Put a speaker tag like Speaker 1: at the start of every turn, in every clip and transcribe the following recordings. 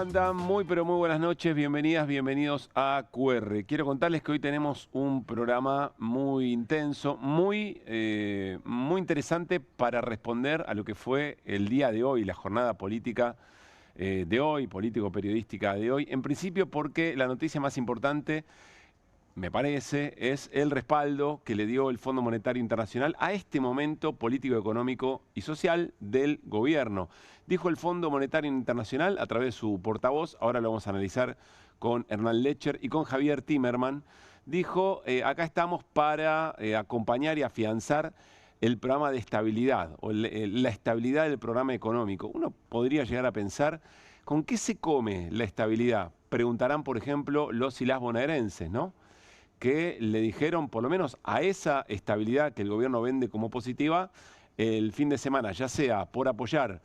Speaker 1: Andan muy pero muy buenas noches, bienvenidas, bienvenidos a QR. Quiero contarles que hoy tenemos un programa muy intenso, muy interesante para responder a lo que fue el día de hoy, la jornada política de hoy, político-periodística de hoy. En principio porque la noticia más importante, me parece, es el respaldo que le dio el Fondo Monetario Internacional a este momento político, económico y social del gobierno. Dijo el Fondo Monetario Internacional a través de su portavoz, ahora lo vamos a analizar con Hernán Lecher y con Javier Timerman, dijo, acá estamos para acompañar y afianzar el programa de estabilidad o la estabilidad del programa económico. Uno podría llegar a pensar, ¿con qué se come la estabilidad? Preguntarán, por ejemplo, los y las bonaerenses, ¿no? Que le dijeron, por lo menos a esa estabilidad que el gobierno vende como positiva, el fin de semana, ya sea por apoyar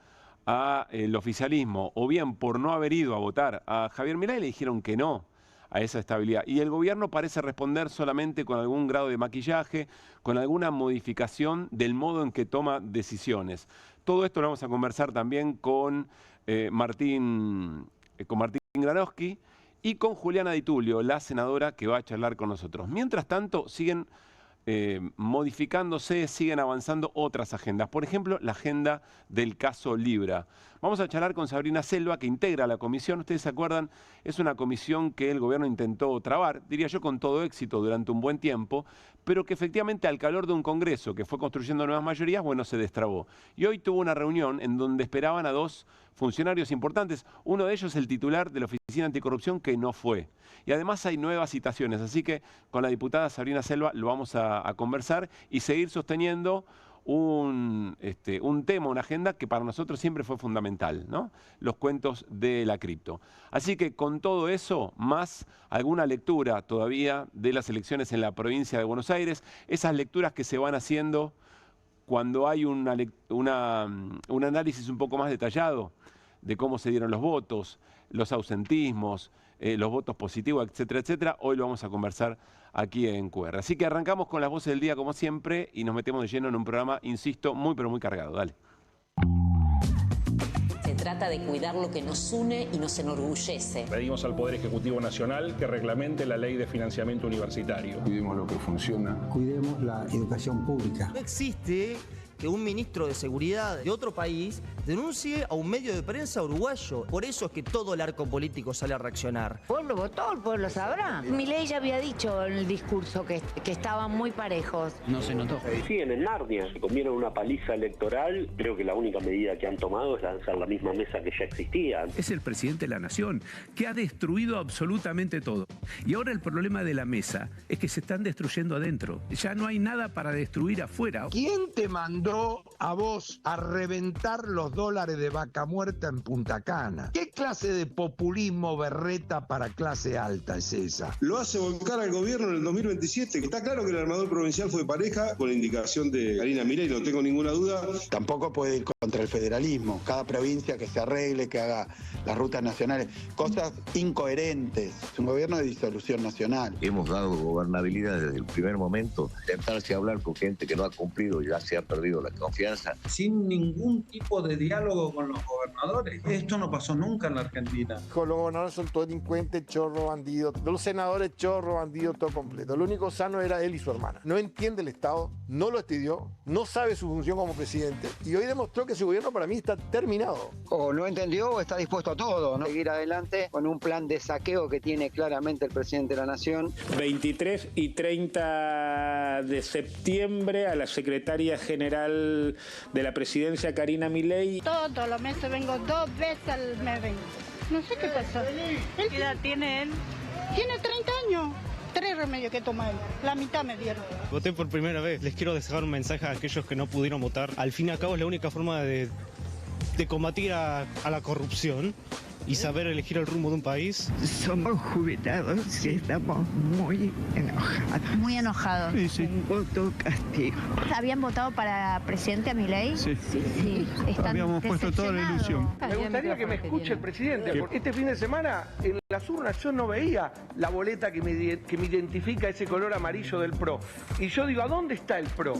Speaker 1: al oficialismo o bien por no haber ido a votar a Javier Milei, le dijeron que no a esa estabilidad. Y el gobierno parece responder solamente con algún grado de maquillaje, con alguna modificación del modo en que toma decisiones. Todo esto lo vamos a conversar también con Martín Granowski y con Juliana Di Tulio, la senadora que va a charlar con nosotros. Mientras tanto, siguen modificándose, siguen avanzando otras agendas. Por ejemplo, la agenda del caso Libra. Vamos a charlar con Sabrina Selva, que integra la comisión. Ustedes se acuerdan, es una comisión que el gobierno intentó trabar, diría yo con todo éxito durante un buen tiempo, pero que efectivamente al calor de un Congreso que fue construyendo nuevas mayorías, bueno, se destrabó. Y hoy tuvo una reunión en donde esperaban a dos funcionarios importantes, uno de ellos el titular de la Oficina Anticorrupción, que no fue. Y además hay nuevas citaciones, así que con la diputada Sabrina Selva lo vamos a conversar y seguir sosteniendo un tema, una agenda que para nosotros siempre fue fundamental, ¿no? Los cuentos de la cripto. Así que con todo eso, más alguna lectura todavía de las elecciones en la provincia de Buenos Aires, esas lecturas que se van haciendo cuando hay un análisis un poco más detallado de cómo se dieron los votos, los ausentismos, los votos positivos, etcétera, etcétera. Hoy lo vamos a conversar aquí en QR. Así que arrancamos con las voces del día como siempre y nos metemos de lleno en un programa, insisto, muy pero muy cargado. Dale.
Speaker 2: Se trata de cuidar lo que nos une y nos enorgullece.
Speaker 3: Pedimos al Poder Ejecutivo Nacional que reglamente la ley de financiamiento universitario.
Speaker 4: Cuidemos lo que funciona.
Speaker 5: Cuidemos la educación pública.
Speaker 6: No existe que un ministro de seguridad de otro país denuncie a un medio de prensa uruguayo. Por eso es que todo el arco político sale a reaccionar.
Speaker 7: El pueblo votó, el pueblo sabrá. Milei ya había dicho en el discurso que estaban muy parejos.
Speaker 8: No se notó.
Speaker 9: Siguen en Narnia. Se comieron una paliza electoral. Creo que la única medida que han tomado es lanzar la misma mesa que ya existía.
Speaker 8: Es el presidente de la nación que ha destruido absolutamente todo. Y ahora el problema de la mesa es que se están destruyendo adentro. Ya no hay nada para destruir afuera.
Speaker 10: ¿Quién te mandó a vos a reventar los dólares de Vaca Muerta en Punta Cana? ¿Qué clase de populismo berreta para clase alta es esa?
Speaker 11: Lo hace volcar al gobierno en el 2027. Está claro que el armador provincial fue pareja con la indicación de Karina Milei, no tengo ninguna duda.
Speaker 5: Tampoco puede ir contra el federalismo. Cada provincia que se arregle, que haga las rutas nacionales. Cosas incoherentes. Es un gobierno de disolución nacional.
Speaker 12: Hemos dado gobernabilidad desde el primer momento. Sentarse a hablar con gente que no ha cumplido y ya se ha perdido la confianza.
Speaker 13: Sin ningún tipo de diálogo con los gobernadores. Esto no pasó nunca en la Argentina.
Speaker 14: Los gobernadores son todos delincuentes, chorro, bandidos. Los senadores, chorro, bandidos, todo completo. Lo único sano era él y su hermana. No entiende el Estado, no lo estudió, no sabe su función como presidente. Y hoy demostró que su gobierno para mí está terminado.
Speaker 15: O no entendió o está dispuesto a todo, ¿no? Seguir adelante con un plan de saqueo que tiene claramente el presidente de la Nación.
Speaker 3: 23 y 30 de septiembre a la secretaria general de la presidencia, Karina Milei.
Speaker 16: Todos los meses vengo 2 veces al mes. No sé qué pasa. ¿Qué edad tiene él? Tiene 30 años. 3 remedios que toma él. La mitad me dieron.
Speaker 17: Voté por primera vez. Les quiero dejar un mensaje a aquellos que no pudieron votar. Al fin y al cabo es la única forma de combatir a la corrupción y saber elegir el rumbo de un país.
Speaker 18: Somos jubilados y estamos muy enojados.
Speaker 7: Muy enojados.
Speaker 18: Sí. Un voto castigo.
Speaker 7: ¿Habían votado para presidente a Milei?
Speaker 18: Sí.
Speaker 14: Habíamos puesto toda la ilusión.
Speaker 19: Me gustaría que me escuche el presidente, porque este fin de semana en las urnas yo no veía la boleta que me identifica ese color amarillo del PRO. Y yo digo, ¿a dónde está el PRO?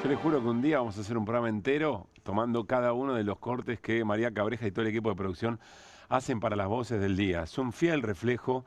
Speaker 1: Yo les juro que un día vamos a hacer un programa entero tomando cada uno de los cortes que María Cabreja y todo el equipo de producción hacen para las voces del día. Es un fiel reflejo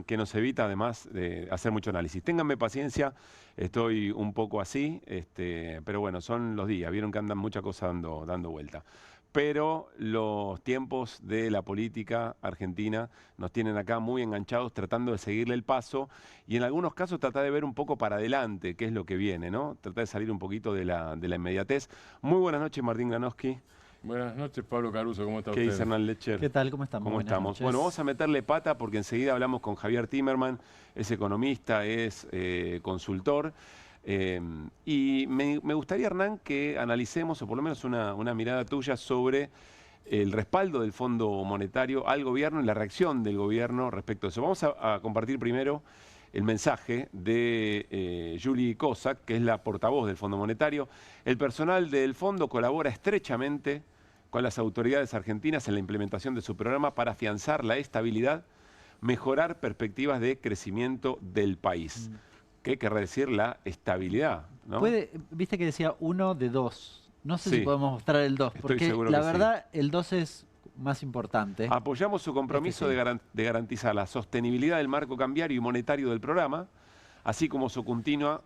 Speaker 1: que nos evita además de hacer mucho análisis. Ténganme paciencia, estoy un poco así, pero bueno, son los días, vieron que andan muchas cosas dando vuelta. Pero los tiempos de la política argentina nos tienen acá muy enganchados tratando de seguirle el paso y en algunos casos tratar de ver un poco para adelante qué es lo que viene, ¿no? Tratar de salir un poquito de la inmediatez. Muy buenas noches, Martín Granowski.
Speaker 4: Buenas noches, Pablo Caruso, ¿cómo está usted?
Speaker 1: ¿Qué dice Hernán Lecher?
Speaker 20: ¿Qué tal? ¿Cómo estamos?
Speaker 1: ¿Cómo
Speaker 20: Buenas
Speaker 1: estamos?
Speaker 20: noches.
Speaker 1: Bueno, vamos a meterle pata porque enseguida hablamos con Javier Timerman, es economista, es consultor. Y me gustaría, Hernán, que analicemos, o por lo menos una mirada tuya sobre el respaldo del Fondo Monetario al gobierno y la reacción del gobierno respecto a eso. Vamos a compartir primero el mensaje de Julie Kozak, que es la portavoz del Fondo Monetario. El personal del fondo colabora estrechamente con las autoridades argentinas en la implementación de su programa para afianzar la estabilidad, mejorar perspectivas de crecimiento del país. ¿Qué querrá decir la estabilidad? ¿No?
Speaker 20: Viste que decía 1 de 2. No sé
Speaker 1: Sí.
Speaker 20: si podemos mostrar el 2, porque la verdad el 2 es más importante.
Speaker 1: Apoyamos su compromiso
Speaker 20: sí.
Speaker 1: de garantizar la sostenibilidad del marco cambiario y monetario del programa, así como su continua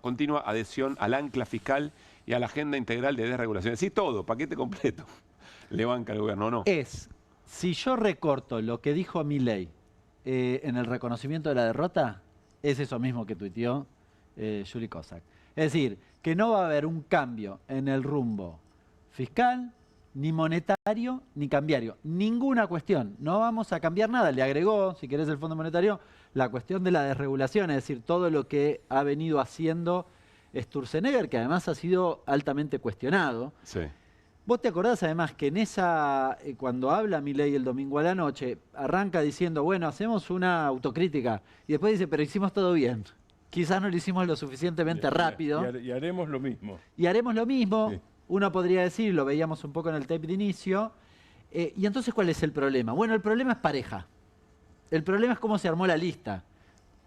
Speaker 1: adhesión al ancla fiscal y a la agenda integral de desregulación. Sí, todo, paquete completo. Le banca el gobierno, ¿o no?
Speaker 20: Si yo recorto lo que dijo Milei en el reconocimiento de la derrota, es eso mismo que tuiteó Julie Kozak. Es decir, que no va a haber un cambio en el rumbo fiscal, ni monetario, ni cambiario. Ninguna cuestión. No vamos a cambiar nada. Le agregó, si querés, el Fondo Monetario, la cuestión de la desregulación, es decir, todo lo que ha venido haciendo Sturzenegger, que además ha sido altamente cuestionado.
Speaker 1: Sí.
Speaker 20: Vos te acordás además que en esa, cuando habla Milei el domingo a la noche, arranca diciendo, bueno, hacemos una autocrítica, y después dice, pero hicimos todo bien. Quizás no lo hicimos lo suficientemente rápido.
Speaker 4: Y haremos lo mismo.
Speaker 20: Y haremos lo mismo.
Speaker 4: Sí.
Speaker 20: Uno podría decir, lo veíamos un poco en el tape de inicio. Y entonces, ¿cuál es el problema? Bueno, el problema es pareja. El problema es cómo se armó la lista.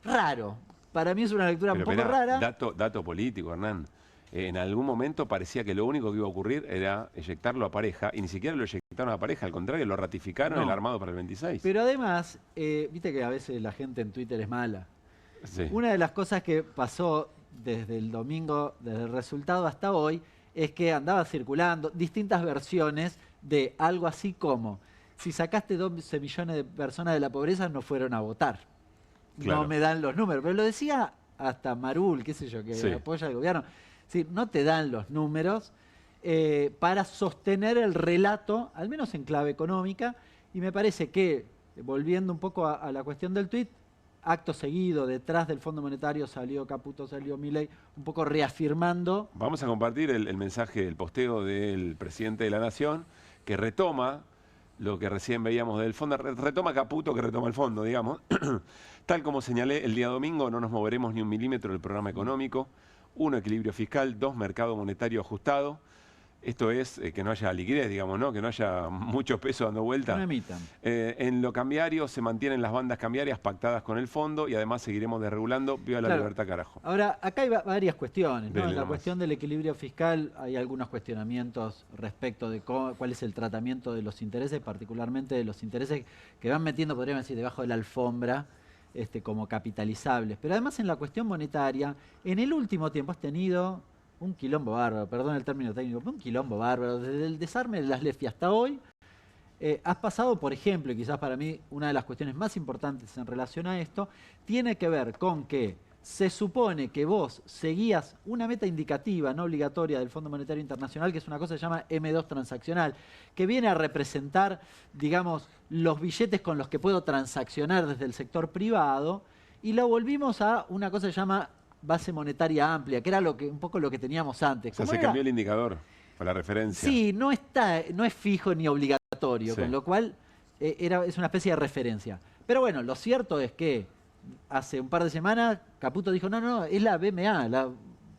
Speaker 20: Raro. Para mí es una lectura un poco rara.
Speaker 1: Dato político, Hernán. En algún momento parecía que lo único que iba a ocurrir era eyectarlo a Pareja, y ni siquiera lo eyectaron a Pareja, al contrario, lo ratificaron el armado para el 26.
Speaker 20: Pero además, viste que a veces la gente en Twitter es mala.
Speaker 1: Sí.
Speaker 20: Una de las cosas que pasó desde el domingo, desde el resultado hasta hoy, es que andaba circulando distintas versiones de algo así como, si sacaste 12 millones de personas de la pobreza, no fueron a votar.
Speaker 1: Claro.
Speaker 20: No me dan los números. Pero lo decía hasta Marul, qué sé yo, que
Speaker 1: Sí.
Speaker 20: apoya al gobierno. Es decir, no te dan los números para sostener el relato, al menos en clave económica, y me parece que, volviendo un poco a la cuestión del tuit, acto seguido, detrás del Fondo Monetario salió Caputo, salió Milei, un poco reafirmando.
Speaker 1: Vamos a compartir el mensaje, el posteo del presidente de la Nación, que retoma lo que recién veíamos del fondo, retoma Caputo, que retoma el fondo, digamos. Tal como señalé el día domingo, no nos moveremos ni un milímetro del programa económico. 1, equilibrio fiscal. 2, mercado monetario ajustado. Esto es que no haya liquidez, digamos, ¿no? Que no haya mucho peso dando vuelta.
Speaker 20: No emitan.
Speaker 1: En lo cambiario se mantienen las bandas cambiarias pactadas con el fondo y además seguiremos desregulando. Viva la
Speaker 20: Claro.
Speaker 1: libertad, carajo.
Speaker 20: Ahora, acá hay varias cuestiones, ¿no?
Speaker 1: Dele
Speaker 20: En la
Speaker 1: nomás.
Speaker 20: cuestión del equilibrio fiscal hay algunos cuestionamientos respecto de cuál es el tratamiento de los intereses, particularmente de los intereses que van metiendo, podríamos decir, debajo de la alfombra, como capitalizables. Pero además en la cuestión monetaria, en el último tiempo has tenido un quilombo bárbaro, perdón el término técnico, pero un quilombo bárbaro. Desde el desarme de las LEFI hasta hoy, has pasado, por ejemplo, y quizás para mí una de las cuestiones más importantes en relación a esto, tiene que ver con que se supone que vos seguías una meta indicativa, no obligatoria, del Fondo Monetario Internacional, que es una cosa que se llama M2 transaccional, que viene a representar, digamos, los billetes con los que puedo transaccionar desde el sector privado, y lo volvimos a una cosa que se llama base monetaria amplia, que era un poco lo que teníamos antes.
Speaker 1: O sea,
Speaker 20: ¿Cómo
Speaker 1: se
Speaker 20: era?
Speaker 1: cambió el indicador, o la referencia.
Speaker 20: Sí, no es fijo ni obligatorio,
Speaker 1: Sí.
Speaker 20: con lo cual es una especie de referencia. Pero bueno, lo cierto es que hace un par de semanas Caputo dijo, no, es la BMA.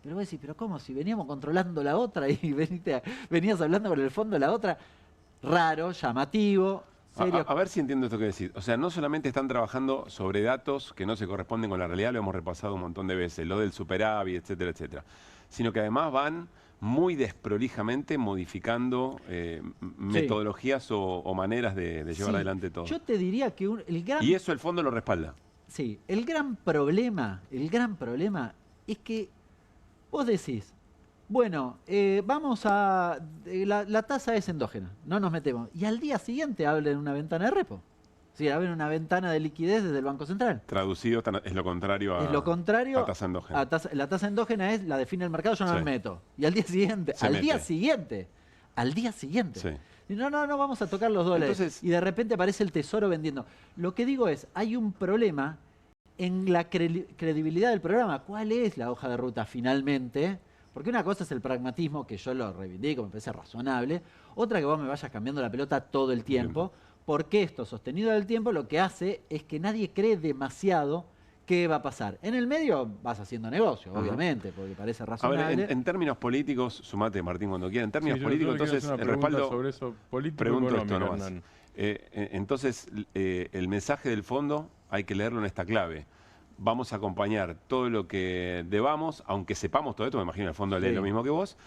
Speaker 20: Pero vos decís, ¿pero cómo? Si veníamos controlando la otra y venías hablando con el fondo de la otra. Raro, llamativo, serio.
Speaker 1: A ver si entiendo esto que decís. O sea, no solamente están trabajando sobre datos que no se corresponden con la realidad, lo hemos repasado un montón de veces, lo del superávit, etcétera, etcétera, sino que además van muy desprolijamente modificando metodologías o maneras de llevar adelante todo.
Speaker 20: Yo te diría que el gran...
Speaker 1: Y eso el fondo lo respalda.
Speaker 20: Sí, el gran problema es que vos decís, bueno, vamos a... La tasa es endógena, no nos metemos. Y al día siguiente abren una ventana de repo. Sí, abren una ventana de liquidez desde el Banco Central.
Speaker 1: Traducido es lo contrario a,
Speaker 20: es lo contrario
Speaker 1: a tasa endógena.
Speaker 20: La tasa endógena la define el mercado, yo no me meto. Y al día siguiente, al día siguiente. Y no, vamos a tocar los dólares. Entonces, y de repente aparece el Tesoro vendiendo. Lo que digo es, hay un problema en la credibilidad del programa. ¿Cuál es la hoja de ruta finalmente? Porque una cosa es el pragmatismo, que yo lo reivindico, me parece razonable. Otra que vos me vayas cambiando la pelota todo el tiempo. Porque esto, sostenido del tiempo, lo que hace es que nadie cree demasiado qué va a pasar. En el medio vas haciendo negocio, obviamente, porque parece razonable.
Speaker 1: A ver, en términos políticos, sumate Martín cuando quiera, en términos políticos, entonces el respaldo...
Speaker 4: sobre eso,
Speaker 1: pregunto esto nomás. Entonces, el mensaje del fondo hay que leerlo en esta clave. Vamos a acompañar todo lo que debamos, aunque sepamos todo esto, me imagino el fondo lee lo mismo que vos,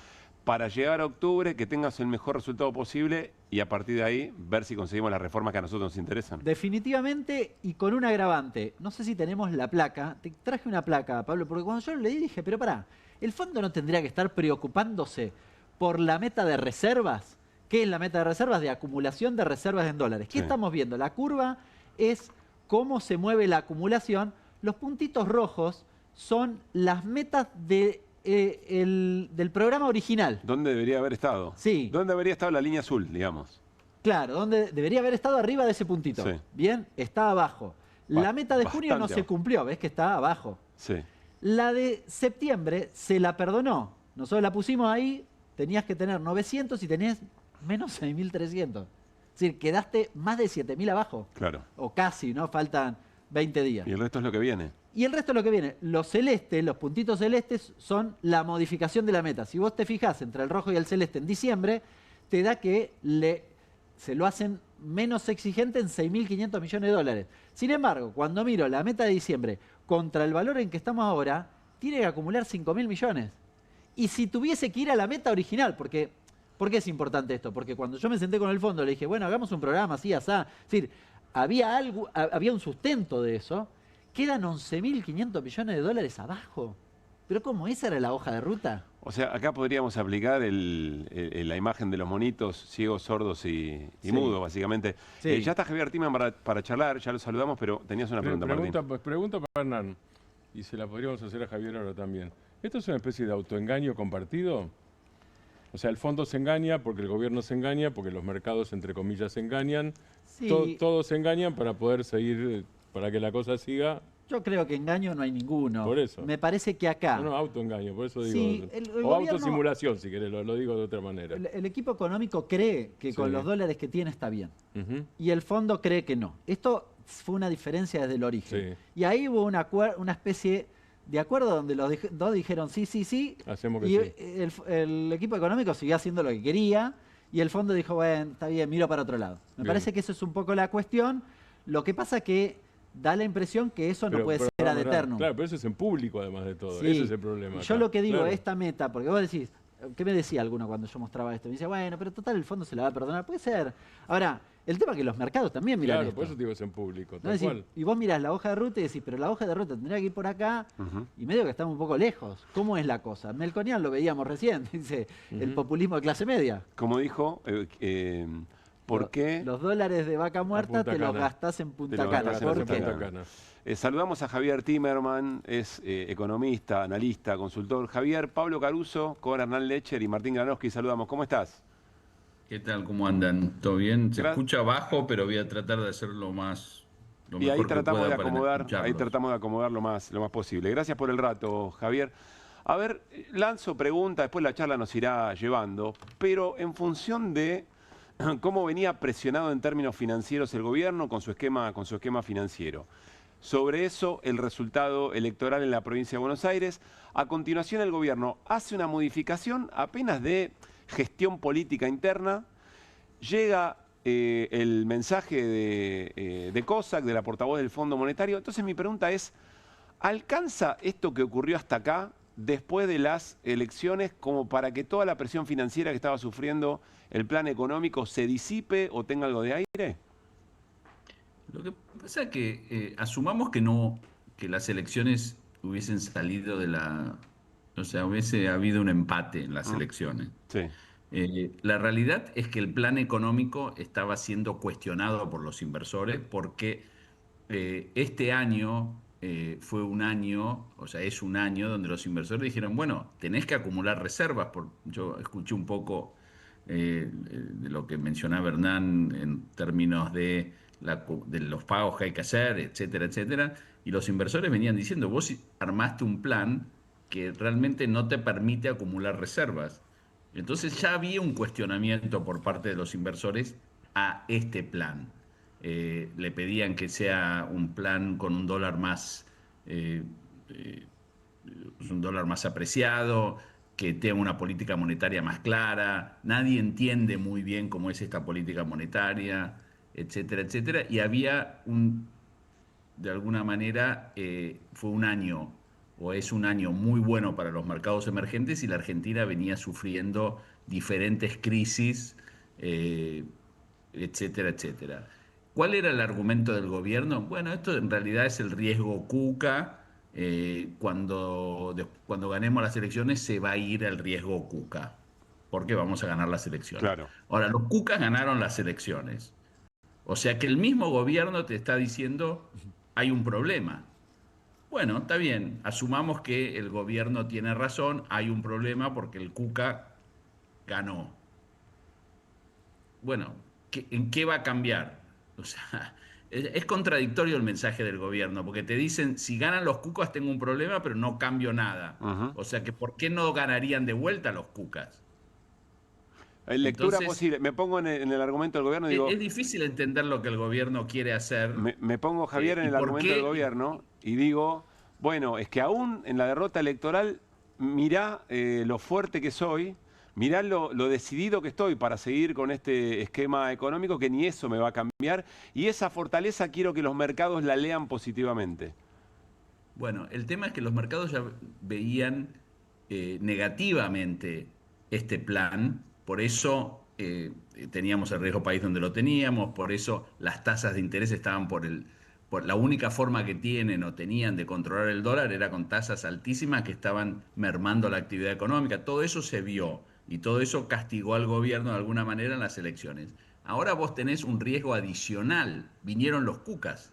Speaker 1: para llegar a octubre, que tengas el mejor resultado posible y a partir de ahí ver si conseguimos las reformas que a nosotros nos interesan.
Speaker 20: Definitivamente, y con un agravante. No sé si tenemos la placa. Te traje una placa, Pablo, porque cuando yo lo leí dije, pero pará, ¿el fondo no tendría que estar preocupándose por la meta de reservas? ¿Qué es la meta de reservas? De acumulación de reservas en dólares. ¿Qué estamos viendo? La curva es cómo se mueve la acumulación. Los puntitos rojos son las metas del programa original.
Speaker 1: ¿Dónde debería haber estado?
Speaker 20: Sí.
Speaker 1: ¿Dónde debería estar la línea azul, digamos?
Speaker 20: Claro, donde debería haber estado arriba de ese puntito. Sí. Bien, está abajo. La meta de junio no se cumplió, ves que está abajo.
Speaker 1: Sí.
Speaker 20: La de septiembre se la perdonó. Nosotros la pusimos ahí, tenías que tener 900 y tenías menos 6.300. Es decir, quedaste más de 7.000 abajo.
Speaker 1: Claro.
Speaker 20: O casi, ¿no? Faltan 20 días.
Speaker 1: Y el resto es lo que viene.
Speaker 20: Y el resto es lo que viene. Los celestes, los puntitos celestes, son la modificación de la meta. Si vos te fijás entre el rojo y el celeste en diciembre, te da que se lo hacen menos exigente en 6.500 millones de dólares. Sin embargo, cuando miro la meta de diciembre contra el valor en que estamos ahora, tiene que acumular 5.000 millones. Y si tuviese que ir a la meta original, ¿por qué es importante esto? Porque cuando yo me senté con el fondo, le dije, bueno, hagamos un programa así, asá. Es decir, había un sustento de eso. Quedan 11.500 millones de dólares abajo. ¿Pero cómo? ¿Esa era la hoja de ruta?
Speaker 1: O sea, acá podríamos aplicar la imagen de los monitos ciegos, sordos y mudos, básicamente.
Speaker 20: Sí.
Speaker 1: Ya está Javier Timerman para charlar, ya lo saludamos, pero tenías una pregunta, Martín.
Speaker 4: Pregunta para Hernán, y se la podríamos hacer a Javier ahora también. ¿Esto es una especie de autoengaño compartido? O sea, el fondo se engaña porque el gobierno se engaña, porque los mercados, entre comillas, se engañan.
Speaker 20: Sí.
Speaker 4: Todos se engañan para poder seguir, para que la cosa siga.
Speaker 20: Yo creo que engaño no hay ninguno.
Speaker 4: Por eso.
Speaker 20: Me parece que acá...
Speaker 4: No, autoengaño, por eso digo.
Speaker 20: Sí,
Speaker 4: o gobierno, autosimulación, si querés, lo digo de otra manera.
Speaker 20: El equipo económico cree que con los dólares que tiene está bien. Y el fondo cree que no. Esto fue una diferencia desde el origen. Y ahí hubo una especie de acuerdo donde los dos dijeron sí.
Speaker 4: Hacemos que
Speaker 20: y el equipo económico siguió haciendo lo que quería. Y el fondo dijo, bueno, está bien, miro para otro lado. Me parece que eso es un poco la cuestión. Lo que pasa que da la impresión que eso no puede ser ad eternum.
Speaker 4: Claro, pero eso es en público además de todo.
Speaker 20: Sí.
Speaker 4: Ese es el problema.
Speaker 20: Yo lo que digo, esta meta, porque vos decís, ¿qué me decía alguno cuando yo mostraba esto? Me decía, bueno, pero total el fondo se la va a perdonar. Puede ser. Ahora, el tema es que los mercados también miran esto.
Speaker 4: Claro, por eso digo es en público.
Speaker 20: ¿No? Decís, y vos mirás la hoja de ruta y decís, pero la hoja de ruta tendría que ir por acá y medio que estamos un poco lejos. ¿Cómo es la cosa? Melconian lo veíamos recién, dice, el populismo de clase media.
Speaker 1: Como dijo... ¿Por qué?
Speaker 20: Los dólares de vaca muerta te los gastás en Punta Cana. ¿Por qué?
Speaker 1: Saludamos a Javier Timerman, es economista, analista, consultor. Javier, Pablo Caruso, con Hernán Lecher y Martín Granowski, saludamos. ¿Cómo estás?
Speaker 21: ¿Qué tal? ¿Cómo andan? ¿Todo bien? Se escucha bajo, pero voy a tratar de hacerlo más...
Speaker 1: Y ahí tratamos de acomodar lo más posible. Gracias por el rato, Javier. A ver, lanzo pregunta, después la charla nos irá llevando, pero en función de cómo venía presionado en términos financieros el gobierno con su esquema financiero. Sobre eso, el resultado electoral en la provincia de Buenos Aires. A continuación, el gobierno hace una modificación apenas de gestión política interna. Llega el mensaje de COSAC, de la portavoz del Fondo Monetario. Entonces, mi pregunta es, ¿alcanza esto que ocurrió hasta acá después de las elecciones como para que toda la presión financiera que estaba sufriendo el plan económico se disipe o tenga algo de aire?
Speaker 21: Lo que pasa es que asumamos que las elecciones hubiesen salido de la... O sea, hubiese habido un empate en las elecciones.
Speaker 1: Sí.
Speaker 21: La realidad es que el plan económico estaba siendo cuestionado por los inversores porque este año fue un año, o sea, es un año donde los inversores dijeron, bueno, tenés que acumular reservas. Yo escuché un poco de lo que mencionaba Hernán en términos de los pagos que hay que hacer, etcétera, etcétera. Y los inversores venían diciendo, vos armaste un plan que realmente no te permite acumular reservas. Entonces ya había un cuestionamiento por parte de los inversores a este plan. Le pedían que sea un plan con un dólar más apreciado, que tenga una política monetaria más clara. Nadie entiende muy bien cómo es esta política monetaria, etcétera, etcétera. Y había de alguna manera, fue un año, o es un año muy bueno para los mercados emergentes, y la Argentina venía sufriendo diferentes crisis, etcétera, etcétera. ¿Cuál era el argumento del gobierno? Bueno, esto en realidad es el riesgo Cuca. Cuando ganemos las elecciones se va a ir el riesgo Cuca, porque vamos a ganar las elecciones.
Speaker 1: Claro.
Speaker 21: Ahora, los Cucas ganaron las elecciones. O sea que el mismo gobierno te está diciendo, hay un problema. Bueno, está bien, asumamos que el gobierno tiene razón, hay un problema porque el Cuca ganó. Bueno, ¿en qué va a cambiar? O sea, es contradictorio el mensaje del gobierno, porque te dicen, si ganan los Cucas tengo un problema, pero no cambio nada. O sea que, ¿por qué no ganarían de vuelta los Cucas?
Speaker 1: Lectura
Speaker 21: Entonces,
Speaker 1: posible. Me pongo en el argumento del gobierno y digo...
Speaker 21: Es difícil entender lo que el gobierno quiere hacer.
Speaker 1: Me pongo, Javier, en el argumento del gobierno y digo, bueno, es que aún en la derrota electoral, mirá lo fuerte que soy, mirá lo decidido que estoy para seguir con este esquema económico, que ni eso me va a cambiar, y esa fortaleza quiero que los mercados la lean positivamente.
Speaker 21: Bueno, el tema es que los mercados ya veían negativamente este plan, por eso teníamos el riesgo país donde lo teníamos, por eso las tasas de interés estaban por la única forma que tienen o tenían de controlar el dólar era con tasas altísimas que estaban mermando la actividad económica. Todo eso se vio y todo eso castigó al gobierno de alguna manera en las elecciones. Ahora vos tenés un riesgo adicional, vinieron los Cucas.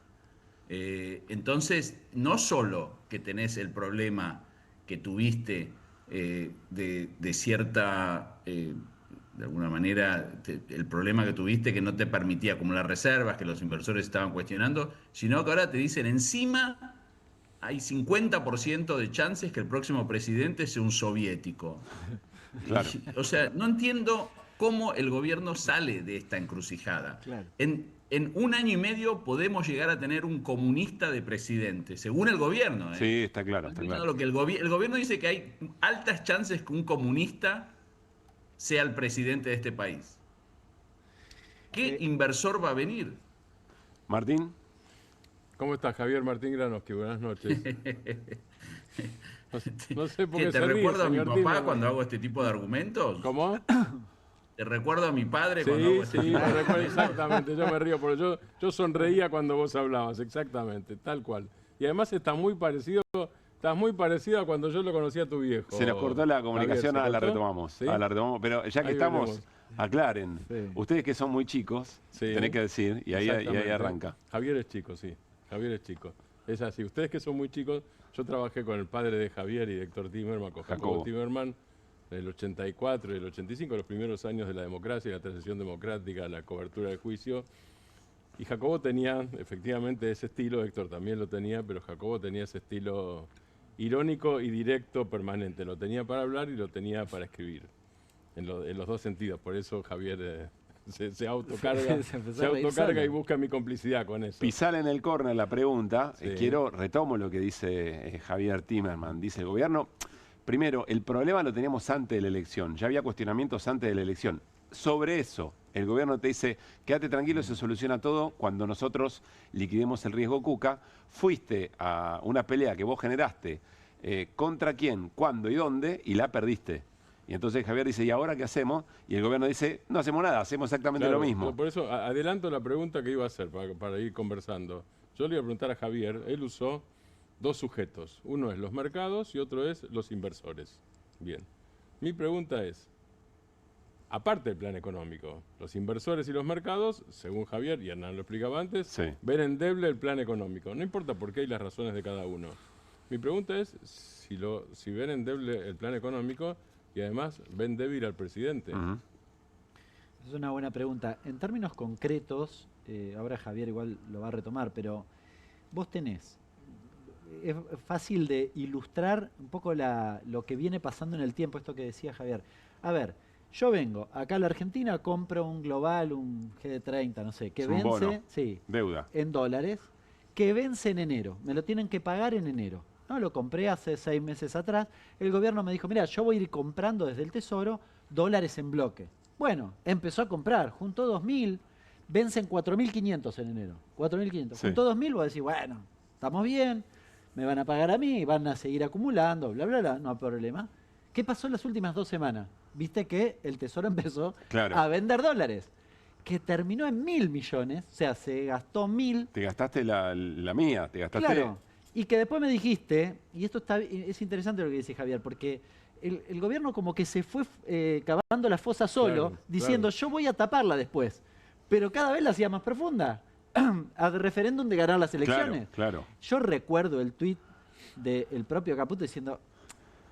Speaker 21: Entonces, no solo que tenés el problema que tuviste de cierta... de alguna manera, el problema que tuviste que no te permitía acumular reservas, que los inversores estaban cuestionando, sino que ahora te dicen, encima hay 50% de chances que el próximo presidente sea un soviético.
Speaker 1: Claro.
Speaker 21: O sea, no entiendo cómo el gobierno sale de esta encrucijada.
Speaker 20: Claro.
Speaker 21: En un año y medio podemos llegar a tener un comunista de presidente, según el gobierno.
Speaker 1: Sí, está claro. Está claro.
Speaker 21: Lo que el gobierno dice que hay altas chances que un comunista sea el presidente de este país. ¿Qué inversor va a venir?
Speaker 1: Martín.
Speaker 4: ¿Cómo estás, Javier? Martín Granovsky, buenas noches. No sé por qué
Speaker 21: ¿Te recuerdo a mi papá
Speaker 4: Timerman
Speaker 21: cuando hago este tipo de argumentos?
Speaker 4: ¿Cómo?
Speaker 21: ¿Te recuerdo a mi padre
Speaker 4: Sí,
Speaker 21: cuando hago este tipo de
Speaker 4: me recuerdo
Speaker 21: argumentos?
Speaker 4: exactamente, yo me río, porque yo sonreía cuando vos hablabas, exactamente, tal cual. Y además estás muy parecido a cuando yo lo conocí a tu viejo.
Speaker 1: Se nos cortó la comunicación,
Speaker 4: Javier, ¿se
Speaker 1: la
Speaker 4: cortó?
Speaker 1: retomamos.
Speaker 4: ¿Sí?
Speaker 1: La retomamos, pero ya que
Speaker 4: Ahí
Speaker 1: estamos,
Speaker 4: venimos.
Speaker 1: aclaren.
Speaker 4: Sí.
Speaker 1: Ustedes que son muy chicos,
Speaker 4: Sí.
Speaker 1: tenés que decir, y ahí
Speaker 4: Exactamente.
Speaker 1: arranca.
Speaker 4: Javier es chico, sí. Javier es chico. Es así. Ustedes que son muy chicos, yo trabajé con el padre de Javier y de Héctor Timerman, con Jacobo Timerman, en el 84 y el 85, los primeros años de la democracia, la transición democrática, la cobertura del juicio. Y Jacobo tenía efectivamente ese estilo, Héctor también lo tenía, pero Jacobo tenía ese estilo irónico y directo permanente. Lo tenía para hablar y lo tenía para escribir, en los dos sentidos. Por eso Javier se autocarga, se autocarga y busca mi complicidad con eso.
Speaker 1: Pisar en el córner la pregunta,
Speaker 4: Sí.
Speaker 1: retomo lo que dice Javier Timerman. Dice el gobierno, primero, el problema lo teníamos antes de la elección, ya había cuestionamientos antes de la elección. Sobre eso, el gobierno te dice, quédate tranquilo, se soluciona todo cuando nosotros liquidemos el riesgo Cuca. Fuiste a una pelea que vos generaste ¿Contra quién? ¿Cuándo y dónde? Y la perdiste. Y entonces Javier dice, ¿y ahora qué hacemos? Y el gobierno dice, no hacemos nada, hacemos exactamente lo mismo.
Speaker 4: Por eso adelanto la pregunta que iba a hacer para ir conversando. Yo le iba a preguntar a Javier, él usó dos sujetos. Uno es los mercados y otro es los inversores. Bien. Mi pregunta es, aparte del plan económico, los inversores y los mercados, según Javier, y Hernán lo explicaba antes, ven endeble el plan económico. No importa por qué y las razones de cada uno. Mi pregunta es si ven endeble el plan económico y además ven débil al presidente.
Speaker 20: Es una buena pregunta. En términos concretos, ahora Javier igual lo va a retomar, pero vos tenés, es fácil de ilustrar un poco lo que viene pasando en el tiempo, esto que decía Javier. A ver, yo vengo acá a la Argentina, compro un global, un G30, no sé, que vence,
Speaker 1: bono,
Speaker 20: sí,
Speaker 1: deuda,
Speaker 20: en dólares, que vence en enero. Me lo tienen que pagar en enero. No, lo compré hace 6 meses atrás. El gobierno me dijo, mira, yo voy a ir comprando desde el Tesoro dólares en bloque. Bueno, empezó a comprar, juntó 2.000, vencen 4.500 en enero. 4.500.
Speaker 1: Sí.
Speaker 20: Juntó 2.000, voy a decir, bueno, estamos bien, me van a pagar a mí, van a seguir acumulando, bla, bla, bla, no hay problema. ¿Qué pasó en las últimas 2 semanas? Viste que el Tesoro empezó a vender dólares, que terminó en 1.000 millones, o sea, se gastó 1.000.
Speaker 1: Te gastaste la mía, te gastaste...
Speaker 20: Claro, y que después me dijiste, y esto es interesante lo que dice Javier, porque el gobierno como que se fue cavando la fosa solo, diciendo yo voy a taparla después, pero cada vez la hacía más profunda, al referéndum de ganar las elecciones.
Speaker 1: Claro.
Speaker 20: Yo recuerdo el tuit del propio Caputo diciendo,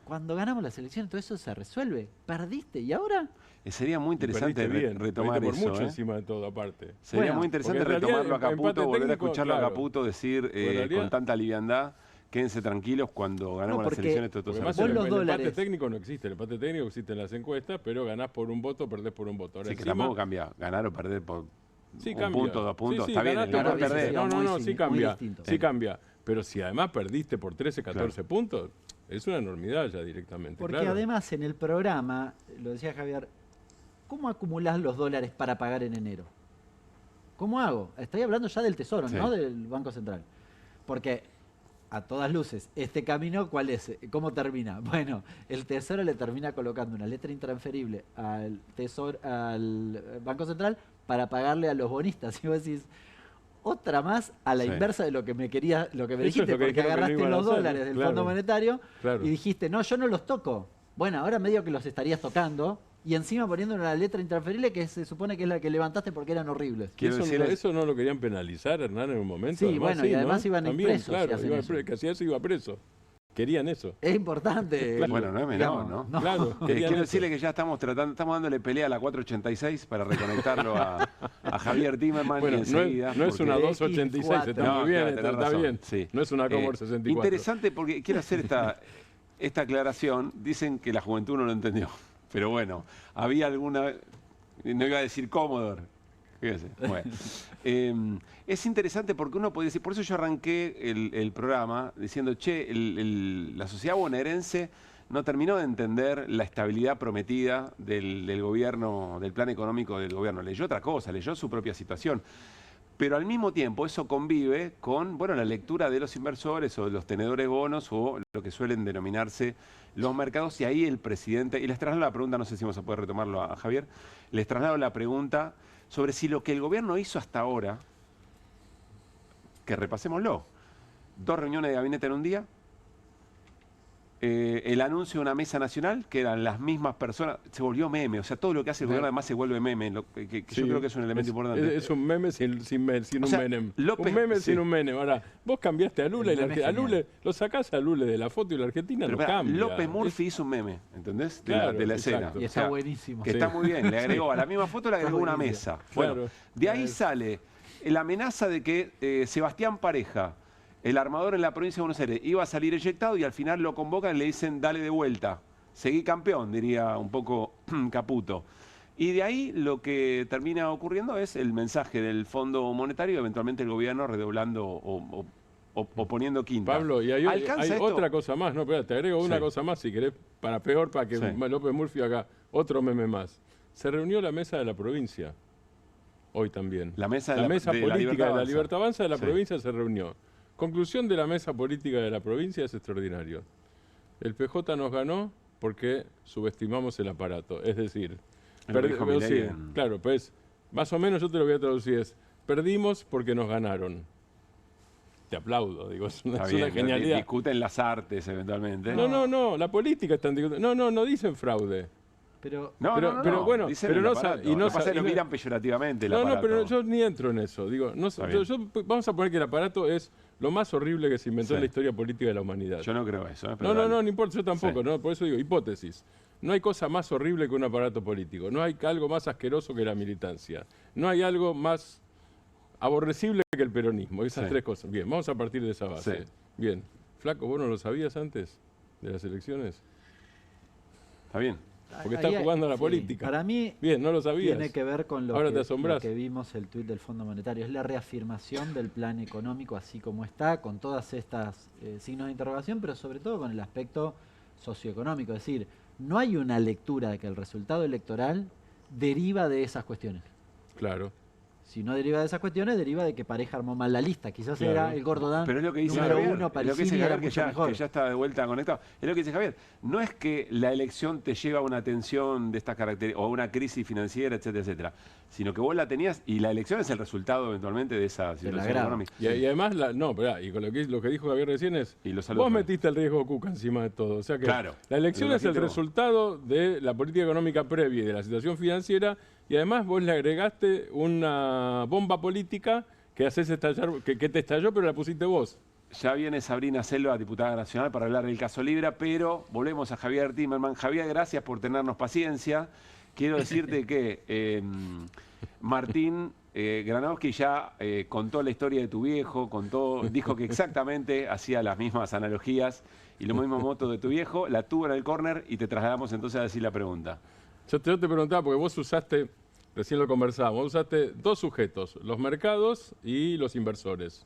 Speaker 20: cuando ganamos las elecciones todo eso se resuelve, perdiste, ¿y ahora?
Speaker 1: Sería muy interesante retomar
Speaker 4: por
Speaker 1: eso.
Speaker 4: mucho encima de todo, aparte.
Speaker 1: Sería muy interesante retomarlo a Caputo, volver a escucharlo a Caputo decir con tanta liviandad, quédense tranquilos cuando ganamos las elecciones.
Speaker 4: El empate técnico no existe, el empate técnico existe en las encuestas, pero ganás por un voto, perdés por un voto. Ahora
Speaker 1: que tampoco cambia, ganar o perder por un punto, 2 puntos,
Speaker 4: sí,
Speaker 1: está bien, el ganar o perder.
Speaker 4: No, sí cambia, sí cambia. Pero si además perdiste por 13, 14 puntos, es una enormidad ya directamente.
Speaker 20: Porque además en el programa, lo decía Javier, ¿cómo acumulás los dólares para pagar en enero? ¿Cómo hago? Estoy hablando ya del Tesoro, no del Banco Central. Porque a todas luces, este camino, ¿cuál es? ¿Cómo termina? Bueno, el Tesoro le termina colocando una letra intransferible al Banco Central para pagarle a los bonistas. Y vos decís, otra más a la inversa de lo que me dijiste, porque agarraste los dólares del Fondo Monetario y dijiste, no, yo no los toco. Bueno, ahora medio que los estarías tocando y encima poniéndole una letra intransferible que se supone que es la que levantaste porque eran horribles.
Speaker 4: Eso no lo querían penalizar, Hernán, en un momento.
Speaker 20: Sí, además, bueno, y además iban presos.
Speaker 4: Claro, que hacía eso iba preso. Querían eso.
Speaker 20: Es importante.
Speaker 1: Bueno, no es menor, ¿no?
Speaker 4: Claro.
Speaker 1: Quiero decirle que ya estamos dándole pelea a la 486 para reconectarlo a Javier Timerman.
Speaker 4: Bueno,
Speaker 1: y enseguida,
Speaker 4: no es una 286, está muy bien, está bien. Sí. No es una Commodore 64.
Speaker 1: Interesante porque quiero hacer esta aclaración. Dicen que la juventud no lo entendió. Pero bueno, había alguna... No iba a decir Commodore. Fíjese. Bueno. Es interesante porque uno puede decir... Por eso yo arranqué el programa diciendo, che, la sociedad bonaerense no terminó de entender la estabilidad prometida del gobierno, del plan económico del gobierno. Leyó otra cosa, leyó su propia situación. Pero al mismo tiempo eso convive con la lectura de los inversores o de los tenedores bonos o lo que suelen denominarse los mercados. Y ahí el presidente, y les traslado la pregunta, no sé si vamos a poder retomarlo a Javier, les traslado la pregunta sobre si lo que el gobierno hizo hasta ahora, que repasémoslo, 2 reuniones de gabinete en un día, el anuncio de una mesa nacional, que eran las mismas personas, se volvió meme. O sea, todo lo que hace el gobierno además se vuelve meme, que yo creo que es un elemento importante.
Speaker 4: Es un meme sin un Menem. Un meme sin un Menem. Ahora, vos cambiaste a Lula a Lula, lo sacás a Lula de la foto y la Argentina lo cambia.
Speaker 1: López Murphy hizo un meme, ¿entendés? De la escena.
Speaker 20: Y está buenísimo.
Speaker 1: Que está muy bien. Le agregó a la misma foto, le agregó una mesa. Bueno, de ahí sale la amenaza de que Sebastián Pareja, el armador en la provincia de Buenos Aires, iba a salir eyectado y al final lo convocan y le dicen dale de vuelta. Seguí campeón, diría un poco Caputo. Y de ahí lo que termina ocurriendo es el mensaje del Fondo Monetario y eventualmente el gobierno redoblando o poniendo quinta.
Speaker 4: Pablo, y hay otra cosa más, no, espera, te agrego una cosa más si querés, para que López Murphy haga otro meme más. Se reunió la mesa de la provincia, hoy también.
Speaker 1: La mesa
Speaker 4: política de la Libertad Avanza de la provincia se reunió. Conclusión de la mesa política de la provincia es extraordinario. El PJ nos ganó porque subestimamos el aparato. Es decir, claro, pues más o menos yo te lo voy a traducir, es perdimos porque nos ganaron. Te aplaudo, digo, es una genialidad.
Speaker 1: Discuten las artes eventualmente.
Speaker 4: No, la política están discutiendo. No dicen fraude.
Speaker 20: Pero
Speaker 4: bueno,
Speaker 1: dicen
Speaker 4: pero
Speaker 1: lo miran peyorativamente.
Speaker 4: Pero yo ni entro en eso. Digo, vamos a poner que el aparato es lo más horrible que se inventó en la historia política de la humanidad.
Speaker 1: Yo no creo eso.
Speaker 4: No importa, yo tampoco. ¿No? Por eso digo, hipótesis. No hay cosa más horrible que un aparato político. No hay algo más asqueroso que la militancia. No hay algo más aborrecible que el peronismo. Esas tres cosas. Bien, vamos a partir de esa base. Bien. Flaco, ¿vos no lo sabías antes de las elecciones?
Speaker 1: Está bien.
Speaker 4: Porque estás jugando a la política.
Speaker 20: Para mí,
Speaker 4: bien, no lo sabías.
Speaker 20: Tiene que ver con lo que vimos el tuit del Fondo Monetario. Es la reafirmación del plan económico así como está, con todas estas signos de interrogación, pero sobre todo con el aspecto socioeconómico. Es decir, no hay una lectura de que el resultado electoral deriva de esas cuestiones.
Speaker 4: Claro.
Speaker 20: Si no deriva de esas cuestiones, deriva de que Pareja armó mal la lista. Quizás era el Gordo Dan.
Speaker 1: Pero es lo que dice
Speaker 20: número
Speaker 1: Javier,
Speaker 20: uno,
Speaker 1: es lo que dice Javier, que ya está de vuelta conectado. Es lo que dice Javier. No es que la elección te lleva a una tensión de estas características, o a una crisis financiera, etcétera, etcétera, sino que vos la tenías y la elección es el resultado eventualmente de esa situación económica.
Speaker 4: Y además, y con lo que dijo Javier recién es, vos metiste el riesgo Cuca encima de todo. O sea que la elección es el resultado de la política económica previa y de la situación financiera. Y además vos le agregaste una bomba política que haces estallar, que te estalló, pero la pusiste vos.
Speaker 1: Ya viene Sabrina Selva, diputada nacional, para hablar del caso Libra, pero volvemos a Javier Timerman. Javier, gracias por tenernos paciencia. Quiero decirte que Martín Granowski ya contó la historia de tu viejo, dijo que exactamente hacía las mismas analogías y los mismos motos de tu viejo, la tuvo en el córner y te trasladamos entonces a decir la pregunta.
Speaker 4: Yo te preguntaba, porque vos usaste, recién lo conversábamos, usaste dos sujetos, los mercados y los inversores.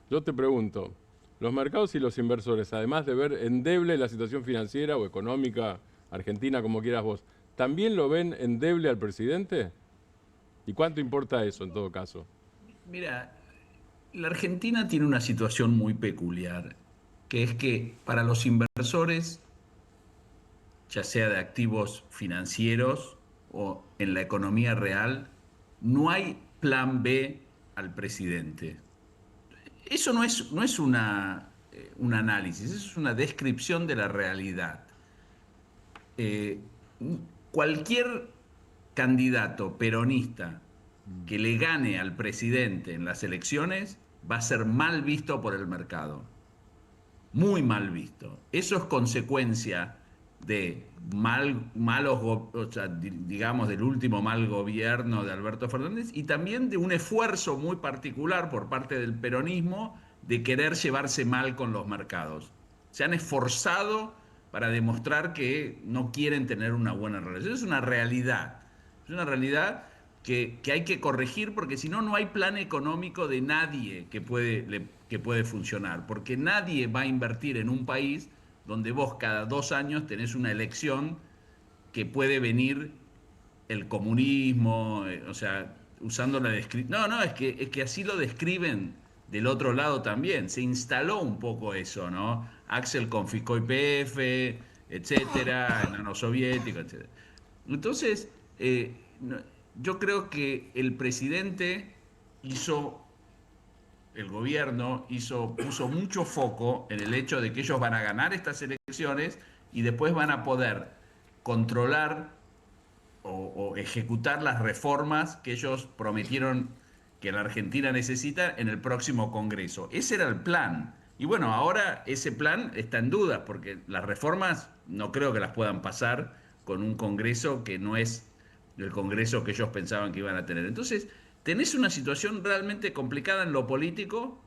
Speaker 4: Yo te pregunto, los mercados y los inversores, además de ver endeble la situación financiera o económica argentina, como quieras vos, ¿también lo ven endeble al presidente? ¿Y cuánto importa eso en todo caso?
Speaker 21: Mira, la Argentina tiene una situación muy peculiar, que es que para los inversores, ya sea de activos financieros o en la economía real, no hay plan B al presidente. Eso no es un análisis, eso es una descripción de la realidad. Cualquier candidato peronista que le gane al presidente en las elecciones va a ser mal visto por el mercado. Muy mal visto. Eso es consecuencia de digamos, del último mal gobierno de Alberto Fernández y también de un esfuerzo muy particular por parte del peronismo de querer llevarse mal con los mercados. Se han esforzado para demostrar que no quieren tener una buena relación. Es una realidad que hay que corregir porque si no, no hay plan económico de nadie que puede funcionar, porque nadie va a invertir en un país donde vos cada 2 años tenés una elección que puede venir el comunismo, o sea, usando la descripción. No, es que así lo describen del otro lado también. Se instaló un poco eso, ¿no? Axel confiscó YPF, etcétera, enano soviético, etcétera. Entonces, yo creo que el presidente el gobierno puso mucho foco en el hecho de que ellos van a ganar estas elecciones y después van a poder controlar o ejecutar las reformas que ellos prometieron que la Argentina necesita en el próximo Congreso. Ese era el plan. Y bueno, ahora ese plan está en duda porque las reformas no creo que las puedan pasar con un Congreso que no es el Congreso que ellos pensaban que iban a tener. Entonces, tenés una situación realmente complicada en lo político,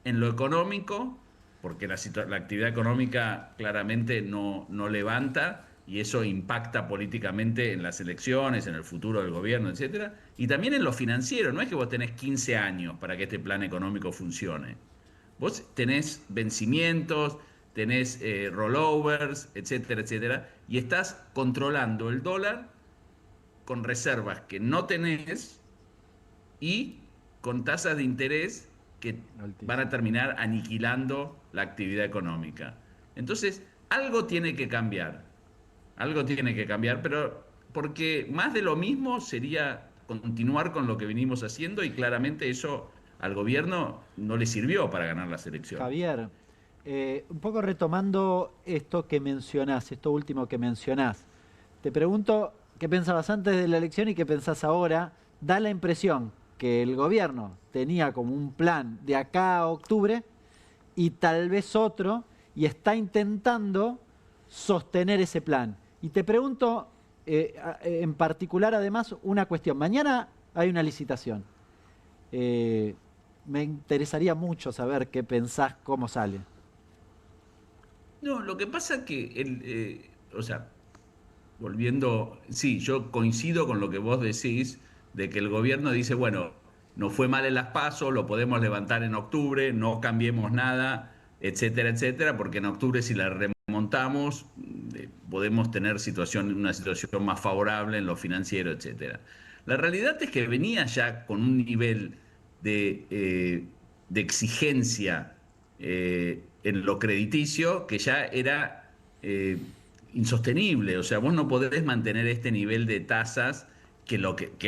Speaker 21: en lo económico, porque la actividad económica claramente no levanta y eso impacta políticamente en las elecciones, en el futuro del gobierno, etcétera, y también en lo financiero. No es que vos tenés 15 años para que este plan económico funcione. Vos tenés vencimientos, tenés rollovers, etcétera, etcétera, y estás controlando el dólar con reservas que no tenés y con tasas de interés que van a terminar aniquilando la actividad económica. Entonces, algo tiene que cambiar. Algo tiene que cambiar, pero porque más de lo mismo sería continuar con lo que venimos haciendo y claramente eso al gobierno no le sirvió para ganar las elecciones.
Speaker 20: Javier, un poco retomando esto que mencionás, esto último que mencionás, te pregunto qué pensabas antes de la elección y qué pensás ahora. Da la impresión que el gobierno tenía como un plan de acá a octubre y tal vez otro, y está intentando sostener ese plan. Y te pregunto, en particular, además, una cuestión. Mañana hay una licitación. Me interesaría mucho saber qué pensás, cómo sale.
Speaker 21: No, lo que pasa que, o sea, volviendo, sí, yo coincido con lo que vos decís, de que el gobierno dice, bueno, nos fue mal en las PASO, lo podemos levantar en octubre, no cambiemos nada, etcétera, etcétera, porque en octubre si la remontamos podemos tener una situación más favorable en lo financiero, etcétera. La realidad es que venía ya con un nivel de exigencia en lo crediticio que ya era insostenible. O sea, vos no podés mantener este nivel de tasas que es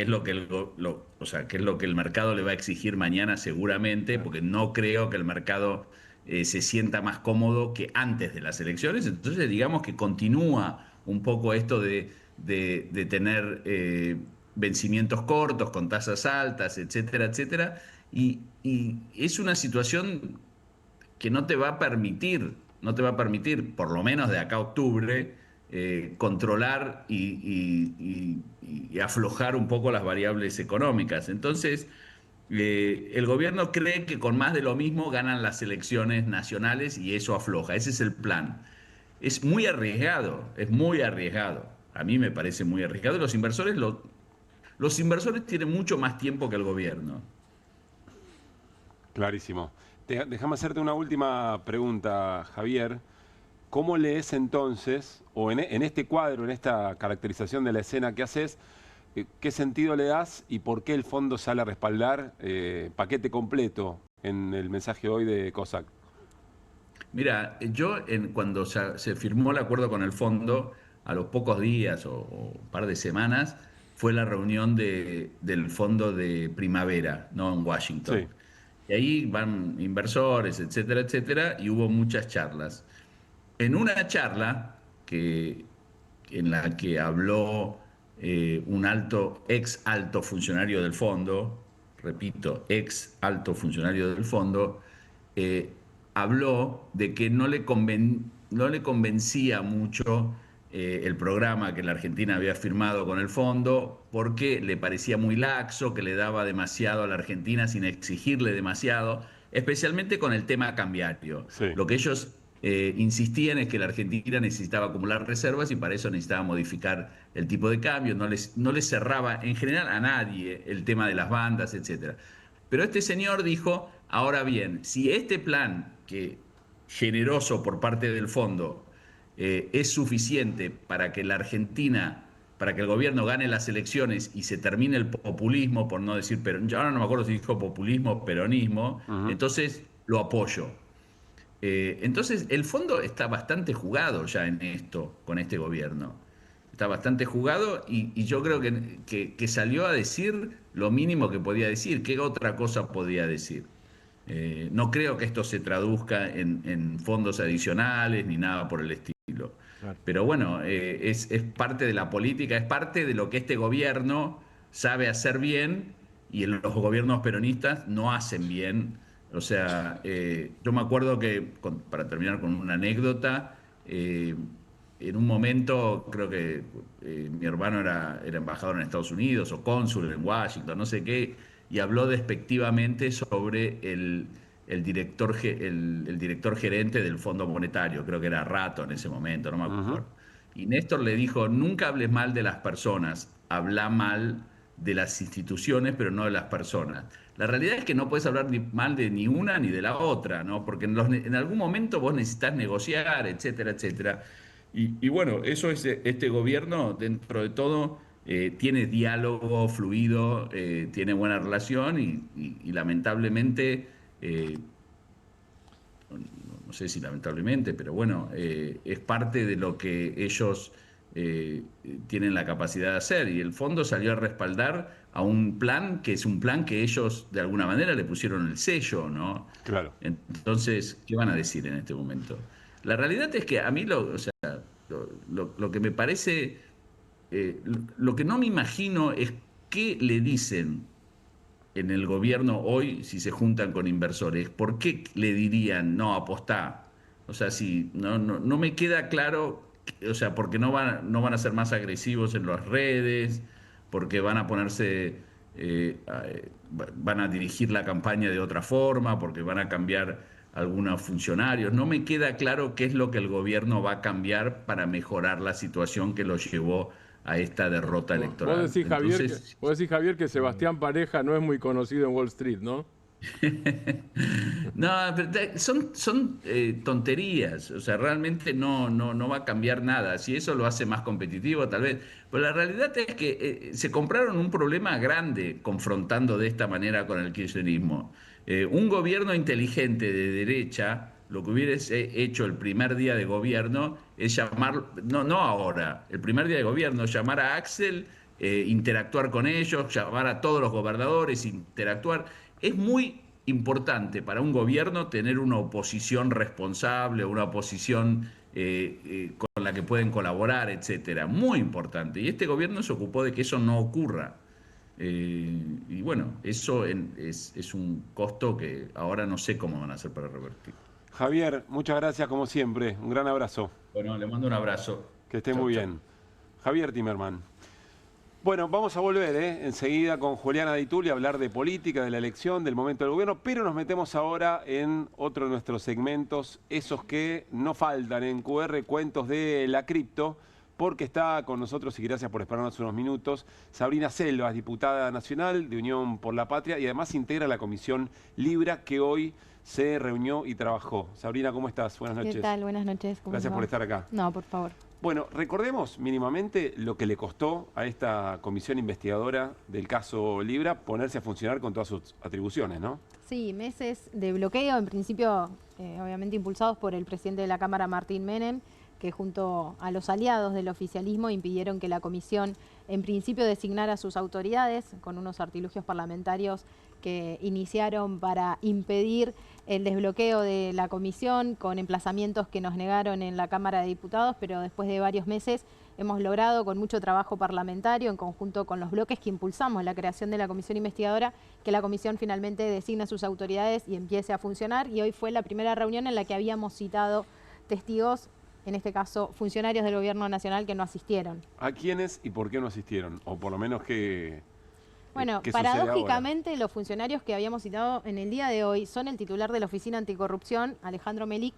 Speaker 21: lo que el mercado le va a exigir mañana seguramente, porque no creo que el mercado se sienta más cómodo que antes de las elecciones. Entonces, digamos que continúa un poco esto de tener vencimientos cortos con tasas altas, etcétera, etcétera. Y es una situación que no te va a permitir, por lo menos de acá a octubre, controlar y aflojar un poco las variables económicas. Entonces, el gobierno cree que con más de lo mismo ganan las elecciones nacionales y eso afloja. Ese es el plan. Es muy arriesgado, es muy arriesgado. A mí me parece muy arriesgado. Los inversores tienen mucho más tiempo que el gobierno.
Speaker 1: Clarísimo. Déjame hacerte una última pregunta, Javier. ¿Cómo lees entonces, o en este cuadro, en esta caracterización de la escena que haces, qué sentido le das y por qué el fondo sale a respaldar paquete completo en el mensaje hoy de COSAC?
Speaker 21: Mira, yo cuando se firmó el acuerdo con el fondo, a los pocos días o un par de semanas, fue la reunión del fondo de primavera, ¿no? En Washington. Sí. Y ahí van inversores, etcétera, etcétera, y hubo muchas charlas. En una charla en la que habló un ex alto funcionario del fondo, repito, ex alto funcionario del fondo, habló de que no le convencía mucho el programa que la Argentina había firmado con el fondo porque le parecía muy laxo, que le daba demasiado a la Argentina sin exigirle demasiado, especialmente con el tema cambiario. Sí. Lo que ellos insistían es que la Argentina necesitaba acumular reservas y para eso necesitaba modificar el tipo de cambio, no les cerraba en general a nadie el tema de las bandas, etc. Pero este señor dijo, ahora bien, si este plan generoso por parte del fondo es suficiente para que la Argentina, para que el gobierno gane las elecciones y se termine el populismo, por no decir, pero yo ahora no me acuerdo si dijo populismo o peronismo, entonces lo apoyo. Entonces el fondo está bastante jugado ya en esto, con este gobierno. Está bastante jugado y yo creo que salió a decir lo mínimo que podía decir. ¿Qué otra cosa podía decir? No creo que esto se traduzca en fondos adicionales ni nada por el estilo. Claro. Pero bueno, es parte de la política, es parte de lo que este gobierno sabe hacer bien y los gobiernos peronistas no hacen bien. O sea, yo me acuerdo que, para terminar con una anécdota, en un momento creo que mi hermano era embajador en Estados Unidos o cónsul en Washington, no sé qué, y habló despectivamente sobre el director gerente del Fondo Monetario, creo que era Rato en ese momento, no me acuerdo. Y Néstor le dijo, nunca hables mal de las personas, habla mal de las instituciones, pero no de las personas. La realidad es que no puedes hablar mal de ni una ni de la otra, ¿no? Porque en algún momento vos necesitas negociar, etcétera, etcétera. Y bueno, eso es este gobierno, dentro de todo, tiene diálogo fluido, tiene buena relación y lamentablemente, no sé si lamentablemente, pero bueno, es parte de lo que ellos tienen la capacidad de hacer, y el fondo salió a respaldar a un plan que es un plan que ellos de alguna manera le pusieron el sello, ¿no?
Speaker 1: Claro.
Speaker 21: Entonces, ¿qué van a decir en este momento? La realidad es que a mí lo que me parece, lo que no me imagino es qué le dicen en el gobierno hoy si se juntan con inversores. ¿Por qué le dirían no, apostá? O sea, si no me queda claro, o sea, porque no van a ser más agresivos en las redes, porque van a ponerse, van a dirigir la campaña de otra forma, porque van a cambiar algunos funcionarios. No me queda claro qué es lo que el gobierno va a cambiar para mejorar la situación que lo llevó a esta derrota electoral.
Speaker 4: Vos decís, Javier, que Sebastián Pareja no es muy conocido en Wall Street, ¿no?
Speaker 21: No, pero son tonterías. O sea, realmente no va a cambiar nada. Si eso lo hace más competitivo, tal vez. Pero la realidad es que se compraron un problema grande confrontando de esta manera con el kirchnerismo. Un gobierno inteligente de derecha, lo que hubiese hecho el primer día de gobierno es llamar, no ahora, el primer día de gobierno, llamar a Axel, interactuar con ellos, llamar a todos los gobernadores, interactuar. Es muy importante para un gobierno tener una oposición responsable, una oposición con la que pueden colaborar, etcétera. Muy importante. Y este gobierno se ocupó de que eso no ocurra. Y bueno, eso es un costo que ahora no sé cómo van a hacer para revertir.
Speaker 1: Javier, muchas gracias como siempre. Un gran abrazo.
Speaker 21: Bueno, le mando un abrazo.
Speaker 1: Que esté muy bien. Javier Timerman. Bueno, vamos a volver enseguida con Juliana Di Tulli a hablar de política, de la elección, del momento del gobierno, pero nos metemos ahora en otro de nuestros segmentos, esos que no faltan en QR, cuentos de la cripto, porque está con nosotros, y gracias por esperarnos unos minutos, Sabrina Selvas, diputada nacional de Unión por la Patria, y además integra la Comisión Libra, que hoy se reunió y trabajó. Sabrina, ¿cómo estás? Buenas noches.
Speaker 2: ¿Qué tal? Buenas noches.
Speaker 1: Gracias por estar acá.
Speaker 2: No, por favor.
Speaker 1: Bueno, recordemos mínimamente lo que le costó a esta comisión investigadora del caso Libra ponerse a funcionar con todas sus atribuciones, ¿no?
Speaker 2: Sí, meses de bloqueo, en principio obviamente impulsados por el presidente de la Cámara, Martín Menem, que junto a los aliados del oficialismo impidieron que la comisión en principio designara a sus autoridades con unos artilugios parlamentarios que iniciaron para impedir el desbloqueo de la comisión con emplazamientos que nos negaron en la Cámara de Diputados, pero después de varios meses hemos logrado con mucho trabajo parlamentario en conjunto con los bloques que impulsamos la creación de la comisión investigadora, que la comisión finalmente designe a sus autoridades y empiece a funcionar, y hoy fue la primera reunión en la que habíamos citado testigos, en este caso funcionarios del Gobierno Nacional que no asistieron.
Speaker 1: ¿A quiénes y por qué no asistieron? O por lo menos que...
Speaker 2: Bueno, paradójicamente los funcionarios que habíamos citado en el día de hoy son el titular de la Oficina Anticorrupción, Alejandro Melic,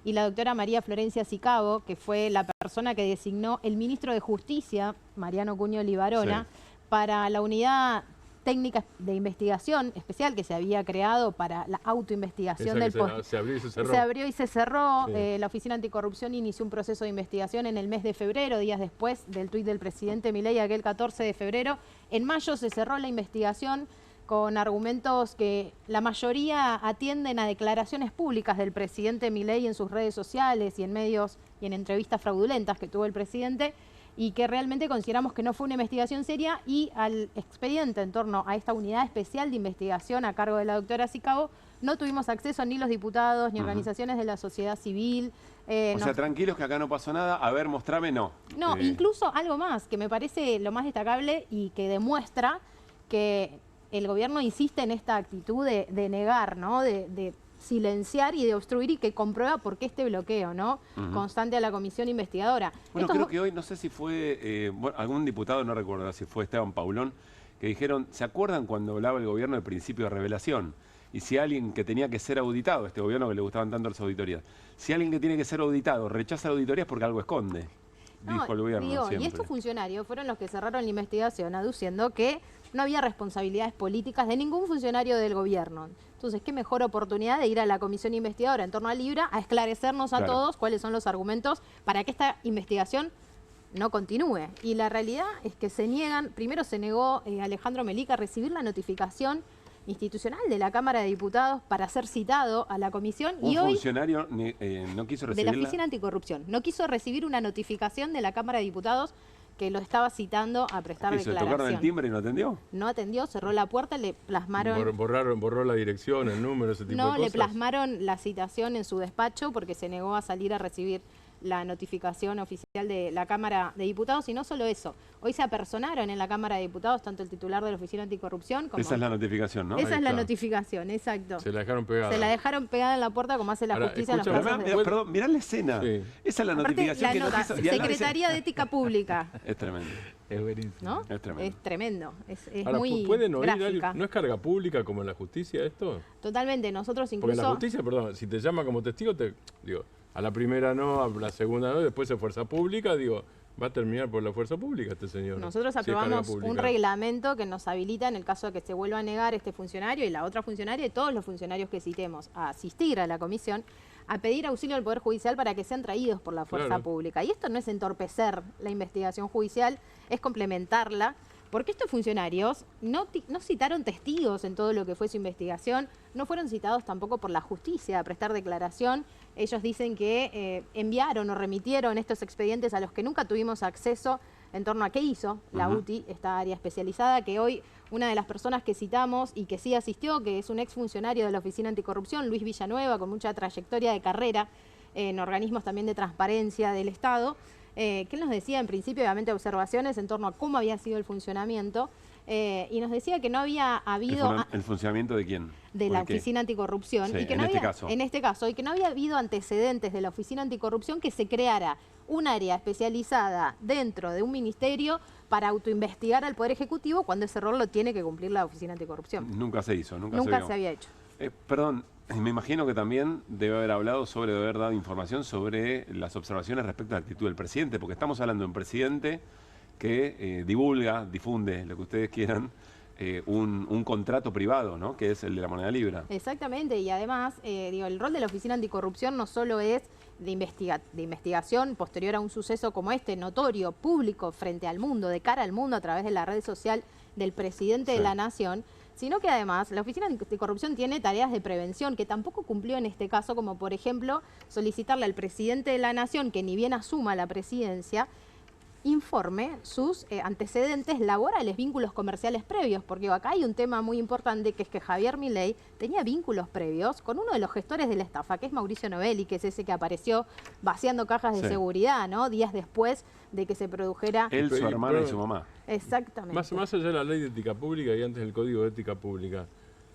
Speaker 2: y la doctora María Florencia Sicabo, que fue la persona que designó el ministro de Justicia, Mariano Cuño Libarona, para la unidad técnica de investigación especial que se había creado para la autoinvestigación del post.
Speaker 4: Se abrió y se cerró.
Speaker 2: Se abrió y se cerró.
Speaker 4: Sí.
Speaker 2: La Oficina Anticorrupción inició un proceso de investigación en el mes de febrero, días después del tuit del presidente Milei, aquel 14 de febrero. En mayo se cerró la investigación con argumentos que la mayoría atienden a declaraciones públicas del presidente Milei en sus redes sociales y en medios y en entrevistas fraudulentas que tuvo el presidente, y que realmente consideramos que no fue una investigación seria, y al expediente en torno a esta unidad especial de investigación a cargo de la doctora Sicabo no tuvimos acceso ni los diputados ni organizaciones de la sociedad civil.
Speaker 1: O sea, tranquilos que acá no pasó nada, a ver, mostrame, no.
Speaker 2: No, incluso algo más que me parece lo más destacable y que demuestra que el gobierno insiste en esta actitud de negar, ¿no? De silenciar y de obstruir, y que comprueba por qué este bloqueo, ¿no? Constante a la comisión investigadora.
Speaker 1: Bueno, creo que hoy, no sé si fue algún diputado, no recuerdo si fue Esteban Paulón, que dijeron, ¿se acuerdan cuando hablaba el gobierno del principio de revelación? Y si alguien que tenía que ser auditado, este gobierno que le gustaban tanto las auditorías, si alguien que tiene que ser auditado rechaza la auditoría es porque algo esconde, dijo el gobierno siempre.
Speaker 2: Y estos funcionarios fueron los que cerraron la investigación aduciendo que no había responsabilidades políticas de ningún funcionario del gobierno. Entonces, qué mejor oportunidad de ir a la comisión investigadora en torno a Libra a esclarecernos a todos cuáles son los argumentos para que esta investigación no continúe. Y la realidad es que se niegan, primero se negó Alejandro Melic a recibir la notificación institucional de la Cámara de Diputados para ser citado a la comisión.
Speaker 1: Un
Speaker 2: y hoy
Speaker 1: funcionario no quiso
Speaker 2: de
Speaker 1: recibir
Speaker 2: la Oficina Anticorrupción no quiso recibir una notificación de la Cámara de Diputados que lo estaba citando a prestar declaración.
Speaker 1: ¿Tocaron el timbre y no atendió?
Speaker 2: No atendió, cerró la puerta, le plasmaron...
Speaker 4: Borró la dirección, el número, ese tipo de cosas.
Speaker 2: No, le plasmaron la citación en su despacho porque se negó a salir a recibir la notificación oficial de la Cámara de Diputados. Y no solo eso, hoy se apersonaron en la Cámara de Diputados tanto el titular de la Oficina Anticorrupción como...
Speaker 1: Esa es la notificación, ¿no?
Speaker 2: Esa es la notificación, exacto.
Speaker 4: Se la dejaron pegada.
Speaker 2: Se la dejaron pegada en la puerta como hace la justicia.
Speaker 1: Perdón, mirá la escena. Sí. Esa es la notificación
Speaker 2: la
Speaker 1: que
Speaker 2: nota,
Speaker 1: no quiso...
Speaker 2: Secretaría de Ética Pública.
Speaker 1: Es tremendo.
Speaker 20: Es buenísimo.
Speaker 2: ¿No?
Speaker 1: Es tremendo.
Speaker 2: Es tremendo. Es
Speaker 4: Ahora,
Speaker 2: muy
Speaker 4: ¿pueden oír
Speaker 2: gráfica.
Speaker 4: ¿No es carga pública como en la justicia esto?
Speaker 2: Totalmente. Nosotros incluso...
Speaker 4: Porque en la justicia, perdón, si te llama como testigo, digo, a la primera no, a la segunda no, después es fuerza pública, digo, va a terminar por la fuerza pública este señor.
Speaker 2: Nosotros aprobamos un reglamento que nos habilita en el caso de que se vuelva a negar este funcionario y la otra funcionaria y todos los funcionarios que citemos a asistir a la comisión, a pedir auxilio al Poder Judicial para que sean traídos por la fuerza pública. Y esto no es entorpecer la investigación judicial, es complementarla, porque estos funcionarios no citaron testigos en todo lo que fue su investigación, no fueron citados tampoco por la justicia a prestar declaración. Ellos dicen que enviaron o remitieron estos expedientes a los que nunca tuvimos acceso en torno a qué hizo la UTI, esta área especializada, que hoy una de las personas que citamos y que sí asistió, que es un exfuncionario de la Oficina Anticorrupción, Luis Villanueva, con mucha trayectoria de carrera en organismos también de transparencia del Estado, que él nos decía en principio, obviamente, observaciones en torno a cómo había sido el funcionamiento, y nos decía que no había habido...
Speaker 1: ¿El funcionamiento de quién?
Speaker 2: De la Oficina Anticorrupción.
Speaker 1: Sí,
Speaker 2: y que no en este caso, y que no había habido antecedentes de la Oficina Anticorrupción que se creara un área especializada dentro de un ministerio para autoinvestigar al Poder Ejecutivo cuando ese rol lo tiene que cumplir la Oficina Anticorrupción.
Speaker 1: Nunca se hizo,
Speaker 2: nunca se había hecho.
Speaker 1: Perdón, me imagino que también debe haber hablado debe haber dado información sobre las observaciones respecto a la actitud del presidente, porque estamos hablando de un presidente que difunde, lo que ustedes quieran, un contrato privado, ¿no? Que es el de la moneda libra.
Speaker 2: Exactamente, y además, el rol de la Oficina Anticorrupción no solo es de investigación posterior a un suceso como este, notorio, público, frente al mundo, de cara al mundo a través de la red social del presidente de la Nación, sino que además la Oficina Anticorrupción tiene tareas de prevención que tampoco cumplió en este caso, como por ejemplo solicitarle al presidente de la Nación, que ni bien asuma la presidencia, informe sus antecedentes laborales, vínculos comerciales previos, porque acá hay un tema muy importante, que es que Javier Milei tenía vínculos previos con uno de los gestores de la estafa, que es Mauricio Novelli, que es ese que apareció vaciando cajas de seguridad, ¿no? Días después de que se produjera...
Speaker 1: Él, su hermana y su mamá.
Speaker 2: Exactamente.
Speaker 4: Más allá de la ley de ética pública y antes del Código de Ética Pública,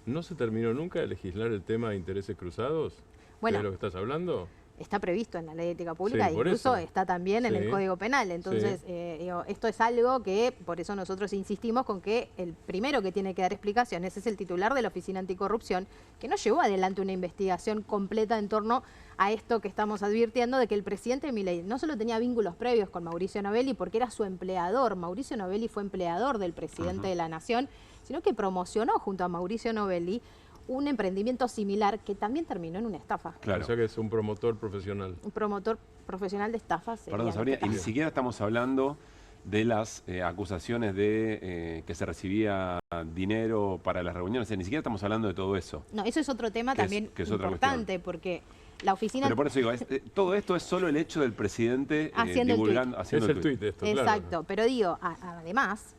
Speaker 4: ¿no se terminó nunca de legislar el tema de intereses cruzados?
Speaker 2: Bueno,
Speaker 4: ¿de lo que estás hablando?
Speaker 2: Está previsto en la Ley de Ética Pública, incluso está también en el Código Penal. Entonces, esto es algo que, por eso nosotros insistimos con que el primero que tiene que dar explicaciones es el titular de la Oficina Anticorrupción, que no llevó adelante una investigación completa en torno a esto que estamos advirtiendo, de que el presidente Milei no solo tenía vínculos previos con Mauricio Novelli, porque era su empleador. Mauricio Novelli fue empleador del presidente de la Nación, sino que promocionó junto a Mauricio Novelli un emprendimiento similar que también terminó en una estafa.
Speaker 4: Claro. O sea que es un promotor profesional.
Speaker 2: Un promotor profesional de estafas.
Speaker 1: Perdón, Sabrina, y ni siquiera estamos hablando de las acusaciones de que se recibía dinero para las reuniones, ni siquiera estamos hablando de todo eso.
Speaker 2: No, eso es otro tema también importante, porque la oficina...
Speaker 1: Pero por eso digo, todo esto es solo el hecho del presidente divulgando, haciendo
Speaker 4: el tuit.
Speaker 2: Exacto,
Speaker 4: claro.
Speaker 2: Pero digo, además,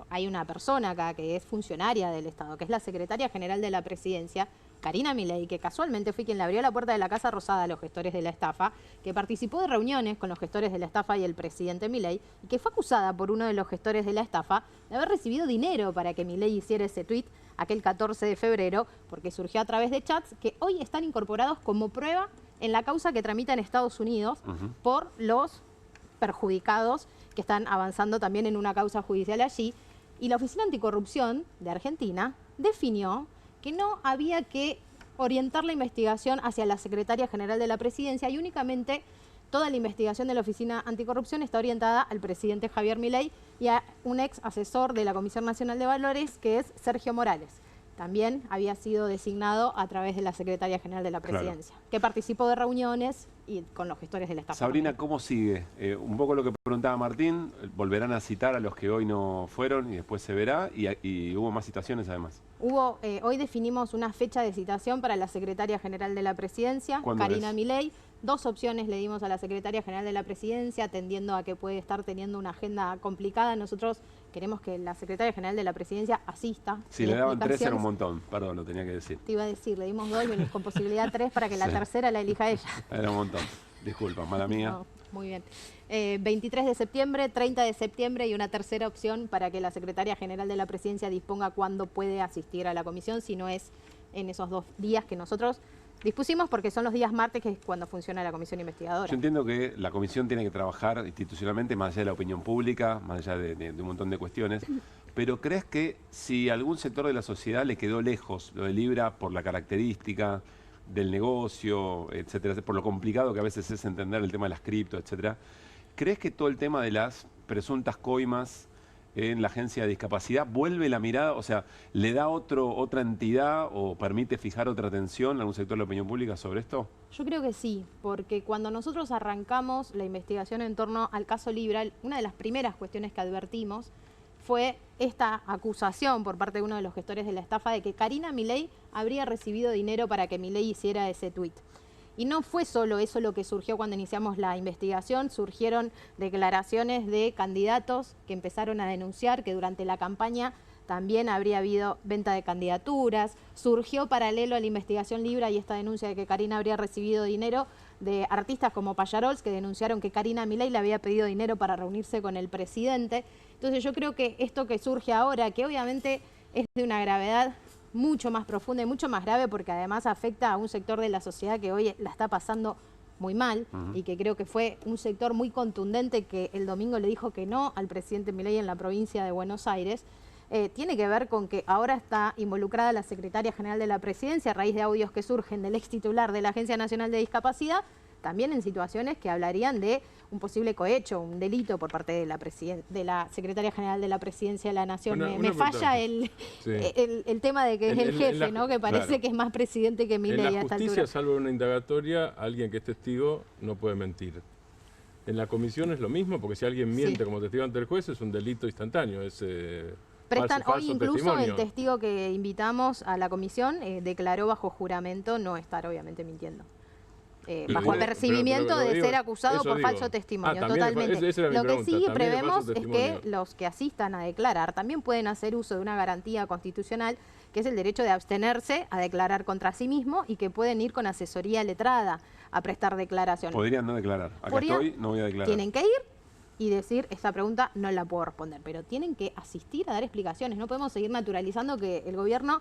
Speaker 2: hay una persona acá que es funcionaria del Estado, que es la secretaria general de la Presidencia, Karina Milei, que casualmente fue quien le abrió la puerta de la Casa Rosada a los gestores de la estafa, que participó de reuniones con los gestores de la estafa y el presidente Milei, y que fue acusada por uno de los gestores de la estafa de haber recibido dinero para que Milei hiciera ese tuit aquel 14 de febrero, porque surgió a través de chats que hoy están incorporados como prueba en la causa que tramita en Estados Unidos por los perjudicados que están avanzando también en una causa judicial allí. Y la Oficina Anticorrupción de Argentina definió que no había que orientar la investigación hacia la Secretaria General de la Presidencia y únicamente toda la investigación de la Oficina Anticorrupción está orientada al presidente Javier Milei y a un ex asesor de la Comisión Nacional de Valores, que es Sergio Morales. También había sido designado a través de la Secretaria General de la Presidencia, que participó de reuniones y con los gestores de la estafa.
Speaker 1: Sabrina, ¿cómo sigue? Un poco lo que preguntaba Martín, volverán a citar a los que hoy no fueron y después se verá, y hubo más citaciones además.
Speaker 2: Hoy definimos una fecha de citación para la secretaria general de la Presidencia, Karina Milei. 2 opciones le dimos a la secretaria general de la Presidencia, atendiendo a que puede estar teniendo una agenda complicada. Nosotros queremos que la secretaria general de la Presidencia asista.
Speaker 1: Si le daban 3 era un montón, perdón, lo tenía que decir.
Speaker 2: Te iba a decir, le dimos 2 y con posibilidad 3 para que la tercera la elija ella.
Speaker 1: Era un montón, disculpa, mala mía.
Speaker 2: No, muy bien. 23 de septiembre, 30 de septiembre y una tercera opción para que la secretaria general de la Presidencia disponga cuándo puede asistir a la comisión, si no es en esos 2 días que nosotros dispusimos, porque son los días martes, que es cuando funciona la comisión investigadora.
Speaker 1: Yo entiendo que la comisión tiene que trabajar institucionalmente, más allá de la opinión pública, más allá de un montón de cuestiones, pero ¿crees que si algún sector de la sociedad le quedó lejos lo de Libra por la característica del negocio, etcétera, por lo complicado que a veces es entender el tema de las cripto, etcétera, ¿crees que todo el tema de las presuntas coimas en la agencia de discapacidad vuelve la mirada, o sea, le da otra entidad o permite fijar otra atención a algún sector de la opinión pública sobre esto?
Speaker 2: Yo creo que sí, porque cuando nosotros arrancamos la investigación en torno al caso Libra, una de las primeras cuestiones que advertimos fue esta acusación por parte de uno de los gestores de la estafa de que Karina Milei habría recibido dinero para que Milei hiciera ese tuit. Y no fue solo eso lo que surgió cuando iniciamos la investigación, surgieron declaraciones de candidatos que empezaron a denunciar que durante la campaña también habría habido venta de candidaturas, surgió paralelo a la investigación Libra y esta denuncia de que Karina habría recibido dinero de artistas como Pallarols, que denunciaron que Karina Milei le había pedido dinero para reunirse con el presidente. Entonces yo creo que esto que surge ahora, que obviamente es de una gravedad mucho más profunda y mucho más grave, porque además afecta a un sector de la sociedad que hoy la está pasando muy mal y que creo que fue un sector muy contundente que el domingo le dijo que no al presidente Milei en la provincia de Buenos Aires, tiene que ver con que ahora está involucrada la secretaria general de la Presidencia a raíz de audios que surgen del ex titular de la Agencia Nacional de Discapacidad, también en situaciones que hablarían de un posible cohecho, un delito por parte de la secretaria general de la Presidencia de la Nación. Me falla el tema de que es el jefe, ¿no? Que parece que es más presidente que Milei a esta altura.
Speaker 4: En la justicia, salvo una indagatoria, alguien que es testigo no puede mentir. En la comisión es lo mismo, porque si alguien miente como testigo ante el juez es un delito instantáneo, es falso
Speaker 2: hoy incluso
Speaker 4: testimonio.
Speaker 2: El testigo que invitamos a la comisión declaró bajo juramento no estar obviamente mintiendo. Bajo apercibimiento de ser acusado por falso testimonio, totalmente. Lo que sí prevemos es que los que asistan a declarar también pueden hacer uso de una garantía constitucional, que es el derecho de abstenerse a declarar contra sí mismo y que pueden ir con asesoría letrada a prestar declaraciones.
Speaker 1: Podrían no declarar. Acá estoy, no voy a declarar.
Speaker 2: Tienen que ir y decir, esta pregunta no la puedo responder, pero tienen que asistir a dar explicaciones. No podemos seguir naturalizando que el gobierno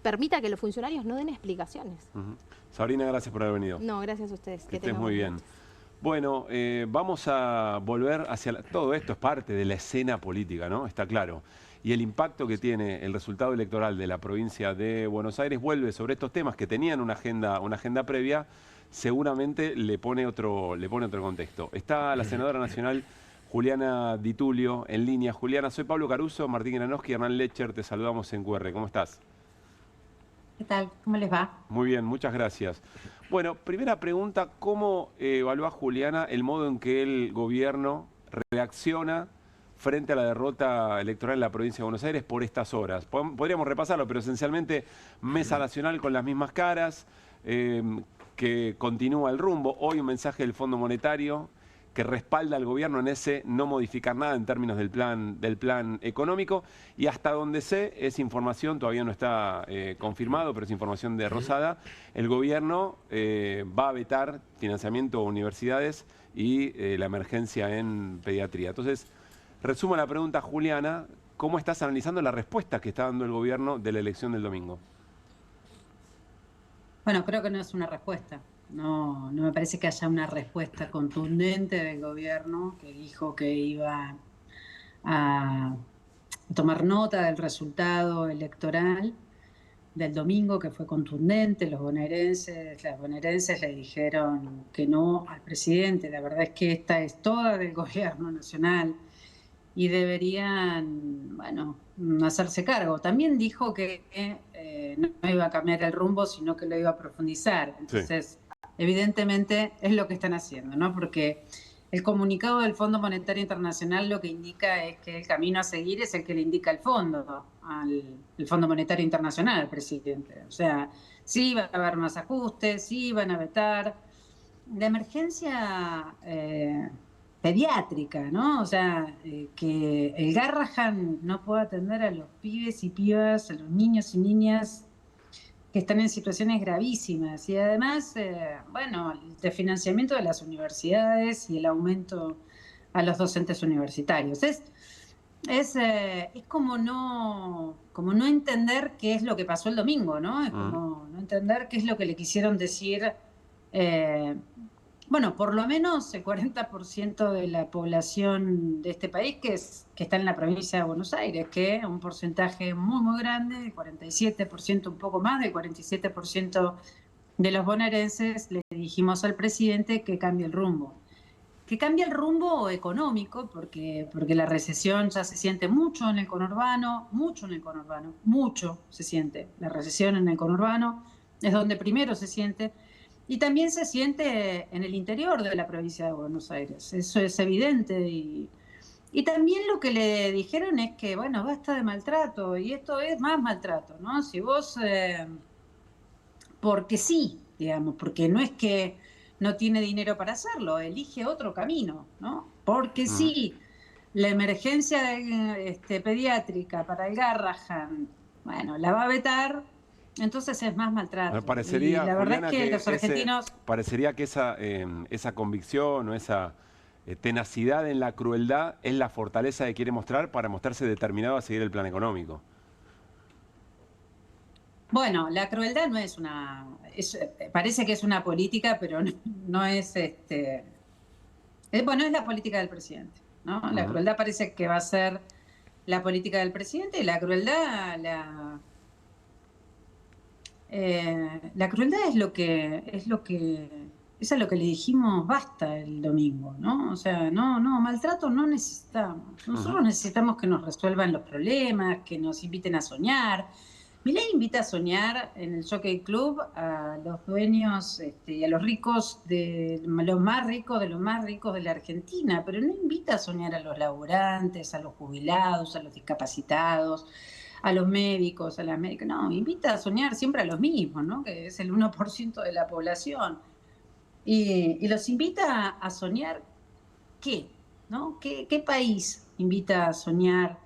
Speaker 2: permita que los funcionarios no den explicaciones.
Speaker 1: Sabrina, gracias por haber venido.
Speaker 2: No, gracias a ustedes.
Speaker 1: Que estés muy bien. Bueno, vamos a volver hacia... Todo esto es parte de la escena política, ¿no? Está claro. Y el impacto que tiene el resultado electoral de la provincia de Buenos Aires vuelve sobre estos temas que tenían una agenda previa, seguramente le pone otro contexto. Está la senadora nacional Juliana Di Tulio en línea. Juliana, soy Pablo Caruso, Martín Granowski, Hernán Lecher, te saludamos en QR. ¿Cómo estás?
Speaker 6: ¿Qué tal? ¿Cómo les va?
Speaker 1: Muy bien, muchas gracias. Bueno, primera pregunta, ¿cómo evalúa Juliana el modo en que el gobierno reacciona frente a la derrota electoral en la provincia de Buenos Aires por estas horas? Podríamos repasarlo, pero esencialmente Mesa Nacional con las mismas caras, que continúa el rumbo. Hoy un mensaje del Fondo Monetario que respalda al gobierno en ese no modificar nada en términos del plan económico, y hasta donde sé, es información, todavía no está confirmado, pero es información de Rosada, el gobierno va a vetar financiamiento a universidades y la emergencia en pediatría. Entonces, resumo la pregunta, Juliana, ¿cómo estás analizando la respuesta que está dando el gobierno de la elección del domingo?
Speaker 6: Bueno, creo que no es una respuesta. No me parece que haya una respuesta contundente del gobierno que dijo que iba a tomar nota del resultado electoral del domingo, que fue contundente. Las bonaerenses le dijeron que no al presidente. La verdad es que esta es toda del gobierno nacional y deberían, bueno, hacerse cargo. También dijo que no iba a cambiar el rumbo, sino que lo iba a profundizar. Entonces, evidentemente es lo que están haciendo, ¿no? Porque el comunicado del Fondo Monetario Internacional lo que indica es que el camino a seguir es el que le indica el Fondo Monetario Internacional al presidente. O sea, sí va a haber más ajustes, sí van a vetar. La emergencia pediátrica, ¿no? O sea, que el Garrahan no pueda atender a los pibes y pibas, a los niños y niñas que están en situaciones gravísimas. Y además, bueno, el desfinanciamiento de las universidades y el aumento a los docentes universitarios. Es como no entender qué es lo que pasó el domingo, ¿no? Es como no entender qué es lo que le quisieron decir. Bueno, por lo menos el 40% de la población de este país que está en la provincia de Buenos Aires, que es un porcentaje muy, muy grande, el 47%, un poco más del 47% de los bonaerenses, le dijimos al presidente que cambie el rumbo. Que cambie el rumbo económico, porque la recesión ya se siente mucho en el conurbano, mucho se siente. La recesión en el conurbano es donde primero se siente. Y también se siente en el interior de la provincia de Buenos Aires, eso es evidente. Y también lo que le dijeron es que, bueno, basta de maltrato, y esto es más maltrato, ¿no? Si vos, porque sí, digamos, porque no es que no tiene dinero para hacerlo, elige otro camino, ¿no? Porque sí, la emergencia pediátrica para el Garrahan, bueno, la va a vetar. Entonces es más maltrato.
Speaker 1: Parecería,
Speaker 6: y la verdad
Speaker 1: Juliana,
Speaker 6: es que los argentinos...
Speaker 1: Parecería que esa convicción o esa tenacidad en la crueldad es la fortaleza que quiere mostrar para mostrarse determinado a seguir el plan económico.
Speaker 6: Bueno, la crueldad no es parece que es una política, pero no es bueno, es la política del presidente, ¿no? La crueldad parece que va a ser la política del presidente, y la crueldad es lo que le dijimos basta el domingo, ¿no? O sea, no, maltrato no necesitamos. Nosotros necesitamos que nos resuelvan los problemas, que nos inviten a soñar. Milei invita a soñar en el Jockey Club a los dueños y a los ricos, los más ricos de la Argentina, pero no invita a soñar a los laburantes, a los jubilados, a los discapacitados, a los médicos, a las médicas. No, invita a soñar siempre a los mismos, ¿no? Que es el 1% de la población. Y los invita a soñar, ¿qué? ¿No? ¿Qué país invita a soñar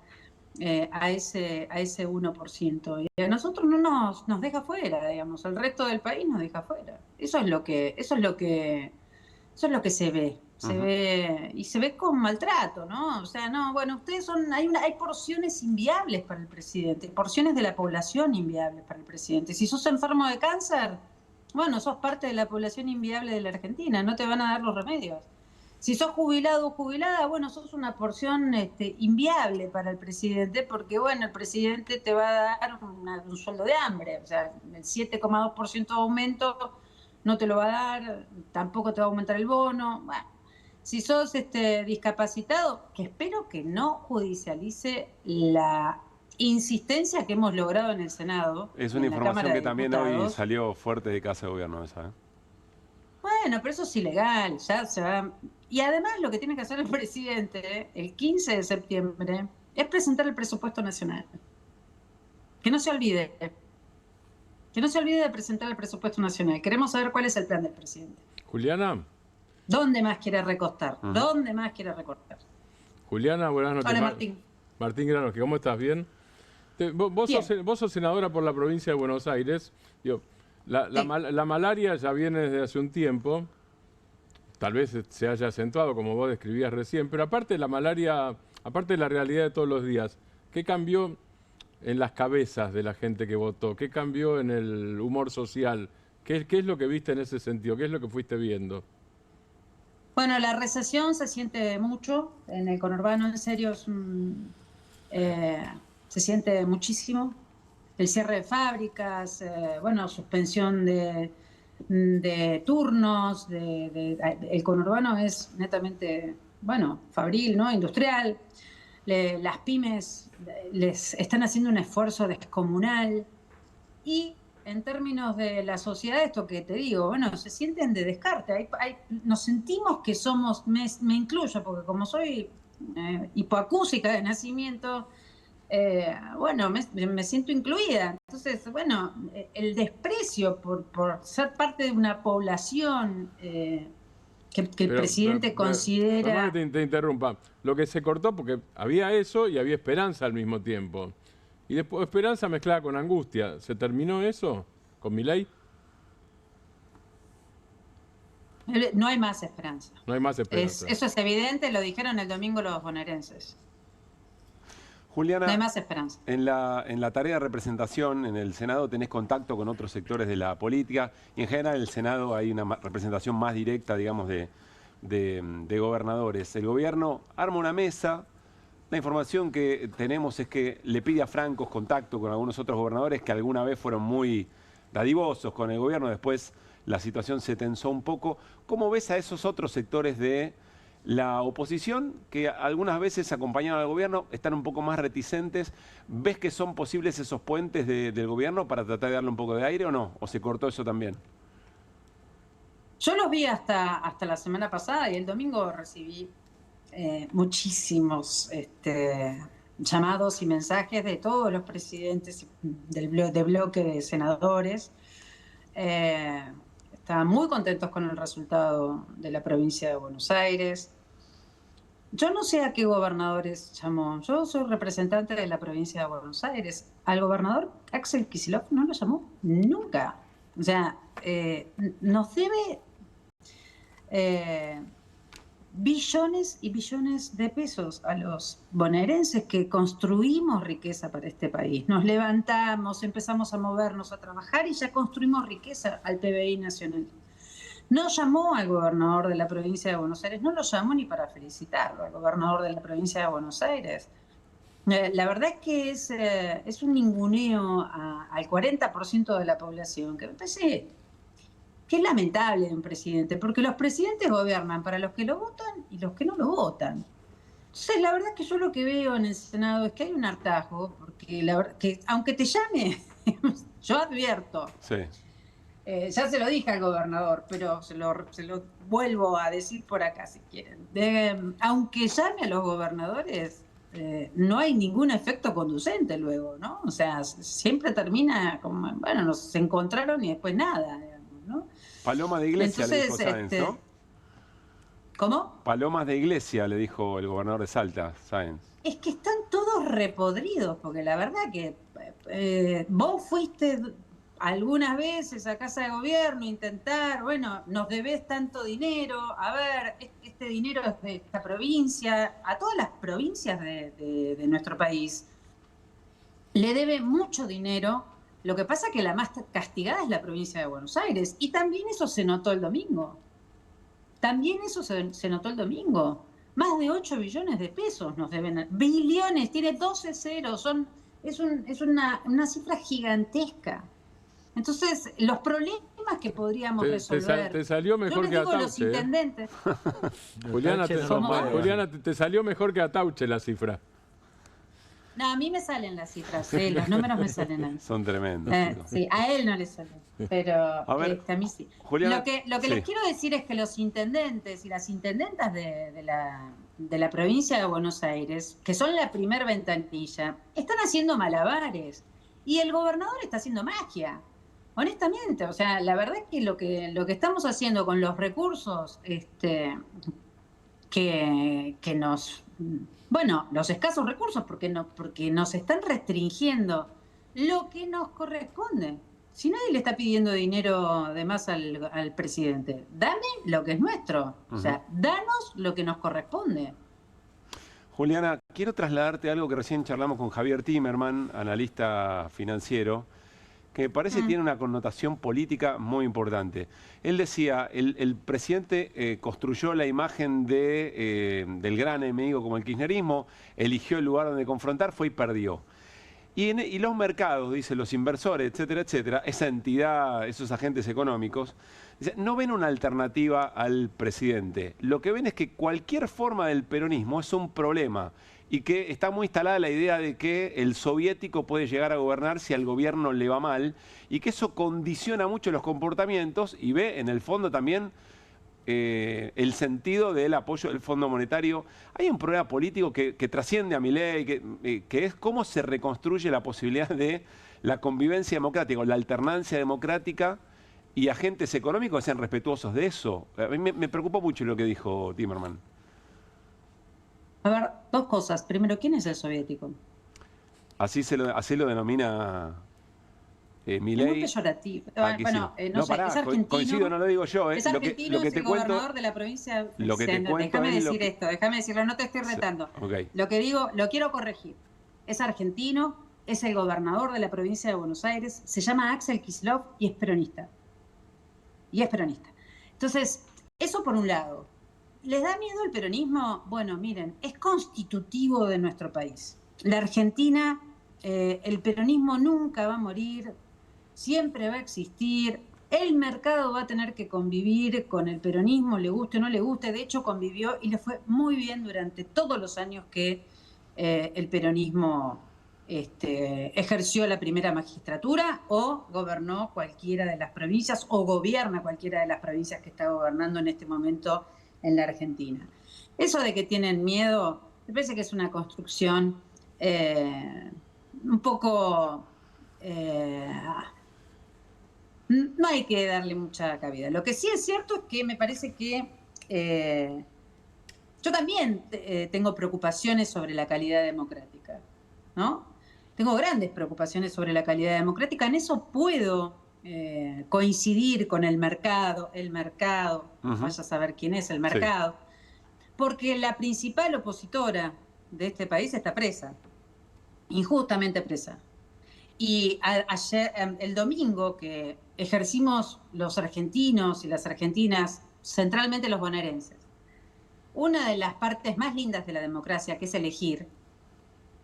Speaker 6: a ese 1%? Y a nosotros no nos deja fuera, digamos, el resto del país nos deja fuera. Eso es lo que se ve. Se ve, y se ve con maltrato, ¿no? O sea, no, bueno, ustedes hay porciones inviables para el presidente, porciones de la población inviables para el presidente. Si sos enfermo de cáncer, bueno, sos parte de la población inviable de la Argentina, no te van a dar los remedios. Si sos jubilado o jubilada, bueno, sos una porción inviable para el presidente, porque, bueno, el presidente te va a dar un sueldo de hambre, o sea, el 7,2% de aumento no te lo va a dar, tampoco te va a aumentar el bono, bueno. Si sos discapacitado, que espero que no judicialice la insistencia que hemos logrado en el Senado.
Speaker 1: Es una información que también hoy salió fuerte de Casa de Gobierno esa, ¿eh?
Speaker 6: Bueno, pero eso es ilegal, ya se va. Y además lo que tiene que hacer el presidente el 15 de septiembre es presentar el presupuesto nacional. Que no se olvide. Que no se olvide de presentar el presupuesto nacional. Queremos saber cuál es el plan del presidente.
Speaker 4: Juliana.
Speaker 6: ¿Dónde más quiere recortar? ¿Dónde más quiere recortar?
Speaker 4: Juliana, buenas noches.
Speaker 6: Hola, Martín.
Speaker 4: Martín Granoski, ¿cómo estás? ¿Bien? Vos sos senadora por la provincia de Buenos Aires. Digo, la malaria ya viene desde hace un tiempo. Tal vez se haya acentuado, como vos describías recién. Pero aparte de la malaria, aparte de la realidad de todos los días, ¿qué cambió en las cabezas de la gente que votó? ¿Qué cambió en el humor social? ¿Qué es lo que viste en ese sentido? ¿Qué es lo que fuiste viendo?
Speaker 6: Bueno, la recesión se siente mucho en el conurbano, en serio, se siente muchísimo. El cierre de fábricas, bueno, suspensión de turnos, el conurbano es netamente, bueno, fabril, ¿no? Industrial. Las pymes les están haciendo un esfuerzo descomunal y en términos de la sociedad, esto que te digo, bueno, se sienten de descarte. Nos sentimos que somos, me incluyo, porque como soy hipoacúsica de nacimiento, bueno, me siento incluida. Entonces, bueno, el desprecio por ser parte de una población que el presidente considera...
Speaker 4: Perdón que te interrumpa. Lo que se cortó, porque había eso y había esperanza al mismo tiempo. Y después esperanza mezclada con angustia. ¿Se terminó eso con Milei?
Speaker 6: No hay más esperanza.
Speaker 4: No hay más esperanza.
Speaker 6: Eso es evidente, lo dijeron el domingo los bonaerenses.
Speaker 1: Juliana,
Speaker 6: no hay más esperanza.
Speaker 1: En la tarea de representación en el Senado tenés contacto con otros sectores de la política y en general en el Senado hay una representación más directa, digamos, de gobernadores. El gobierno arma una mesa. La información que tenemos es que le pide a Francos contacto con algunos otros gobernadores que alguna vez fueron muy dadivosos con el gobierno, después la situación se tensó un poco. ¿Cómo ves a esos otros sectores de la oposición que algunas veces acompañan al gobierno, están un poco más reticentes? ¿Ves que son posibles esos puentes del gobierno para tratar de darle un poco de aire o no? ¿O se cortó eso también?
Speaker 6: Yo los vi hasta la semana pasada y el domingo recibí muchísimos llamados y mensajes de todos los presidentes de bloque de senadores. Estaban muy contentos con el resultado de la provincia de Buenos Aires. Yo no sé a qué gobernadores llamó. Yo soy representante de la provincia de Buenos Aires. Al gobernador Axel Kicillof no lo llamó nunca. O sea, nos debe billones y billones de pesos a los bonaerenses que construimos riqueza para este país. Nos levantamos, empezamos a movernos, a trabajar y ya construimos riqueza al PBI nacional. No llamó al gobernador de la provincia de Buenos Aires, no lo llamó ni para felicitarlo, al gobernador de la provincia de Buenos Aires. La verdad es que es un ninguneo al 40% de la población, que me parece que es lamentable de un presidente, porque los presidentes gobiernan para los que lo votan y los que no lo votan. Entonces, la verdad es que yo lo que veo en el Senado es que hay un hartazgo, porque la verdad que aunque te llame, yo advierto,
Speaker 1: sí.
Speaker 6: Ya se lo dije al gobernador, pero se lo vuelvo a decir por acá si quieren. Aunque llame a los gobernadores, no hay ningún efecto conducente luego, ¿no? O sea, siempre termina como, bueno, nos encontraron y después nada, digamos, ¿no?
Speaker 1: Paloma de iglesia. Entonces, le dijo Sáenz, ¿no?
Speaker 6: ¿Cómo?
Speaker 1: Palomas de iglesia, le dijo el gobernador de Salta, Sáenz.
Speaker 6: Es que están todos repodridos, porque la verdad que vos fuiste algunas veces a Casa de Gobierno a intentar, bueno, nos debés tanto dinero, a ver, este dinero es de esta provincia, a todas las provincias de nuestro país le debe mucho dinero. Lo que pasa es que la más castigada es la provincia de Buenos Aires, y también eso se notó el domingo. También eso se notó el domingo. Más de 8 billones de pesos nos deben. Billones, tiene 12 ceros, es una cifra gigantesca. Entonces, los problemas que podríamos resolver...
Speaker 4: Te salió mejor que Atauche.
Speaker 6: Los intendentes.
Speaker 4: Juliana, te salió mejor que Atauche la cifra.
Speaker 6: No, a mí me salen las cifras, sí, los números me salen ahí.
Speaker 1: Son tremendos.
Speaker 6: Sí, a él no le salen, pero a mí sí.
Speaker 1: Juliana,
Speaker 6: lo que sí les quiero decir es que los intendentes y las intendentas de la provincia de Buenos Aires, que son la primer ventanilla, están haciendo malabares y el gobernador está haciendo magia. Honestamente, o sea, la verdad es que lo que estamos haciendo con los recursos que nos... Bueno, los escasos recursos, porque nos están restringiendo lo que nos corresponde. Si nadie le está pidiendo dinero de más al presidente, dame lo que es nuestro. O sea, danos lo que nos corresponde.
Speaker 1: Juliana, quiero trasladarte algo que recién charlamos con Javier Timerman, analista financiero, que me parece tiene una connotación política muy importante. Él decía, el presidente construyó la imagen del gran enemigo como el kirchnerismo, eligió el lugar donde confrontar, fue y perdió. Y los mercados, dice, los inversores, etcétera, etcétera, esa entidad, esos agentes económicos, dice, no ven una alternativa al presidente. Lo que ven es que cualquier forma del peronismo es un problema. y que está muy instalada la idea de que el soviético puede llegar a gobernar si al gobierno le va mal, y que eso condiciona mucho los comportamientos, y ve en el fondo también el sentido del apoyo del Fondo Monetario. Hay un problema político que trasciende a Milei, que es cómo se reconstruye la posibilidad de la convivencia democrática, o la alternancia democrática, y agentes económicos que sean respetuosos de eso. A mí me preocupó mucho lo que dijo Timerman.
Speaker 6: A ver, dos cosas. Primero, ¿quién es el soviético?
Speaker 1: Así lo denomina Milei.
Speaker 6: Es muy peyorativo.
Speaker 1: Aquí
Speaker 6: bueno,
Speaker 1: sí.
Speaker 6: no sé,
Speaker 1: pará,
Speaker 6: es argentino.
Speaker 1: Coincido, no lo digo yo.
Speaker 6: Es argentino,
Speaker 1: lo que
Speaker 6: es
Speaker 1: te
Speaker 6: el
Speaker 1: cuento,
Speaker 6: gobernador de la provincia.
Speaker 1: Lo que te cuento
Speaker 6: déjame
Speaker 1: es
Speaker 6: decir esto, déjame decirlo, no te estoy retando.
Speaker 1: Okay.
Speaker 6: Lo que digo, lo quiero corregir. Es argentino, es el gobernador de la provincia de Buenos Aires, se llama Axel Kicillof y es peronista. Entonces, eso por un lado. ¿Les da miedo el peronismo? Bueno, miren, es constitutivo de nuestro país. La Argentina, el peronismo nunca va a morir, siempre va a existir. El mercado va a tener que convivir con el peronismo, le guste o no le guste. De hecho, convivió y le fue muy bien durante todos los años que el peronismo ejerció la primera magistratura o gobernó cualquiera de las provincias o gobierna cualquiera de las provincias que está gobernando en este momento en la Argentina. Eso de que tienen miedo, me parece que es una construcción un poco... no hay que darle mucha cabida. Lo que sí es cierto es que me parece que yo también tengo preocupaciones sobre la calidad democrática, ¿no? Tengo grandes preocupaciones sobre la calidad democrática. En eso puedo coincidir con el mercado, vaya a saber quién es el mercado, porque la principal opositora de este país está presa, injustamente presa. Y ayer, el domingo, que ejercimos los argentinos y las argentinas, centralmente los bonaerenses, una de las partes más lindas de la democracia, que es elegir,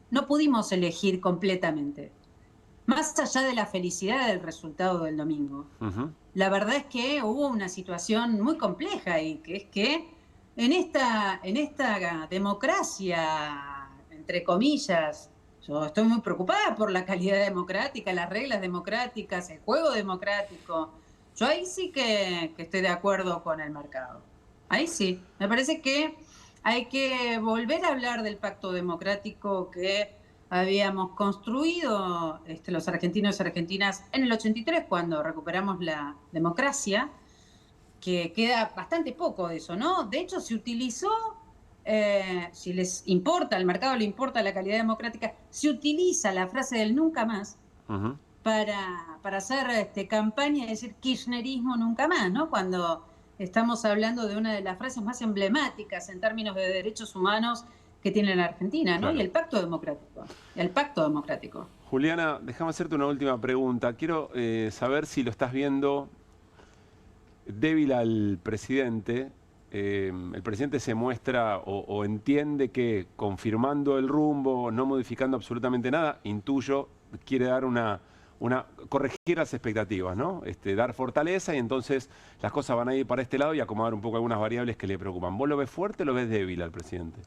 Speaker 6: no pudimos elegir completamente. Más allá de la felicidad del resultado del domingo, la verdad es que hubo una situación muy compleja, y que es que en esta democracia, entre comillas, yo estoy muy preocupada por la calidad democrática, las reglas democráticas, el juego democrático. Yo ahí sí que estoy de acuerdo con el mercado. Ahí sí. Me parece que hay que volver a hablar del pacto democrático que habíamos construido los argentinos y argentinas en el 83, cuando recuperamos la democracia, que queda bastante poco de eso, ¿no? De hecho, se utilizó... si les importa, al mercado le importa la calidad democrática, se utiliza la frase del nunca más para hacer campaña y decir kirchnerismo nunca más, ¿no? Cuando estamos hablando de una de las frases más emblemáticas en términos de derechos humanos que tiene la Argentina, ¿no? Claro. Y el pacto democrático.
Speaker 1: Juliana, déjame hacerte una última pregunta. Quiero saber si lo estás viendo débil al presidente. El presidente se muestra o entiende que confirmando el rumbo, no modificando absolutamente nada, intuyo, quiere dar corregir las expectativas, ¿no? Dar fortaleza, y entonces las cosas van a ir para este lado y acomodar un poco algunas variables que le preocupan. ¿Vos lo ves fuerte o lo ves débil al presidente?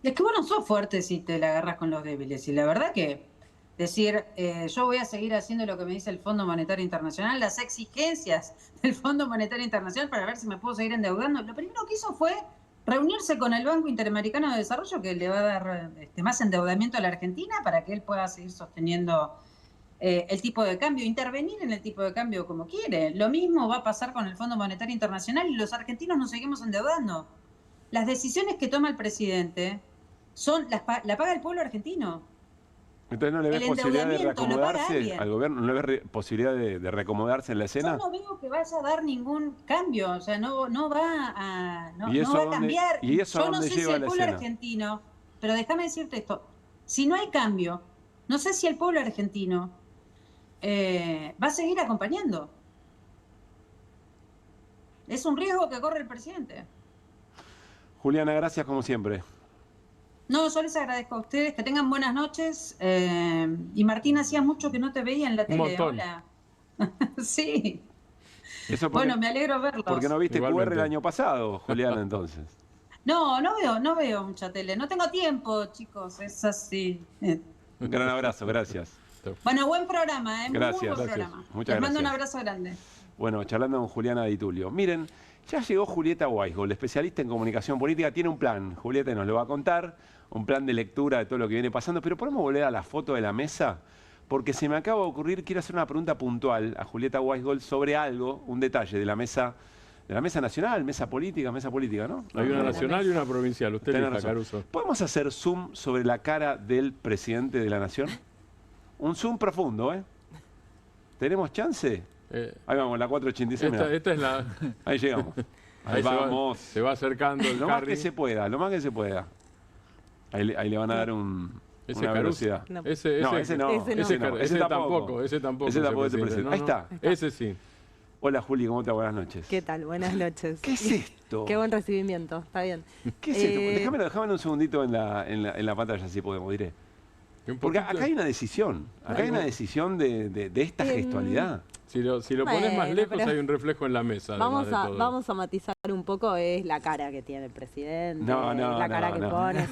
Speaker 6: Es que vos no sos fuerte si te la agarras con los débiles, y la verdad que decir, yo voy a seguir haciendo lo que me dice el Fondo Monetario Internacional, las exigencias del Fondo Monetario Internacional para ver si me puedo seguir endeudando. Lo primero que hizo fue reunirse con el Banco Interamericano de Desarrollo, que le va a dar más endeudamiento a la Argentina para que él pueda seguir sosteniendo el tipo de cambio, intervenir en el tipo de cambio como quiere. Lo mismo va a pasar con el Fondo Monetario Internacional, y los argentinos nos seguimos endeudando. Las decisiones que toma el presidente la paga el pueblo argentino.
Speaker 1: Entonces, ¿no le ves posibilidad de reacomodarse al gobierno? ¿No le ves posibilidad de reacomodarse en la escena?
Speaker 6: Yo no veo que vaya a dar ningún cambio, o sea, no va a cambiar.
Speaker 1: ¿Y eso
Speaker 6: yo no sé si el pueblo argentino, pero déjame decirte esto, si no hay cambio, no sé si el pueblo argentino va a seguir acompañando. Es un riesgo que corre el presidente.
Speaker 1: Juliana, gracias como siempre.
Speaker 6: No, yo les agradezco a ustedes, que tengan buenas noches. Y Martín, hacía mucho que no te veía en la tele.
Speaker 4: Un montón.
Speaker 6: Hola. Sí.
Speaker 1: Eso
Speaker 6: bueno, me alegro verlos.
Speaker 1: Porque no viste QR el año pasado, Juliana, entonces.
Speaker 6: No veo mucha tele. No tengo tiempo, chicos. Es así.
Speaker 1: Un gran abrazo, gracias.
Speaker 6: Bueno, buen programa,
Speaker 1: Gracias.
Speaker 6: Muy buen programa.
Speaker 1: Muchas
Speaker 6: Les mando un
Speaker 1: gracias.
Speaker 6: abrazo grande.
Speaker 1: Bueno, charlando con Juliana Di Tulio. Miren, ya llegó Julieta Weisgold, especialista en comunicación política. Tiene un plan, Julieta nos lo va a contar, un plan de lectura de todo lo que viene pasando. Pero podemos volver a la foto de la mesa, porque se me acaba de ocurrir, quiero hacer una pregunta puntual a Julieta Weisgold sobre algo, un detalle de la mesa nacional, mesa política, ¿no?
Speaker 4: Hay una nacional y una provincial. Usted
Speaker 1: Tiene
Speaker 4: elija,
Speaker 1: razón.
Speaker 4: Caruso.
Speaker 1: ¿Podemos hacer zoom sobre la cara del presidente de la nación? Un zoom profundo, ¿eh? ¿Tenemos chance? Ahí vamos, la 486.
Speaker 4: Esta es la...
Speaker 1: Ahí llegamos. Ahí
Speaker 4: vamos. Se va acercando el
Speaker 1: Lo más
Speaker 4: Harry.
Speaker 1: que se pueda, lo más que se pueda. Ahí le van a dar una velocidad.
Speaker 4: No.
Speaker 1: No, ese no. Ese tampoco.
Speaker 4: Ese tampoco.
Speaker 1: Ese tampoco es el presidente. Ahí está.
Speaker 4: Ese sí.
Speaker 1: Hola Juli, ¿cómo te va? Buenas noches.
Speaker 9: ¿Qué tal? Buenas noches.
Speaker 1: ¿Qué es esto?
Speaker 9: Qué buen recibimiento, está bien.
Speaker 1: ¿Qué es esto? Déjame un segundito en la pantalla, si podemos, diré. Porque acá hay una decisión. Acá hay una decisión de esta gestualidad.
Speaker 4: Si lo pones más lejos, hay un reflejo en la mesa.
Speaker 9: Vamos a matizar un poco, es la cara que tiene el presidente, la cara que pone.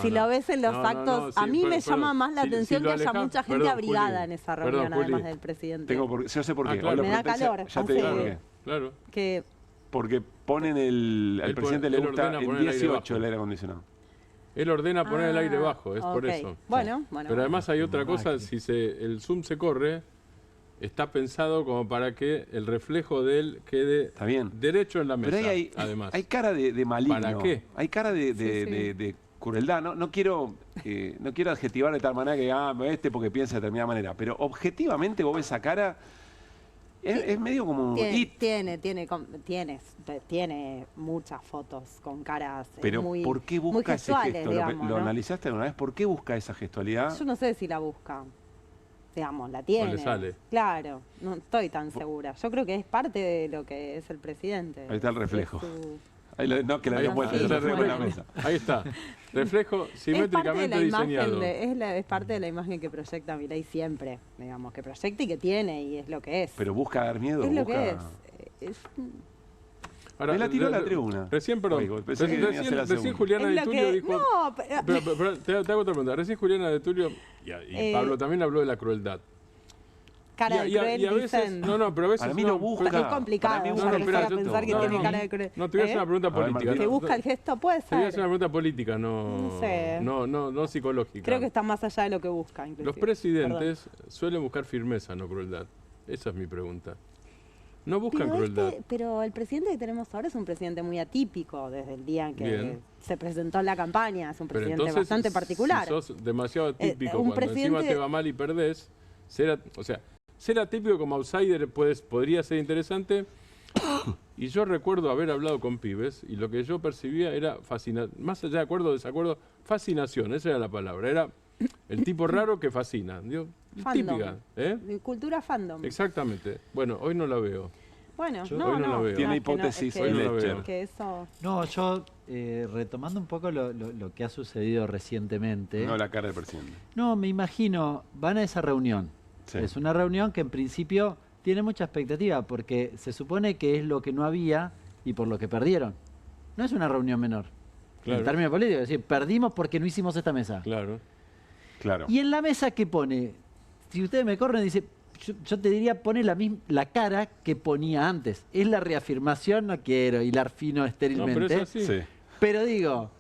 Speaker 9: Si lo ves en los actos, a mí me llama más la atención que haya mucha gente abrigada en esa reunión, además del presidente.
Speaker 1: Yo sé por qué.
Speaker 9: Claro. Me da calor.
Speaker 1: Ya te digo por qué.
Speaker 4: Claro.
Speaker 1: Porque ponen al presidente le gusta en 18 el aire acondicionado.
Speaker 4: Él ordena poner el aire bajo, es por eso.
Speaker 9: Bueno.
Speaker 4: Pero además hay otra cosa, si el zoom se corre, está pensado como para que el reflejo de él quede derecho en la mesa.
Speaker 1: Pero
Speaker 4: además.
Speaker 1: Hay cara de maligno.
Speaker 4: ¿Para qué?
Speaker 1: Hay cara de crueldad. No quiero adjetivar de tal manera que porque piensa de determinada manera. Pero objetivamente vos ves esa cara, es medio como...
Speaker 9: Tiene muchas fotos con caras
Speaker 1: pero
Speaker 9: muy
Speaker 1: ¿por qué busca
Speaker 9: ese
Speaker 1: gesto?
Speaker 9: digamos,
Speaker 1: ¿Lo analizaste alguna vez? ¿Por qué busca esa gestualidad?
Speaker 9: Yo no sé si la busca. Digamos, la tiene.
Speaker 4: O le sale.
Speaker 9: Claro, no estoy tan segura. Yo creo que es parte de lo que es el presidente.
Speaker 1: Ahí está el reflejo. Ahí que la habían puesto en la mesa.
Speaker 4: Ahí está. Reflejo simétricamente diseñado.
Speaker 9: Es parte de la imagen que proyecta Milei siempre, digamos, que proyecta y que tiene, y es lo que es.
Speaker 1: Pero busca dar miedo.
Speaker 9: Es lo que es.
Speaker 1: Ahora, me la tiró la tribuna.
Speaker 4: Recién Juliana Di Tulio dijo...
Speaker 9: No,
Speaker 4: pero te hago otra pregunta. Recién Juliana Di Tulio y Pablo también habló de la crueldad.
Speaker 9: Cara de cruel,
Speaker 4: y a veces,
Speaker 9: dicen.
Speaker 4: pero a veces
Speaker 1: para mí no busca.
Speaker 9: Es complicado pensar que tiene cara de cruel.
Speaker 4: No, te voy a hacer una pregunta política.
Speaker 9: ¿Que busca el gesto? Puede ser.
Speaker 4: Te voy a hacer una pregunta política,
Speaker 9: No sé.
Speaker 4: no psicológica.
Speaker 9: Creo que está más allá de lo que busca, inclusive.
Speaker 4: Los presidentes suelen buscar firmeza, no crueldad. Esa es mi pregunta. No buscan crueldad.
Speaker 9: Pero el presidente que tenemos ahora es un presidente muy atípico desde el día en que se presentó en la campaña. Es un presidente bastante particular.
Speaker 4: Si sos demasiado atípico cuando encima te va mal y perdés, ser atípico como outsider podría ser interesante. Y yo recuerdo haber hablado con pibes y lo que yo percibía era fascinación. Más allá de acuerdo o desacuerdo, fascinación, esa era la palabra. Era el tipo raro que fascina. Típica.
Speaker 9: Cultura fandom.
Speaker 4: Exactamente. Bueno, hoy no la veo.
Speaker 9: Bueno,
Speaker 4: hoy no la veo.
Speaker 1: Tiene hipótesis hoy Lecter.
Speaker 20: Yo retomando un poco lo que ha sucedido recientemente.
Speaker 1: No la cara del presidente.
Speaker 20: No, me imagino, van a esa reunión. Sí. Es una reunión que en principio tiene mucha expectativa porque se supone que es lo que no había y por lo que perdieron. No es una reunión menor. Claro. En términos políticos, es decir, perdimos porque no hicimos esta mesa.
Speaker 4: Claro.
Speaker 20: Y en la mesa, ¿qué pone? Si ustedes me corren, dice, yo te diría, pone la cara que ponía antes. Es la reafirmación, no quiero hilar fino estérilmente.
Speaker 4: No, pero es así.
Speaker 20: Pero digo,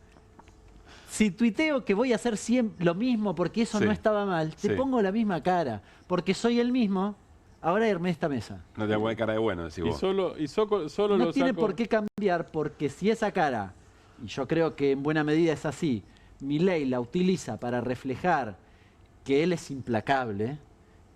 Speaker 20: si tuiteo que voy a hacer siempre lo mismo porque eso no estaba mal, te pongo la misma cara. Porque soy el mismo, ahora armé esta mesa.
Speaker 1: No te hago cara de bueno, decís vos.
Speaker 4: Solo
Speaker 20: no tiene por qué cambiar, porque si esa cara, y yo creo que en buena medida es así, Milei la utiliza para reflejar que él es implacable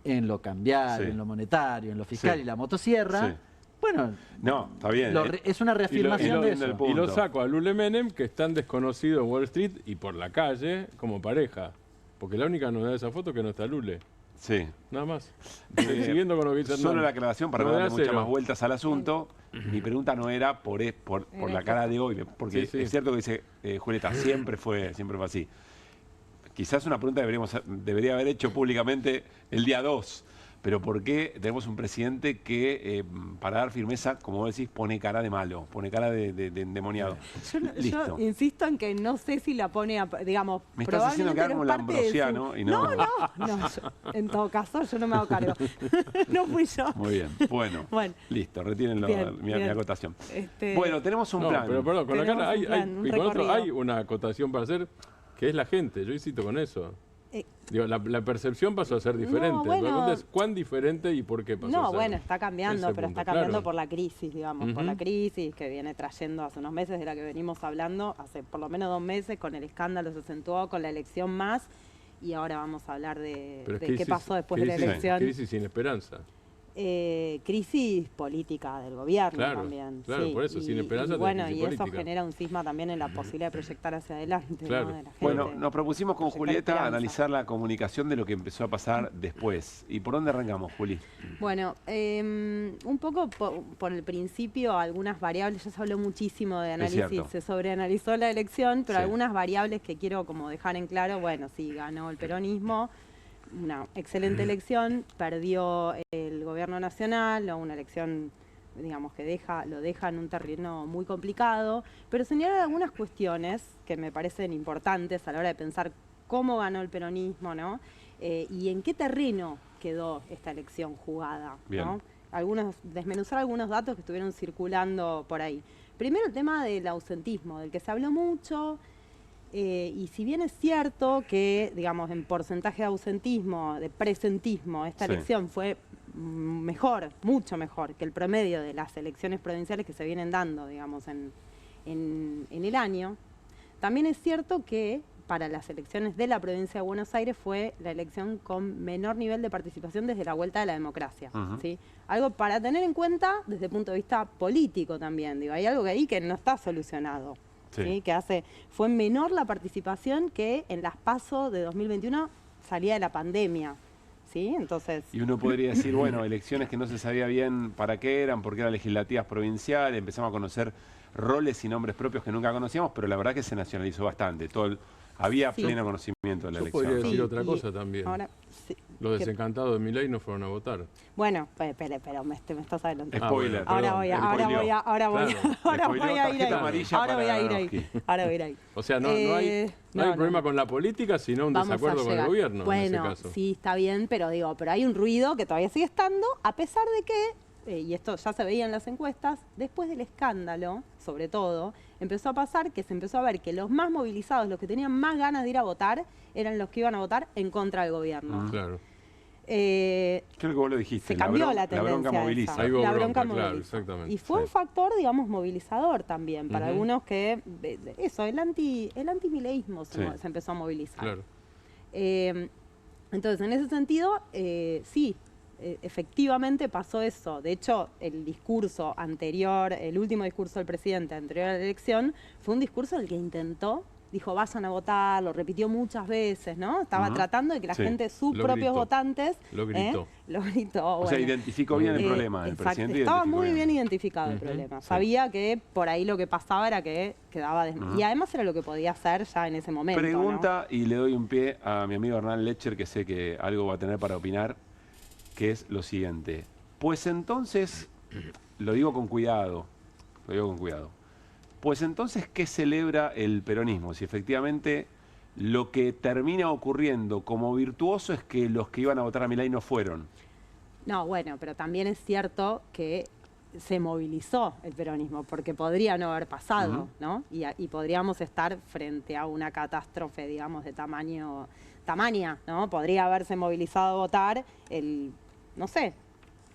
Speaker 20: en lo cambiario, en lo monetario, en lo fiscal y la motosierra. Bueno,
Speaker 1: no, está bien.
Speaker 20: Es una reafirmación de eso.
Speaker 4: Y lo saco a Lule Menem, que están desconocidos en Wall Street y por la calle como pareja. Porque la única novedad de esa foto es que no está Lule.
Speaker 1: Sí.
Speaker 4: Nada más. Siguiendo con lo que dice Hernán.
Speaker 1: Solo la aclaración para no darle muchas más vueltas al asunto. Mi pregunta no era por la cara de hoy, porque es cierto que dice Julieta, siempre fue así. Quizás una pregunta debería haber hecho públicamente el día 2, pero ¿por qué tenemos un presidente que, para dar firmeza, como vos decís, pone cara de malo, pone cara de endemoniado?
Speaker 9: Yo insisto en que no sé si la pone, digamos,
Speaker 1: me estás haciendo quedar como Lambrosiano.
Speaker 9: No, en todo caso, yo no me hago cargo. No fui yo.
Speaker 1: Muy bien, bueno. Listo, retienen mi acotación. Bueno, tenemos un plan.
Speaker 4: Pero perdón, con la cara hay una acotación para hacer, que es la gente. Yo insisto con eso. Digo, la percepción pasó a ser diferente. La pregunta es cuán diferente y por qué pasó a ser.
Speaker 9: Bueno, está cambiando, pero está cambiando por la crisis, digamos, por la crisis que viene trayendo hace unos meses, de la que venimos hablando, hace por lo menos 2 meses, con el escándalo se acentuó, con la elección más, y ahora vamos a hablar de qué pasó después de la elección.
Speaker 4: Crisis sin esperanza.
Speaker 9: Crisis política del gobierno también.
Speaker 4: Claro, sí. Por eso, sin esperanza.
Speaker 9: Y eso genera un cisma también en la posibilidad de proyectar hacia adelante.
Speaker 4: Claro.
Speaker 9: ¿no? De la gente.
Speaker 1: Bueno, nos propusimos con Julieta analizar la comunicación de lo que empezó a pasar después. ¿Y por dónde arrancamos, Juli?
Speaker 9: Bueno, un poco por el principio, algunas variables, ya se habló muchísimo de análisis, se sobreanalizó la elección, pero algunas variables que quiero como dejar en claro, bueno, sí, ganó el peronismo, una excelente elección, perdió el gobierno nacional, o una elección, digamos, que lo deja en un terreno muy complicado, pero señalar algunas cuestiones que me parecen importantes a la hora de pensar cómo ganó el peronismo, ¿no? Y en qué terreno quedó esta elección jugada, ¿no? Desmenuzar algunos datos que estuvieron circulando por ahí. Primero el tema del ausentismo, del que se habló mucho. Y si bien es cierto que, digamos, en porcentaje de ausentismo, de presentismo, esta elección fue mejor, mucho mejor que el promedio de las elecciones provinciales que se vienen dando, digamos, en el año, también es cierto que para las elecciones de la provincia de Buenos Aires fue la elección con menor nivel de participación desde la vuelta de la democracia. ¿Sí? Algo para tener en cuenta desde el punto de vista político también. Digo, hay algo ahí que no está solucionado. ¿Sí? Que fue menor la participación que en las PASO de 2021 salía de la pandemia. ¿Sí? Entonces...
Speaker 1: Y uno podría decir, bueno, elecciones que no se sabía bien para qué eran, porque eran legislativas provinciales, empezamos a conocer roles y nombres propios que nunca conocíamos, pero la verdad que se nacionalizó bastante. Había pleno conocimiento de la elección.
Speaker 4: Podría decir otra cosa también.
Speaker 9: Ahora,
Speaker 4: los desencantados de Milei no fueron a votar.
Speaker 9: Bueno, pero me estás adelantando.
Speaker 1: Spoiler.
Speaker 9: Ahora voy a ir ahí.
Speaker 4: O sea, no hay problema con la política, sino un desacuerdo con el gobierno.
Speaker 9: Bueno,
Speaker 4: en ese caso.
Speaker 9: Sí, está bien, pero hay un ruido que todavía sigue estando, a pesar de que, y esto ya se veía en las encuestas, después del escándalo, sobre todo, empezó a pasar que se empezó a ver que los más movilizados, los que tenían más ganas de ir a votar, eran los que iban a votar en contra del gobierno.
Speaker 4: Claro.
Speaker 1: Creo que vos lo dijiste.
Speaker 9: Se cambió la tendencia.
Speaker 1: La bronca moviliza.
Speaker 9: La bronca moviliza.
Speaker 4: Claro, exactamente.
Speaker 9: Y fue un factor, digamos, movilizador también para algunos que, el antimileísmo se empezó a movilizar.
Speaker 4: Claro.
Speaker 9: Entonces, en ese sentido, sí, efectivamente pasó eso. De hecho, el discurso anterior, el último discurso del presidente anterior a la elección, fue un discurso en el que dijo, vayan a votar, lo repitió muchas veces, ¿no? Estaba tratando de que la gente, sus propios votantes...
Speaker 4: Lo gritó.
Speaker 1: O sea, identificó bien el problema, el presidente.
Speaker 9: Estaba muy bien identificado el problema. Sabía que por ahí lo que pasaba era que quedaba... Y además era lo que podía hacer ya en ese momento.
Speaker 1: Pregunta, y le doy un pie a mi amigo Hernán Lecher, que sé que algo va a tener para opinar, que es lo siguiente. Pues entonces, lo digo con cuidado, pues entonces, ¿qué celebra el peronismo? Si efectivamente lo que termina ocurriendo como virtuoso es que los que iban a votar a Milei no fueron.
Speaker 9: No, bueno, pero también es cierto que se movilizó el peronismo, porque podría no haber pasado, ¿no? Y podríamos estar frente a una catástrofe, digamos, de tamaña, ¿no? Podría haberse movilizado a votar el, no sé,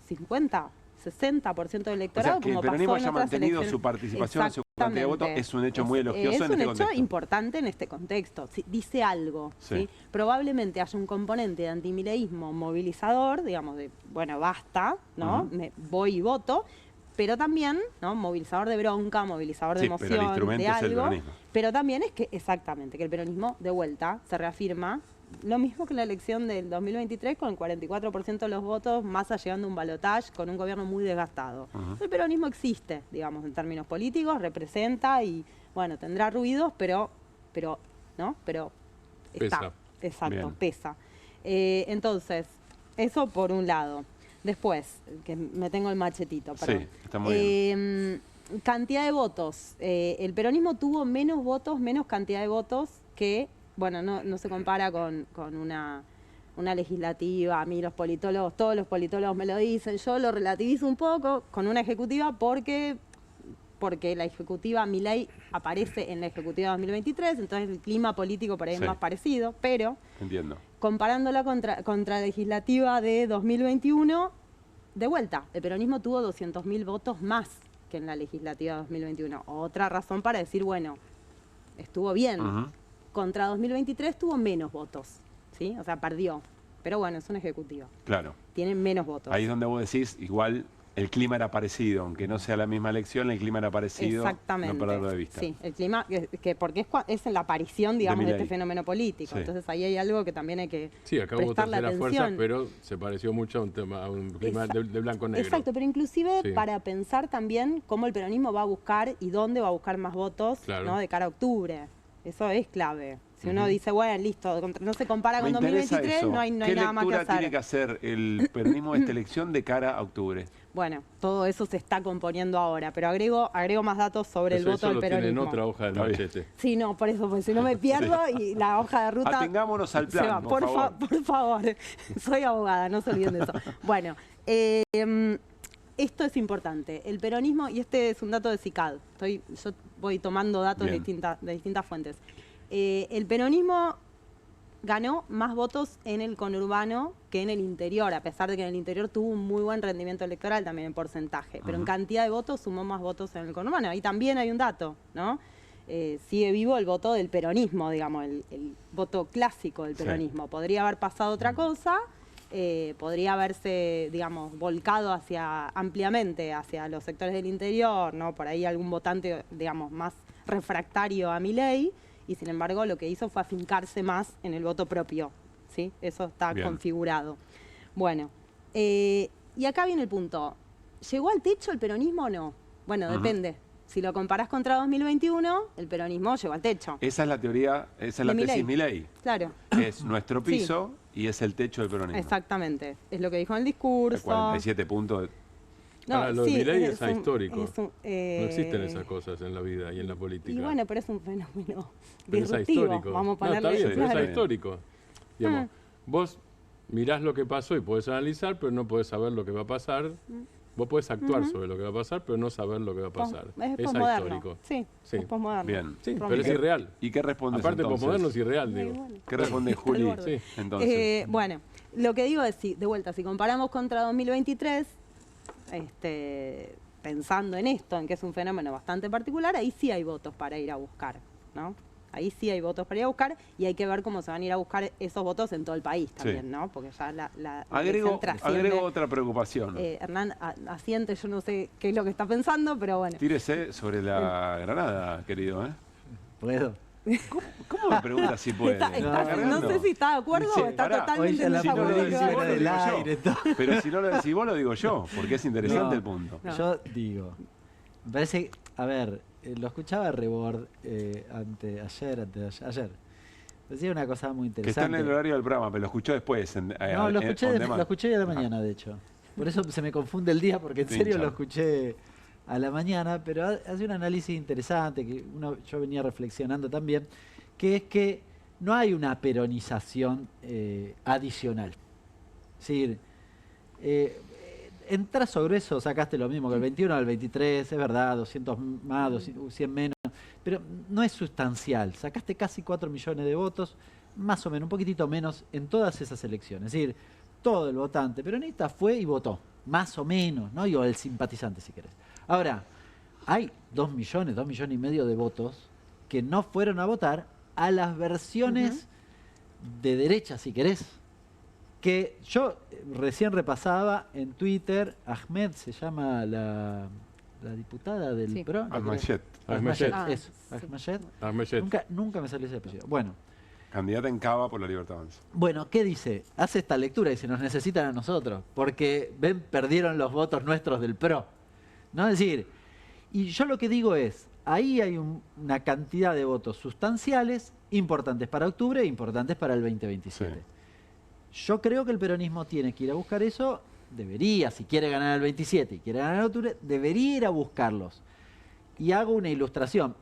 Speaker 9: 50, 60% del electorado,
Speaker 1: o sea, que
Speaker 9: como
Speaker 1: el peronismo
Speaker 9: pasó en
Speaker 1: haya
Speaker 9: otras
Speaker 1: mantenido
Speaker 9: elecciones.
Speaker 1: su participación, su cantidad de votos, es un hecho muy elogioso en este contexto.
Speaker 9: Es un hecho importante en este contexto. Dice algo. ¿Sí? Probablemente haya un componente de antimileísmo movilizador, digamos, de, bueno, basta, ¿no? Voy y voto, pero también, ¿no? Movilizador de bronca, movilizador de emoción, de algo. Pero también es que, exactamente, que el peronismo, de vuelta, se reafirma. Lo mismo que la elección del 2023, con el 44% de los votos, Massa llegando a un balotaje con un gobierno muy desgastado. El peronismo existe, digamos, en términos políticos, representa y, bueno, tendrá ruidos, pero ¿no? Pero está.
Speaker 4: Pesa.
Speaker 9: Exacto,
Speaker 1: Bien.
Speaker 9: pesa. Entonces, Eso por un lado. Después, que me tengo el machetito. Perdón.
Speaker 1: Sí, está muy bien.
Speaker 9: Cantidad de votos. El peronismo tuvo menos votos, menos cantidad de votos que, bueno, no se compara con una legislativa. A mí los politólogos, todos los politólogos me lo dicen. Yo lo relativizo un poco con una ejecutiva porque la ejecutiva Milei aparece en la ejecutiva 2023, entonces el clima político por ahí es más parecido, pero
Speaker 1: entiendo.
Speaker 9: Comparándola contra la legislativa de 2021, de vuelta, el peronismo tuvo 200.000 votos más que en la legislativa 2021. Otra razón para decir, bueno, estuvo bien. Contra 2023 tuvo menos votos, ¿sí? O sea, perdió. Pero bueno, es una ejecutiva.
Speaker 1: Claro.
Speaker 9: Tienen menos votos.
Speaker 1: Ahí es donde vos decís, igual el clima era parecido, aunque no sea la misma elección, el clima era parecido.
Speaker 9: Exactamente.
Speaker 1: No perderlo de vista.
Speaker 9: Sí, el clima, porque es en la aparición, digamos, de este fenómeno político.
Speaker 1: Sí.
Speaker 9: Entonces ahí hay algo que también hay que
Speaker 4: acá hubo
Speaker 9: prestarle
Speaker 4: tercera
Speaker 9: atención.
Speaker 4: fuerza, pero se pareció mucho a un clima de blanco-negro.
Speaker 9: Exacto, pero inclusive para pensar también cómo el peronismo va a buscar y dónde va a buscar más votos, ¿no? De cara a octubre. Eso es clave. Si uno dice, bueno, listo, no se compara con 2023, no hay nada más que hacer.
Speaker 1: ¿Qué lectura tiene que hacer el peronismo de esta elección de cara a octubre?
Speaker 9: Bueno, todo eso se está componiendo ahora, pero agrego más datos sobre el voto del peronismo.
Speaker 4: Tienen otra hoja del machete.
Speaker 9: Sí, no, por eso, porque si no me pierdo y la hoja de ruta...
Speaker 1: Atengámonos al plan,
Speaker 9: por favor. Soy abogada, no se olviden de eso. Bueno, esto es importante. El peronismo, y este es un dato de CICAD, yo voy tomando datos de distintas fuentes. El peronismo ganó más votos en el conurbano que en el interior, a pesar de que en el interior tuvo un muy buen rendimiento electoral también en porcentaje, pero en cantidad de votos sumó más votos en el conurbano. Ahí también hay un dato, ¿no? Sigue vivo el voto del peronismo, digamos, el voto clásico del peronismo. Podría haber pasado otra cosa, podría haberse, digamos, volcado ampliamente hacia los sectores del interior, ¿no? Por ahí algún votante, digamos, más refractario a Milei, y sin embargo lo que hizo fue afincarse más en el voto propio, ¿sí? Eso está configurado. Bueno, y acá viene el punto. ¿Llegó al techo el peronismo o no? Bueno, depende. Si lo comparás contra 2021, el peronismo llegó al techo.
Speaker 1: Esa es la teoría, esa es la tesis Milei.
Speaker 9: Claro.
Speaker 1: Es nuestro piso y es el techo del peronismo.
Speaker 9: Exactamente. Es lo que dijo en el discurso.
Speaker 1: 47 puntos.
Speaker 4: No, lo de Milei es ahistórico. No existen esas cosas en la vida y en la política.
Speaker 9: Y bueno, pero es un fenómeno
Speaker 4: pero
Speaker 9: disruptivo.
Speaker 4: Es ahistórico.
Speaker 9: Vamos a ponerle,
Speaker 4: está bien, pero es ahistórico. Digamos, vos mirás lo que pasó y podés analizar, pero no podés saber lo que va a pasar. Vos podés actuar sobre lo que va a pasar, pero no saber lo que va a pasar.
Speaker 9: Es
Speaker 4: ahistórico.
Speaker 9: Sí, es posmoderno.
Speaker 1: Bien.
Speaker 4: Sí, pero es irreal.
Speaker 1: ¿Y qué respondes
Speaker 4: Aparte,
Speaker 1: entonces?
Speaker 4: posmoderno es irreal, digo.
Speaker 9: Bueno.
Speaker 1: ¿Qué responde Juli? Entonces.
Speaker 9: Bueno, lo que digo es, de vuelta, si comparamos contra 2023, pensando en esto, en que es un fenómeno bastante particular, ahí sí hay votos para ir a buscar, ¿no? Ahí sí hay votos para ir a buscar y hay que ver cómo se van a ir a buscar esos votos en todo el país también, ¿no? Porque ya
Speaker 1: agrego otra preocupación.
Speaker 9: Hernán asiente, yo no sé qué es lo que está pensando, pero bueno.
Speaker 1: Tírese sobre la granada, querido,
Speaker 20: ¿Puedo?
Speaker 1: ¿Cómo me preguntas si puede?
Speaker 9: No sé si está de acuerdo o está totalmente en
Speaker 1: desacuerdo. Pero si no lo decís vos, lo digo yo, porque es interesante el punto.
Speaker 20: Yo digo, me parece, a ver, lo escuchaba Rebord ayer. Decía una cosa muy interesante.
Speaker 1: Que está en el horario del programa, pero lo escuchó después.
Speaker 20: No, lo escuché a la mañana, de hecho. Por eso se me confunde el día, porque en serio lo escuché a la mañana, pero hace un análisis interesante que yo venía reflexionando también, que es que no hay una peronización adicional. Es decir, en trazo grueso sacaste lo mismo que el 21 al 23, es verdad, 200 más, 100 menos, pero no es sustancial. Sacaste casi 4 millones de votos, más o menos, un poquitito menos en todas esas elecciones. Es decir, todo el votante peronista fue y votó, más o menos, ¿no? O el simpatizante, si querés. Ahora, hay 2 millones y medio de votos que no fueron a votar a las versiones de derecha, si querés. Que yo recién repasaba en Twitter, Ahmed se llama la diputada del PRO.
Speaker 1: Ahmeyet.
Speaker 20: Nunca me salió ese apellido. Bueno.
Speaker 1: Candidata en Cava por la Libertad Avanza.
Speaker 20: Bueno, ¿qué dice? Hace esta lectura y dice, nos necesitan a nosotros, porque perdieron los votos nuestros del PRO. ¿No? Es decir, y yo lo que digo es, ahí hay una cantidad de votos sustanciales, importantes para octubre e importantes para el 2027. Sí. Yo creo que el peronismo tiene que ir a buscar eso, debería, si quiere ganar el 27 y quiere ganar el octubre, debería ir a buscarlos. Y hago una ilustración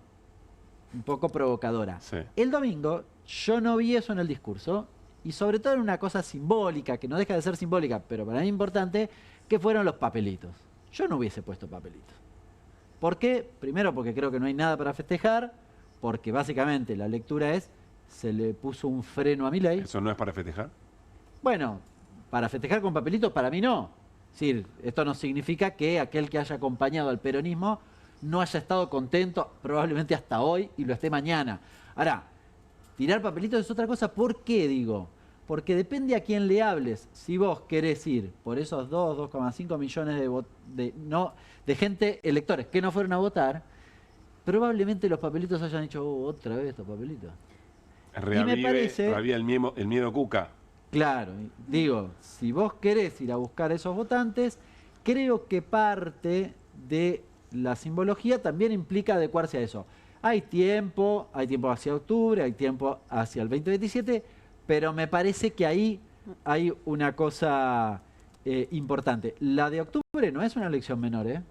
Speaker 20: un poco provocadora.
Speaker 1: Sí.
Speaker 20: El domingo yo no vi eso en el discurso, y sobre todo en una cosa simbólica, que no deja de ser simbólica, pero para mí importante, que fueron los papelitos. Yo no hubiese puesto papelitos. ¿Por qué? Primero porque creo que no hay nada para festejar, porque básicamente la lectura es, se le puso un freno a Milei.
Speaker 1: ¿Eso no es para festejar?
Speaker 20: Bueno, para festejar con papelitos para mí no. Es decir, esto no significa que aquel que haya acompañado al peronismo no haya estado contento probablemente hasta hoy y lo esté mañana. Ahora, tirar papelitos es otra cosa. ¿Por qué digo? Porque depende a quién le hables. Si vos querés ir por esos 2,5 millones de gente, electores, que no fueron a votar, probablemente los papelitos hayan dicho otra vez estos papelitos.
Speaker 1: Y me parece... Había el miedo Cuca.
Speaker 20: Claro, digo, si vos querés ir a buscar esos votantes, creo que parte de la simbología también implica adecuarse a eso. Hay tiempo hacia octubre, hay tiempo hacia el 2027, pero me parece que ahí hay una cosa importante. La de octubre no es una elección menor, ¿eh?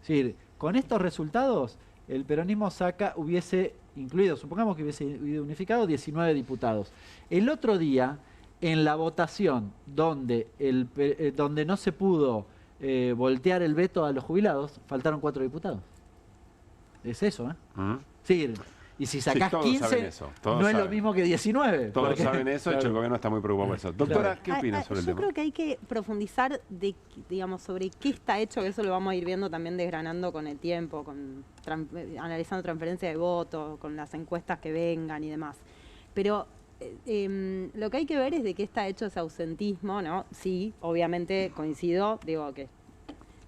Speaker 20: Es decir, con estos resultados, el peronismo hubiese incluido, supongamos que hubiese unificado 19 diputados. El otro día, en la votación donde no se pudo voltear el veto a los jubilados, faltaron 4 diputados. Es eso, ¿eh? Sí, y si sacás 15, no es lo mismo que 19.
Speaker 1: Todos saben eso, de hecho el gobierno está muy preocupado por eso. Doctora, ¿qué opina sobre el tema?
Speaker 9: Yo creo que hay que profundizar sobre qué está hecho, que eso lo vamos a ir viendo también desgranando con el tiempo, analizando transferencia de votos, con las encuestas que vengan y demás. Pero lo que hay que ver es de qué está hecho ese ausentismo, ¿no? Sí, obviamente coincido, digo que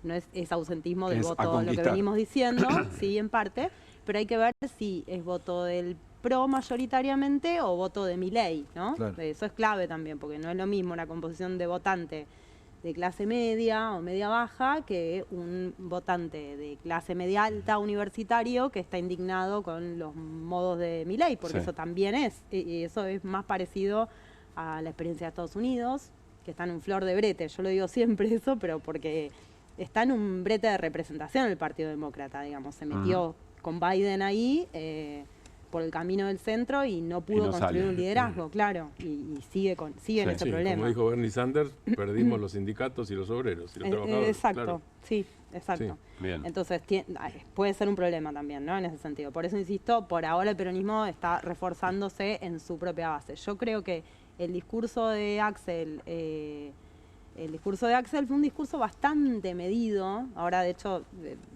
Speaker 9: no es ausentismo del voto, lo que venimos diciendo, sí, en parte, pero hay que ver si es voto del PRO mayoritariamente o voto de Milei, ¿no? Claro. Eso es clave también, porque no es lo mismo una composición de votante de clase media o media baja que un votante de clase media alta universitario que está indignado con los modos de Milei, porque eso también y eso es más parecido a la experiencia de Estados Unidos, que está en un flor de brete. Yo lo digo siempre eso, pero porque está en un brete de representación el Partido Demócrata, digamos, se metió con Biden ahí por el camino del centro y no pudo construir un liderazgo, claro, y sigue en ese problema.
Speaker 4: Como dijo Bernie Sanders, perdimos los sindicatos y los obreros y los trabajadores.
Speaker 9: Exacto,
Speaker 4: claro.
Speaker 9: Sí, exacto.
Speaker 1: Sí, bien.
Speaker 9: Entonces puede ser un problema también, ¿no? En ese sentido. Por eso insisto, por ahora el peronismo está reforzándose en su propia base. Yo creo que el discurso de Axel fue un discurso bastante medido. Ahora, de hecho,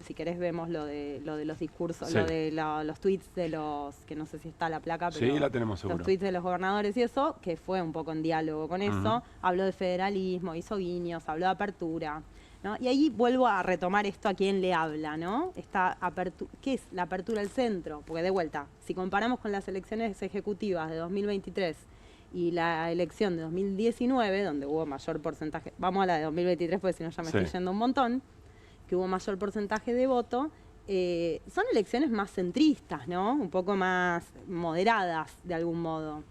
Speaker 9: si querés vemos lo de los discursos, lo de los tweets de los, que no sé si está la placa, pero
Speaker 1: sí, la tenemos seguro.
Speaker 9: Los tweets de los gobernadores y eso, que fue un poco en diálogo con eso. Habló de federalismo, hizo guiños, habló de apertura, ¿no? Y ahí vuelvo a retomar esto a quién le habla, ¿no? ¿Qué es la apertura al centro? Porque de vuelta, si comparamos con las elecciones ejecutivas de 2023 y la elección de 2019, donde hubo mayor porcentaje, vamos a la de 2023 porque si no ya me estoy yendo un montón, que hubo mayor porcentaje de voto, son elecciones más centristas, ¿no? Un poco más moderadas de algún modo.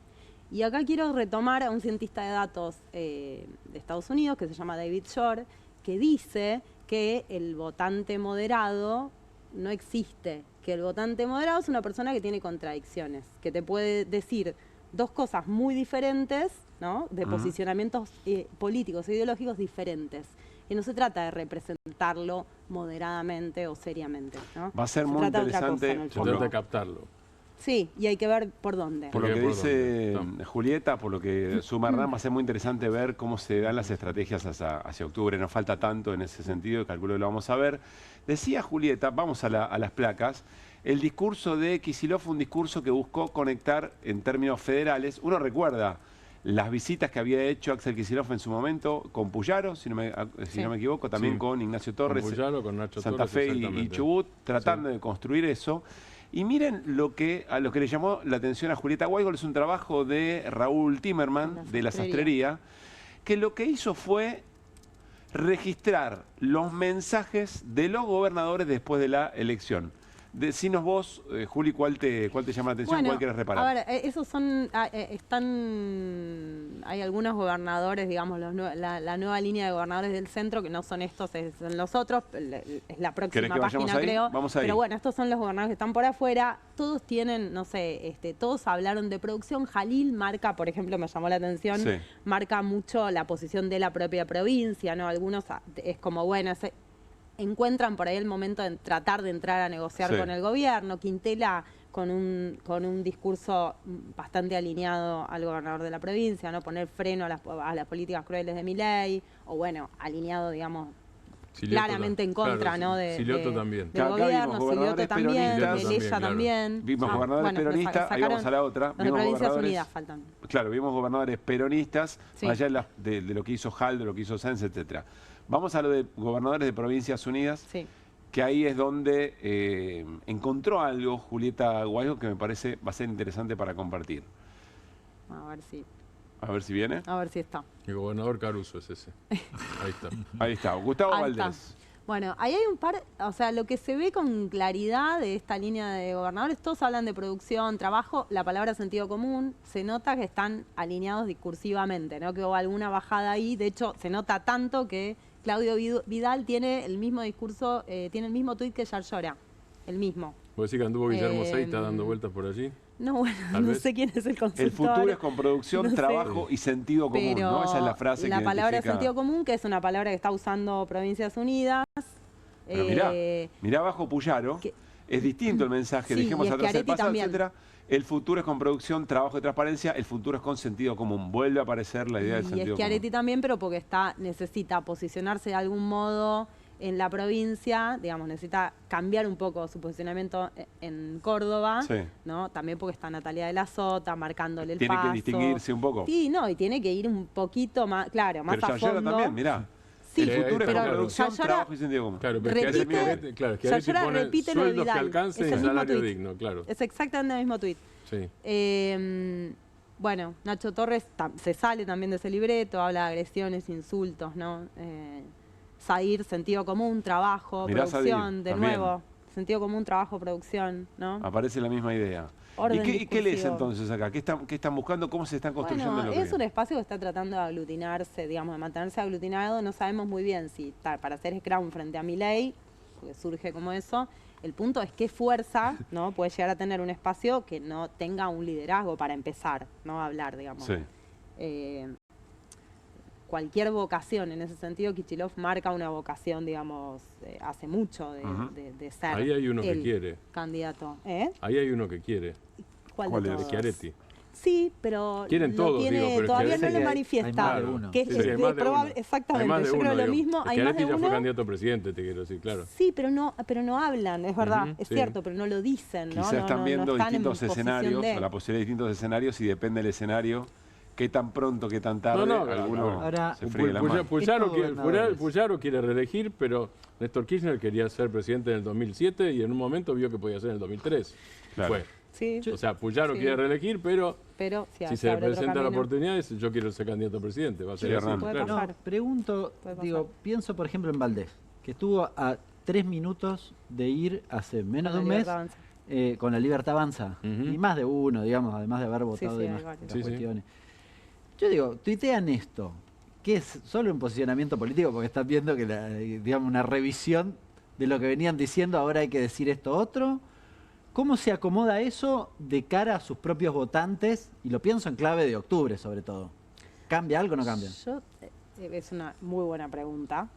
Speaker 9: Y acá quiero retomar a un cientista de datos de Estados Unidos que se llama David Shor, que dice que el votante moderado no existe, que el votante moderado es una persona que tiene contradicciones, que te puede decir dos cosas muy diferentes, ¿no? De posicionamientos políticos e ideológicos diferentes. Y no se trata de representarlo moderadamente o seriamente, ¿no?
Speaker 1: Va a ser muy interesante.
Speaker 4: Se trata de captarlo.
Speaker 9: Sí, y hay que ver por dónde.
Speaker 1: Por lo que dice Julieta, por lo que suma Hernán, va a ser muy interesante ver cómo se dan las estrategias hacia octubre. Nos falta tanto en ese sentido, calculo que lo vamos a ver. Decía Julieta, vamos a las placas. El discurso de Kicillof fue un discurso que buscó conectar en términos federales. Uno recuerda las visitas que había hecho Axel Kicillof en su momento con Puyaro, si no me equivoco, también con Ignacio Torres,
Speaker 4: con Puyaro, con Nacho
Speaker 1: Santa Fe y Chubut, tratando de construir eso. Y miren a lo que le llamó la atención a Julieta Weigel, es un trabajo de Raúl Timerman, de La Sastrería, que lo que hizo fue registrar los mensajes de los gobernadores después de la elección. Decinos vos, Juli, ¿cuál te llama la atención?
Speaker 9: Bueno,
Speaker 1: ¿cuál querés reparar?
Speaker 9: A ver, esos son, hay algunos gobernadores, digamos, la nueva línea de gobernadores del centro, que no son estos, son los otros, es la próxima página, creo.
Speaker 1: Vamos ahí.
Speaker 9: Pero bueno, estos son los gobernadores que están por afuera, todos tienen, no sé, todos hablaron de producción. Jalil marca, por ejemplo, me llamó la atención, marca mucho la posición de la propia provincia, ¿no? Algunos es como, bueno, encuentran por ahí el momento de tratar de entrar a negociar con el gobierno. Quintela con un discurso bastante alineado al gobernador de la provincia, ¿no? Poner freno a las políticas crueles de Milei, o bueno, alineado, digamos, claramente en contra, ¿no?
Speaker 4: Silioto también.
Speaker 9: Del gobierno, Silioto también, Melella también.
Speaker 1: Vimos gobernadores peronistas, ahí vamos a la otra.
Speaker 9: Los de Provincias Unidas faltan.
Speaker 1: Claro, vimos gobernadores peronistas, más allá de lo que hizo Hall, de lo que hizo Sáenz, etcétera. Vamos a lo de gobernadores de Provincias Unidas, que ahí es donde encontró algo Julieta Guaido que me parece va a ser interesante para compartir. A ver si viene.
Speaker 9: A ver si está.
Speaker 4: El gobernador Caruso es ese. Ahí está.
Speaker 1: Ahí está. Gustavo Valdés.
Speaker 9: Bueno, ahí hay un par, o sea, lo que se ve con claridad de esta línea de gobernadores, todos hablan de producción, trabajo, la palabra sentido común, se nota que están alineados discursivamente, ¿no? Que hubo alguna bajada ahí, de hecho, se nota tanto que Claudio Vidal tiene el mismo discurso, tiene el mismo tuit que Yarlora, el mismo.
Speaker 4: ¿Puedo decir que anduvo Guillermo Seita dando vueltas por allí?
Speaker 9: No, bueno, no sé quién es el consultor.
Speaker 1: El futuro es con producción, trabajo y sentido común, ¿no? Esa es la frase que
Speaker 9: la palabra sentido común, que es una palabra que está usando Provincias Unidas.
Speaker 1: Pero mirá abajo Puyaro, es distinto el mensaje, dejemos atrás el pasado, etcétera. El futuro es con producción, trabajo y transparencia, el futuro es con sentido común. Vuelve a aparecer la idea del sentido común. Y
Speaker 9: Schiaretti también, pero porque necesita posicionarse de algún modo en la provincia, digamos, necesita cambiar un poco su posicionamiento en Córdoba, ¿no? También porque está Natalia de la Sota marcándole el paso.
Speaker 1: Tiene que distinguirse un poco.
Speaker 9: Sí, no, y tiene que ir un poquito más, claro, más
Speaker 1: pero
Speaker 9: a fondo.
Speaker 1: También, mirá. Sí, el futuro es con producción, trabajo y sentido común.
Speaker 4: Claro, pero Schiaretti repite sueldos que alcancen y salario digno, claro.
Speaker 9: Es exactamente el mismo tuit.
Speaker 4: Sí.
Speaker 9: Bueno, Nacho Torres se sale también de ese libreto, habla de agresiones, insultos, ¿no? Sair, sentido común, trabajo, producción, de nuevo. Sentido común, trabajo, producción, ¿no?
Speaker 1: Aparece la misma idea. ¿Y qué lees entonces acá? ¿Qué están buscando? ¿Cómo se están construyendo?
Speaker 9: Bueno, es un espacio que está tratando de aglutinarse, digamos, de mantenerse aglutinado. No sabemos muy bien si para hacer scrum frente a Milei, porque surge como eso. El punto es qué fuerza, ¿no? Puede llegar a tener un espacio que no tenga un liderazgo para empezar, ¿no? A hablar, digamos. Cualquier vocación, en ese sentido, Kicillof marca una vocación, digamos, hace mucho de ser
Speaker 4: ahí hay uno que quiere.
Speaker 9: Candidato.
Speaker 4: Ahí hay uno que quiere.
Speaker 9: ¿Cuál de todos?
Speaker 4: Schiaretti.
Speaker 9: Sí, pero
Speaker 4: quieren todos, pero
Speaker 9: todavía no lo manifiesta.
Speaker 4: Hay más de
Speaker 9: que es probable, exactamente, yo creo lo mismo. Hay más de uno.
Speaker 4: Ya fue candidato a presidente, te quiero decir, claro.
Speaker 9: Sí, pero no hablan, es verdad, es cierto, pero no lo dicen, ¿no?
Speaker 1: Quizás están viendo distintos escenarios, o la posibilidad de distintos escenarios, y depende del escenario. ¿Qué tan pronto, qué tan tarde? Alguno se fríe la mano.
Speaker 4: Puyaro quiere reelegir, pero Néstor Kirchner quería ser presidente en el 2007 y en un momento vio que podía ser en el 2003.
Speaker 1: Claro.
Speaker 4: O sea, Puyaro quiere reelegir, pero si se le presenta la oportunidad, yo quiero ser candidato a presidente. Va a ser así.
Speaker 20: No, pregunto, pienso por ejemplo en Valdés, que estuvo a 3 minutos de ir hace menos de un mes con la Libertad Avanza. Y más de uno, digamos, además de haber votado de más cuestiones. Yo digo, tuitean esto, que es solo un posicionamiento político, porque están viendo que digamos una revisión de lo que venían diciendo, ahora hay que decir esto otro. ¿Cómo se acomoda eso de cara a sus propios votantes? Y lo pienso en clave de octubre, sobre todo. ¿Cambia algo o no cambia?
Speaker 9: Es una muy buena pregunta.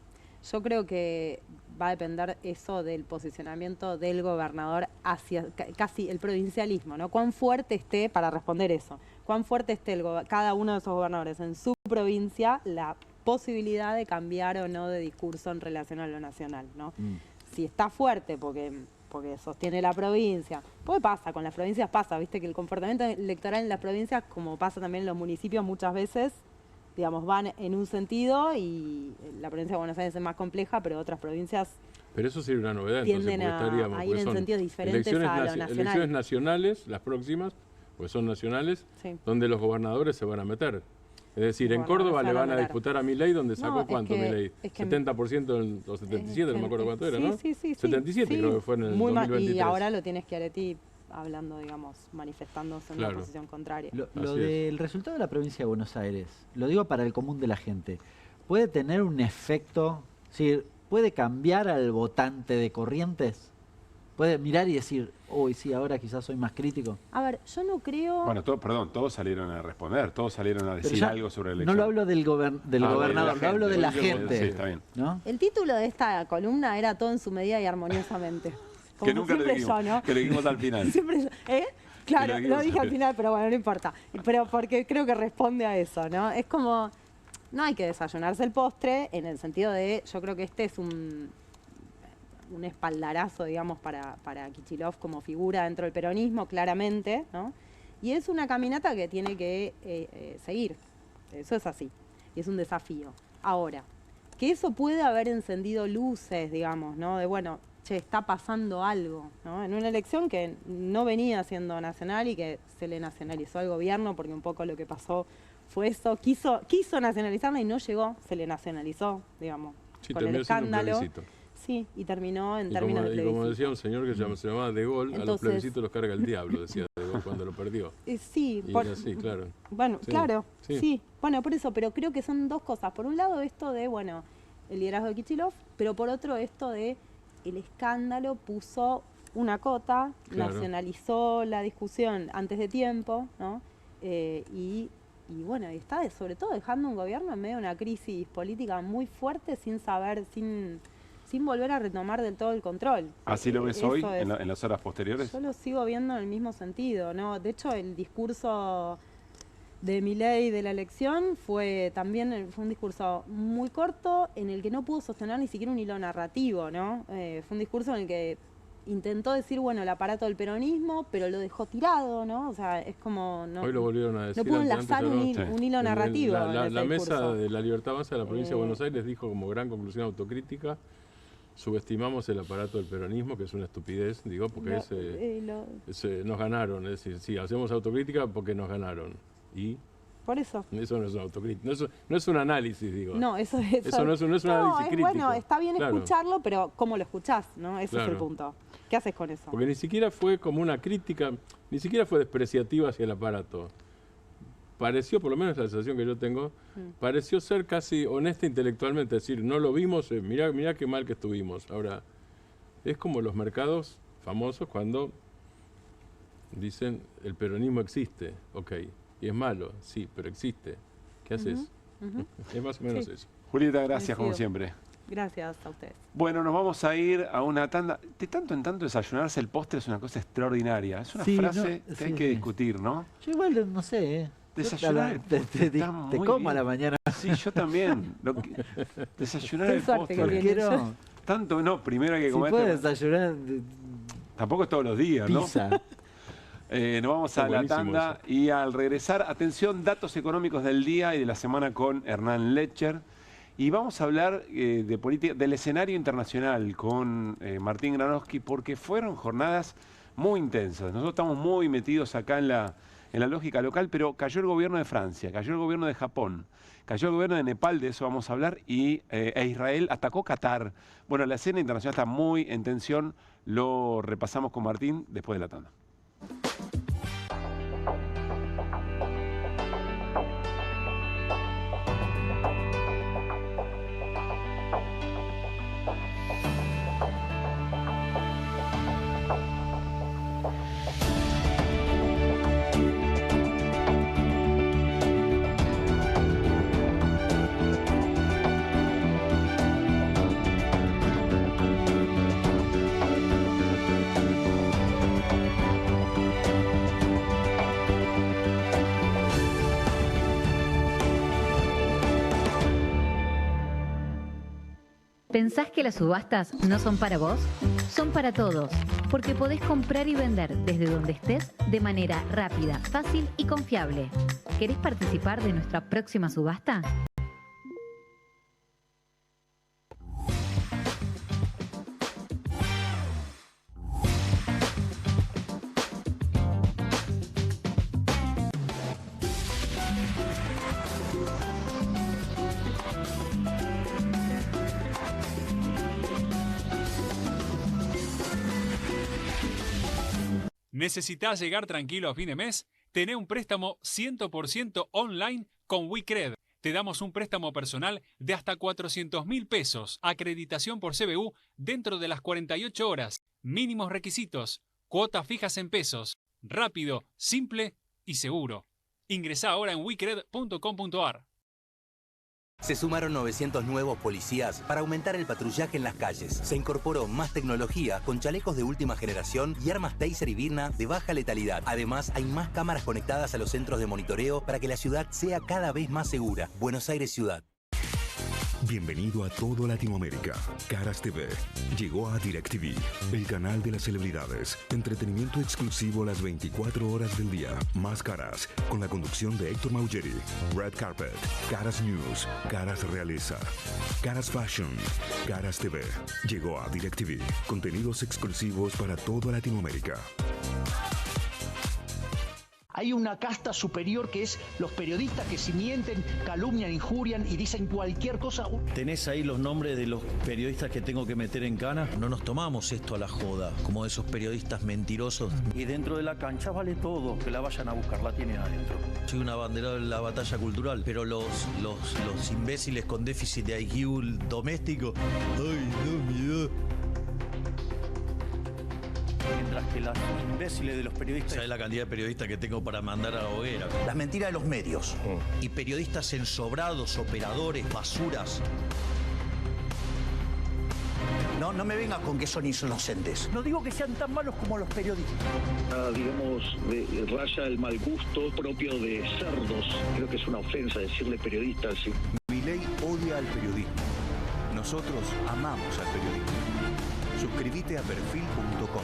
Speaker 9: Yo creo que va a depender eso del posicionamiento del gobernador hacia casi el provincialismo, ¿no? Cuán fuerte esté, para responder eso, cuán fuerte esté cada uno de esos gobernadores en su provincia, la posibilidad de cambiar o no de discurso en relación a lo nacional, ¿no? Si está fuerte porque sostiene la provincia, pues pasa, con las provincias pasa, viste que el comportamiento electoral en las provincias, como pasa también en los municipios muchas veces, digamos, van en un sentido y la provincia de Buenos Aires es más compleja, pero otras provincias
Speaker 4: pero eso sería una novedad,
Speaker 9: tienden a ir en sentidos diferentes a lo nacional.
Speaker 4: Elecciones nacionales, las próximas, pues son nacionales, donde los gobernadores se van a meter. Es decir, en Córdoba le van a disputar a Milei, donde sacó ¿cuánto Milei? 70% o 77, no me acuerdo cuánto era, ¿no?
Speaker 9: Sí.
Speaker 4: 77 creo que fue en el 2023.
Speaker 9: Y ahora lo tiene Schiaretti hablando, digamos, manifestándose en una posición contraria.
Speaker 20: Lo del resultado de la provincia de Buenos Aires, lo digo para el común de la gente, ¿puede tener un efecto, puede cambiar al votante de Corrientes? ¿Puede mirar y decir, uy, sí, ahora quizás soy más crítico?
Speaker 9: A ver, yo no creo...
Speaker 1: Bueno, todos salieron a responder, todos salieron a decir algo sobre la elección.
Speaker 20: No lo hablo del gobernador, lo hablo de la gente.
Speaker 1: Sí, está bien.
Speaker 9: ¿No? El título de esta columna era Todo en su medida y armoniosamente.
Speaker 1: Como que nunca lo dijimos, que lo dijimos al final.
Speaker 9: Claro, lo dije al final, pero bueno, no importa. Pero porque creo que responde a eso, ¿no? Es como, no hay que desayunarse el postre, en el sentido de, yo creo que este es un espaldarazo, digamos, para Kicillof como figura dentro del peronismo, claramente, ¿no? Y es una caminata que tiene que seguir. Eso es así. Y es un desafío. Ahora, que eso puede haber encendido luces, digamos, ¿no? De, bueno, está pasando algo, ¿no? En una elección que no venía siendo nacional y que se le nacionalizó al gobierno, porque un poco lo que pasó fue eso. Quiso nacionalizarla y no llegó, se le nacionalizó, digamos, con el escándalo. Sí, y terminó en términos de plebiscito.
Speaker 4: Y como decía un señor que se llamaba De Gaulle, a los plebiscitos los carga el diablo, decía De Gaulle cuando lo perdió.
Speaker 9: Sí,
Speaker 4: así, claro.
Speaker 9: Bueno, sí, claro, sí. Bueno, por eso, pero creo que son dos cosas. Por un lado esto de, bueno, el liderazgo de Kicillof, pero por otro esto de el escándalo puso una cota, nacionalizó la discusión antes de tiempo, ¿no? Y bueno, y está sobre todo dejando un gobierno en medio de una crisis política muy fuerte sin volver a retomar del todo el control.
Speaker 1: ¿Así lo ves hoy, en las horas posteriores?
Speaker 9: Yo lo sigo viendo en el mismo sentido, ¿no? De hecho, el discurso de Milei de la elección fue un discurso muy corto, en el que no pudo sostener ni siquiera un hilo narrativo, ¿no? Fue un discurso en el que intentó decir, bueno, el aparato del peronismo, pero lo dejó tirado, ¿no? O sea, es como...
Speaker 4: Hoy lo volvieron a decir.
Speaker 9: No pudo enlazar un hilo narrativo.
Speaker 4: La mesa de la Libertad Avanza de la provincia de Buenos Aires dijo como gran conclusión autocrítica: subestimamos el aparato del peronismo, que es una estupidez, digo, porque nos ganaron. Es decir, sí, hacemos autocrítica porque nos ganaron. Y
Speaker 9: por eso.
Speaker 4: Eso no es una autocrítica, no es un análisis, digo.
Speaker 9: No, eso no es un
Speaker 4: análisis crítico.
Speaker 9: Bueno, está bien escucharlo, pero ¿cómo lo escuchás? ¿No? Ese es el punto. ¿Qué haces con eso?
Speaker 4: Porque ni siquiera fue como una crítica, ni siquiera fue despreciativa hacia el aparato. Pareció, por lo menos la sensación que yo tengo, pareció ser casi honesta intelectualmente, es decir, no lo vimos, mirá qué mal que estuvimos. Ahora, es como los mercados famosos cuando dicen el peronismo existe, ok, y es malo, sí, pero existe. ¿Qué haces? Es más o menos eso.
Speaker 1: Julieta, gracias como siempre.
Speaker 9: Gracias a ustedes.
Speaker 1: Bueno, nos vamos a ir a una tanda. De tanto en tanto desayunarse el postre es una cosa extraordinaria. Es una frase que hay que discutir, ¿no?
Speaker 20: Yo igual no sé,
Speaker 1: Desayunar
Speaker 20: te como a la mañana.
Speaker 1: Sí, yo también. Desayunar el postre. Tanto, no, primero hay que comer.
Speaker 20: Puedes desayunar.
Speaker 1: Tampoco es todos los días,
Speaker 20: pizza,
Speaker 1: ¿no? Nos vamos a la tanda y al regresar, atención, datos económicos del día y de la semana con Hernán Lecher. Y vamos a hablar de política, del escenario internacional con Martín Granowski, porque fueron jornadas muy intensas. Nosotros estamos muy metidos acá en la lógica local, pero cayó el gobierno de Francia, cayó el gobierno de Japón, cayó el gobierno de Nepal, de eso vamos a hablar, y Israel atacó Qatar. Bueno, la escena internacional está muy en tensión, lo repasamos con Martín después de la tanda.
Speaker 8: ¿Pensás que las subastas no son para vos? Son para todos, porque podés comprar y vender desde donde estés de manera rápida, fácil y confiable. ¿Querés participar de nuestra próxima subasta?
Speaker 10: ¿Necesitas llegar tranquilo a fin de mes? Tené un préstamo 100% online con WeCred. Te damos un préstamo personal de hasta 400.000 pesos. Acreditación por CBU dentro de las 48 horas. Mínimos requisitos. Cuotas fijas en pesos. Rápido, simple y seguro. Ingresá ahora en wecred.com.ar.
Speaker 22: Se sumaron 900 nuevos policías para aumentar el patrullaje en las calles. Se incorporó más tecnología con chalecos de última generación y armas Taser y Birna de baja letalidad. Además, hay más cámaras conectadas a los centros de monitoreo para que la ciudad sea cada vez más segura. Buenos Aires Ciudad.
Speaker 23: Bienvenido a todo Latinoamérica. Caras TV llegó a DirecTV, el canal de las celebridades. Entretenimiento exclusivo las 24 horas del día. Más Caras, con la conducción de Héctor Maugeri. Red Carpet, Caras News, Caras Realeza, Caras Fashion, Caras TV. Llegó a DirecTV. Contenidos exclusivos para toda Latinoamérica.
Speaker 24: Hay una casta superior que es los periodistas que si mienten, calumnian, injurian y dicen cualquier cosa.
Speaker 25: ¿Tenés ahí los nombres de los periodistas que tengo que meter en cana? No nos tomamos esto a la joda, como esos periodistas mentirosos.
Speaker 24: Y dentro de la cancha vale todo, que la vayan a buscar, la tienen adentro.
Speaker 25: Soy una bandera de la batalla cultural, pero los imbéciles con déficit de IQ doméstico, ¡ay, no, miedo!
Speaker 24: Mientras que los imbéciles de los periodistas...
Speaker 25: ¿Sabes la cantidad de periodistas que tengo para mandar a la hoguera?
Speaker 24: Las mentiras de los medios.
Speaker 25: Y periodistas ensobrados, operadores, basuras.
Speaker 24: No me vengas con que son inocentes. No digo que sean tan malos como los periodistas.
Speaker 26: Digamos, raya el mal gusto propio de cerdos. Creo que es una ofensa decirle periodistas.
Speaker 22: Milei odia al periodismo. Nosotros amamos al periodismo. Suscríbete a perfil.com.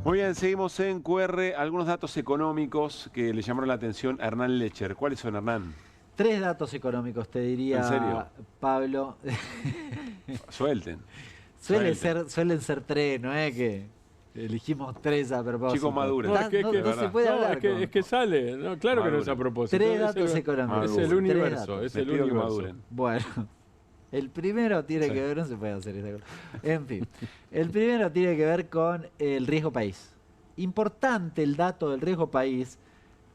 Speaker 1: Muy bien, seguimos en QR. Algunos datos económicos que le llamaron la atención a Hernán Lecher. ¿Cuáles son, Hernán?
Speaker 20: 3 datos económicos, te diría,
Speaker 1: ¿En serio?
Speaker 20: Pablo.
Speaker 1: Suelten.
Speaker 20: Suelen ser 3, ¿no es que elegimos 3 a propósito?
Speaker 1: Chicos maduros.
Speaker 20: No se puede hablar.
Speaker 4: Es que sale. No, claro que no es a propósito.
Speaker 20: 3 datos económicos.
Speaker 4: Es el universo. Es el universo.
Speaker 20: Bueno. El primero tiene que ver, no se puede hacer esa cosa. En fin, el primero tiene que ver con el riesgo país. Importante el dato del riesgo país,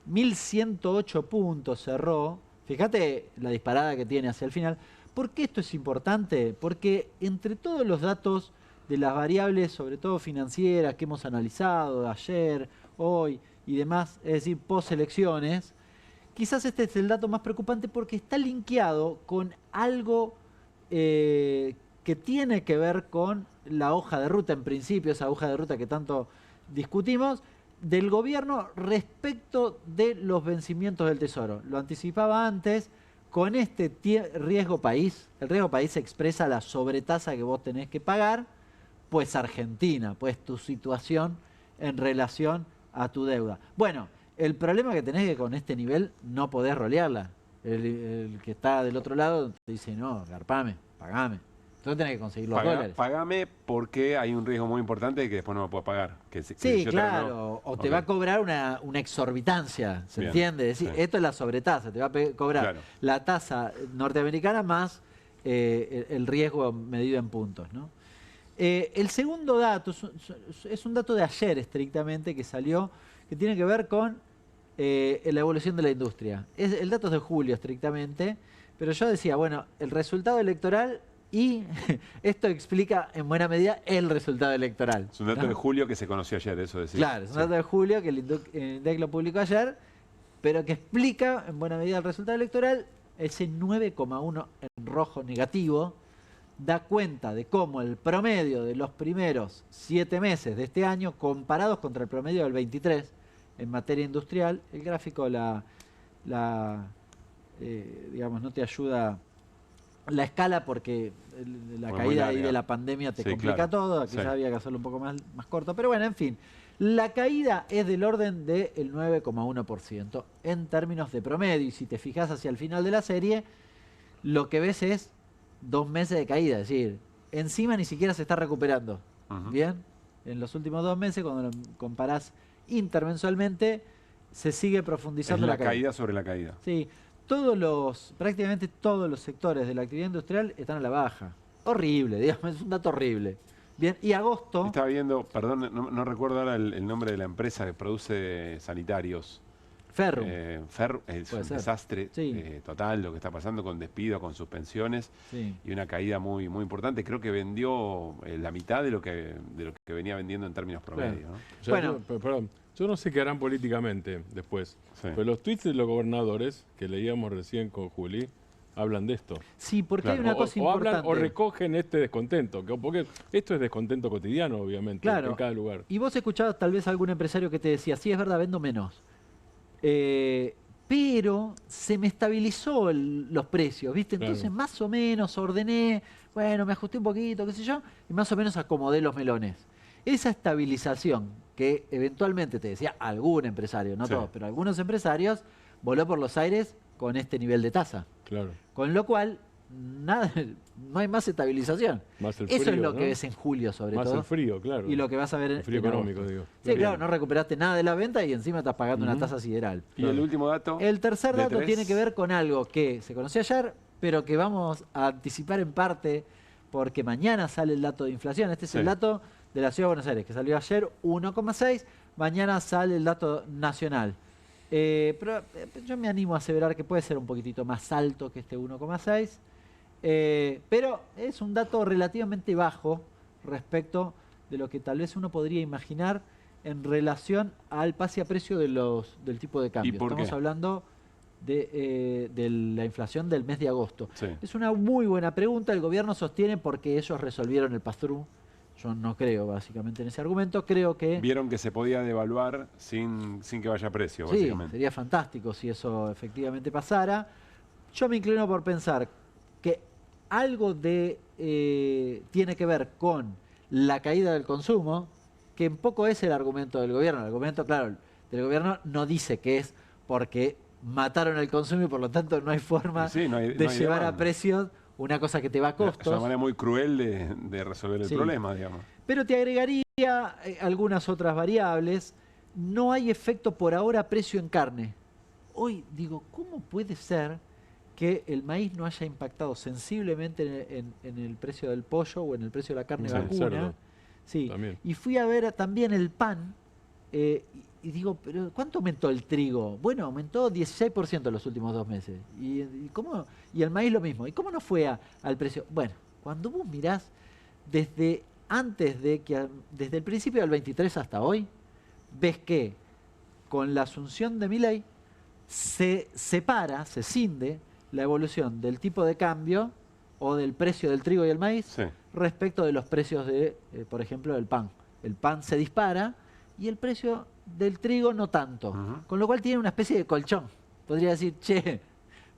Speaker 20: 1.108 puntos cerró. Fíjate la disparada que tiene hacia el final. ¿Por qué esto es importante? Porque entre todos los datos de las variables, sobre todo financieras, que hemos analizado ayer, hoy y demás, es decir, post elecciones, quizás este es el dato más preocupante porque está linkeado con algo que tiene que ver con la hoja de ruta, en principio, esa hoja de ruta que tanto discutimos, del gobierno respecto de los vencimientos del Tesoro. Lo anticipaba antes, con este riesgo país, el riesgo país expresa la sobretasa que vos tenés que pagar, pues Argentina, pues tu situación en relación a tu deuda. Bueno, el problema que tenés es que con este nivel no podés rolearla. El que está del otro lado te dice, no, garpame, pagame. Entonces tenés que conseguir los dólares.
Speaker 1: Pagame porque hay un riesgo muy importante de que después no me puedo pagar.
Speaker 20: Sí, claro. O te va a cobrar una exorbitancia, ¿se entiende? Es decir, esto es la sobretasa. Te va a cobrar la tasa norteamericana más el riesgo medido en puntos, ¿no? El segundo dato es un dato de ayer estrictamente que salió, que tiene que ver con la evolución de la industria. El dato es de julio estrictamente, pero yo decía, bueno, el resultado electoral y esto explica en buena medida el resultado electoral.
Speaker 1: Es un dato de julio que se conoció ayer, eso decís.
Speaker 20: Claro, es un dato de julio que el INDEC lo publicó ayer, pero que explica en buena medida el resultado electoral. Ese 9,1 en rojo negativo da cuenta de cómo el promedio de los primeros 7 meses de este año, comparados contra el promedio del 23, en materia industrial, el gráfico digamos, no te ayuda la escala porque la caída ahí de la pandemia te complica todo, aquí ya había que hacerlo un poco más corto, pero bueno, en fin, La caída es del orden del 9,1% en términos de promedio. Y si te fijas hacia el final de la serie, lo que ves es 2 meses de caída. Es decir, encima ni siquiera se está recuperando. Bien, en los últimos 2 meses, cuando lo comparás intermensualmente, se sigue profundizando
Speaker 1: la caída sobre la caída.
Speaker 20: Sí, prácticamente todos los sectores de la actividad industrial están a la baja. Horrible, digamos, es un dato horrible. Bien, y agosto...
Speaker 1: Estaba viendo, perdón, no recuerdo ahora el nombre de la empresa que produce sanitarios.
Speaker 20: Ferrum.
Speaker 1: Ferrum es un desastre total lo que está pasando con despido, con suspensiones y una caída muy importante. Creo que vendió la mitad de lo que venía vendiendo en términos promedio. ¿No?
Speaker 4: O sea, perdón, yo no sé qué harán políticamente después, pero los tweets de los gobernadores que leíamos recién con Juli hablan de esto.
Speaker 20: Sí, porque hay una cosa importante.
Speaker 4: Hablan o recogen este descontento, porque esto es descontento cotidiano, obviamente, en cada lugar.
Speaker 20: Y vos escuchabas tal vez a algún empresario que te decía, sí, es verdad, vendo menos. Pero se me estabilizó los precios, ¿viste? Entonces más o menos ordené, bueno, me ajusté un poquito, qué sé yo, y más o menos acomodé los melones. Esa estabilización que eventualmente te decía algún empresario, no todos, pero algunos empresarios, voló por los aires con este nivel de tasa.
Speaker 4: Claro.
Speaker 20: Con lo cual, no hay más estabilización.
Speaker 4: Más el frío,
Speaker 20: eso es lo que ves en julio, sobre todo.
Speaker 4: Más el frío, claro.
Speaker 20: Y lo que vas a ver
Speaker 4: el frío económico, digo.
Speaker 20: Sí, claro, no recuperaste nada de la venta y encima estás pagando una tasa sideral.
Speaker 1: ¿Y el último dato?
Speaker 20: El tercer dato tiene que ver con algo que se conoció ayer, pero que vamos a anticipar en parte porque mañana sale el dato de inflación. Este es el dato de la Ciudad de Buenos Aires, que salió ayer 1,6. Mañana sale el dato nacional. Pero yo me animo a aseverar que puede ser un poquitito más alto que este 1,6. Pero es un dato relativamente bajo respecto de lo que tal vez uno podría imaginar en relación al pase a precio del tipo de cambio. Estamos hablando de la inflación del mes de agosto. Es una muy buena pregunta. El gobierno sostiene porque ellos resolvieron el pass-through. Yo no creo básicamente en ese argumento. Creo que...
Speaker 1: Vieron que se podía devaluar sin que vaya a precio, básicamente.
Speaker 20: Sería fantástico si eso efectivamente pasara. Yo me inclino por pensar que algo tiene que ver con la caída del consumo, que en poco es el argumento del gobierno. El argumento, claro, del gobierno no dice que es porque mataron el consumo y por lo tanto no hay forma de llevar a precios una cosa que te va a costos.
Speaker 1: Es una manera muy cruel de resolver el problema, digamos.
Speaker 20: Pero te agregaría algunas otras variables. No hay efecto por ahora precio en carne. Hoy digo, ¿cómo puede ser que el maíz no haya impactado sensiblemente en el precio del pollo o en el precio de la carne vacuna?
Speaker 4: También.
Speaker 20: Y fui a ver también el pan y digo, ¿pero cuánto aumentó el trigo? Bueno, aumentó 16% en los últimos 2 meses. ¿Y el maíz lo mismo? ¿Y cómo no fue al precio? Bueno, cuando vos mirás desde el principio del 23 hasta hoy, ves que con la asunción de Milei se cinde la evolución del tipo de cambio o del precio del trigo y el maíz respecto de los precios por ejemplo, del pan. El pan se dispara y el precio del trigo no tanto. Con lo cual tiene una especie de colchón. Podría decir, che,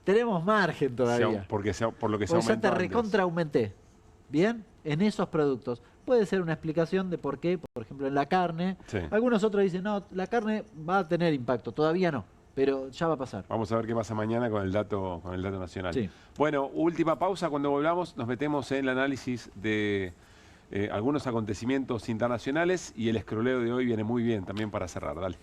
Speaker 20: tenemos margen todavía.
Speaker 1: Por lo que se
Speaker 20: aumentó. Ya te
Speaker 1: antes.
Speaker 20: recontra aumenté. Bien, en esos productos. Puede ser una explicación de por qué, por ejemplo, en la carne. Algunos otros dicen, no, la carne va a tener impacto. Todavía no, pero ya va a pasar.
Speaker 1: Vamos a ver qué pasa mañana con el dato nacional. Bueno, última pausa. Cuando volvamos nos metemos en el análisis de algunos acontecimientos internacionales y el escroleo de hoy viene muy bien también para cerrar. Dale.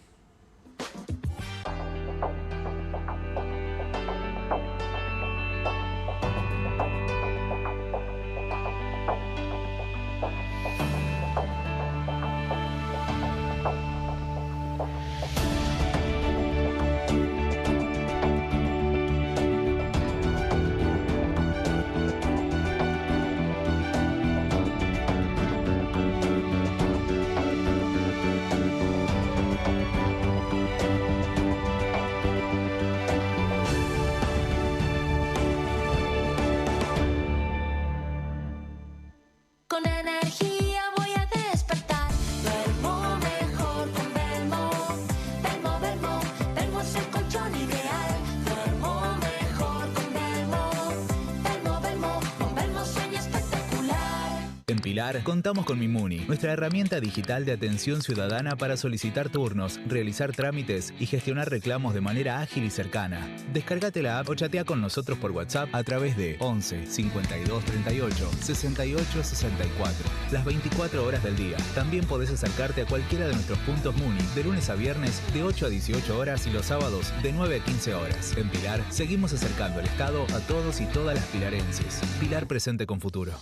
Speaker 3: En Pilar contamos con Mimuni, nuestra herramienta digital de atención ciudadana para solicitar turnos, realizar trámites y gestionar reclamos de manera ágil y cercana. Descárgate la app o chatea con nosotros por WhatsApp a través de 11 52 38 68 64. Las 24 horas del día. También podés acercarte a cualquiera de nuestros puntos Muni de lunes a viernes de 8 a 18 horas y los sábados de 9 a 15 horas. En Pilar seguimos acercando el Estado a todos y todas las pilarenses. Pilar presente con futuro.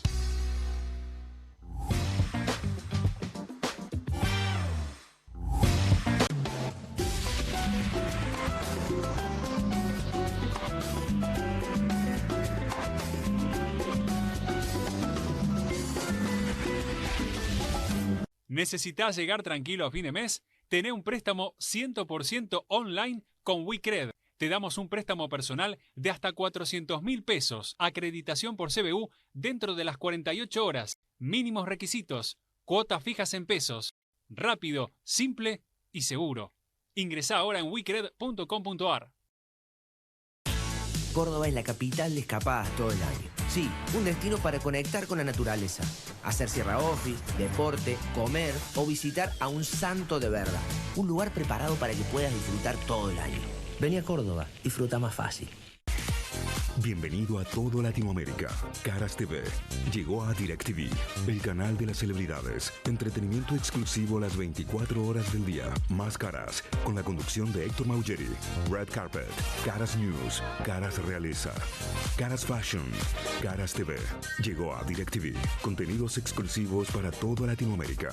Speaker 10: ¿Necesitas llegar tranquilo a fin de mes? Tené un préstamo 100% online con WeCred. Te damos un préstamo personal de hasta 400.000 pesos, acreditación por CBU dentro de las 48 horas, mínimos requisitos, cuotas fijas en pesos, rápido, simple y seguro. Ingresá ahora en wecred.com.ar.
Speaker 5: Córdoba es la capital de escapadas todo el año. Sí, un destino para conectar con la naturaleza, hacer sierra office, deporte, comer o visitar a un santo de verdad. Un lugar preparado para que puedas disfrutar todo el año. Vení a Córdoba, disfruta más fácil.
Speaker 23: Bienvenido a todo Latinoamérica. Caras TV llegó a DirecTV, el canal de las celebridades. Entretenimiento exclusivo las 24 horas del día. Más Caras, con la conducción de Héctor Maugeri. Red Carpet, Caras News, Caras Realeza, Caras Fashion, Caras TV. Llegó a DirecTV. Contenidos exclusivos para toda Latinoamérica.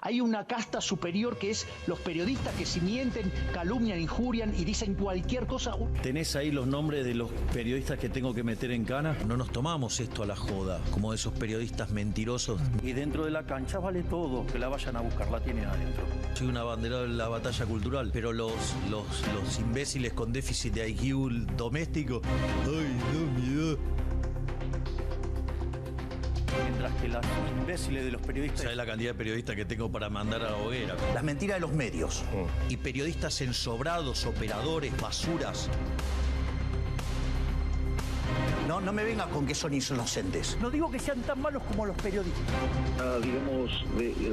Speaker 24: Hay una casta superior que es los periodistas que si mienten, calumnian, injurian y dicen cualquier cosa.
Speaker 25: ¿Tenés ahí los nombres de los periodistas que tengo que meter en cana? No nos tomamos esto a la joda, como esos periodistas mentirosos.
Speaker 24: Y dentro de la cancha vale todo, que la vayan a buscar, la tienen adentro.
Speaker 25: Soy una bandera de la batalla cultural, pero los imbéciles con déficit de IQ doméstico, ¡ay, no, miedo!
Speaker 24: Mientras que los imbéciles de los periodistas...
Speaker 25: ¿Sabes la cantidad de periodistas que tengo para mandar a la hoguera?
Speaker 24: Las mentiras de los medios.
Speaker 25: Y periodistas ensobrados, operadores, basuras.
Speaker 24: No me vengas con que son inocentes. No digo que sean tan malos como los periodistas.
Speaker 26: Digamos,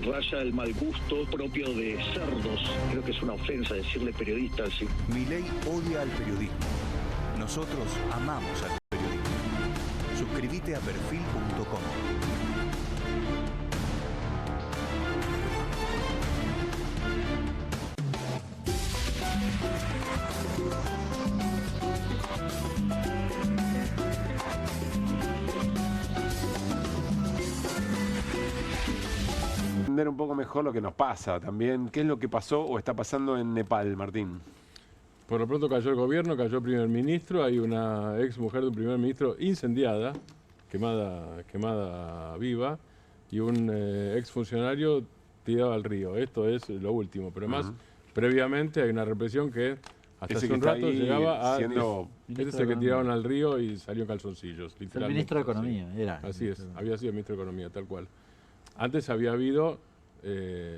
Speaker 26: raya el mal gusto propio de cerdos. Creo que es una ofensa decirle periodista así.
Speaker 25: Milei odia al periodismo. Nosotros amamos al periodismo. Suscríbete a perfil.com.
Speaker 1: Entender un poco mejor lo que nos pasa también. ¿Qué es lo que pasó o está pasando en Nepal, Martín?
Speaker 4: Por lo pronto cayó el gobierno, cayó el primer ministro, hay una ex mujer de un primer ministro incendiada, quemada viva, y un ex funcionario tirado al río. Esto es lo último, pero además, previamente hay una represión que hasta hace un rato llegaba a... Este es el que tiraron al río y salió en calzoncillos, literalmente.
Speaker 20: El ministro de Economía, era.
Speaker 4: Así es, había sido ministro de Economía, tal cual. Antes había habido,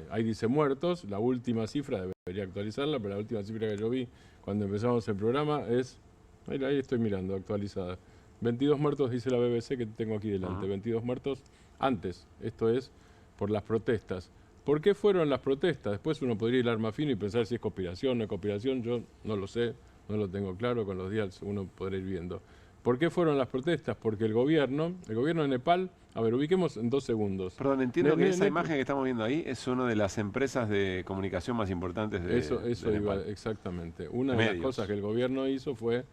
Speaker 4: ahí dice muertos, la última cifra, debería actualizarla, pero la última cifra que yo vi cuando empezamos el programa es, ahí estoy mirando, actualizada. 22 muertos, dice la BBC, que tengo aquí delante, 22 muertos antes, esto es por las protestas. ¿Por qué fueron las protestas? Después uno podría hilar más fino y pensar si es conspiración o no es conspiración, yo no lo sé, no lo tengo claro, con los días uno podrá ir viendo. ¿Por qué fueron las protestas? Porque el gobierno de Nepal, a ver, ubiquemos en 2 segundos.
Speaker 1: Perdón, entiendo que esa imagen que estamos viendo ahí es una de las empresas de comunicación más importantes de
Speaker 4: Eso
Speaker 1: de
Speaker 4: iba,
Speaker 1: Nepal.
Speaker 4: Exactamente. Una de las cosas que el gobierno hizo fue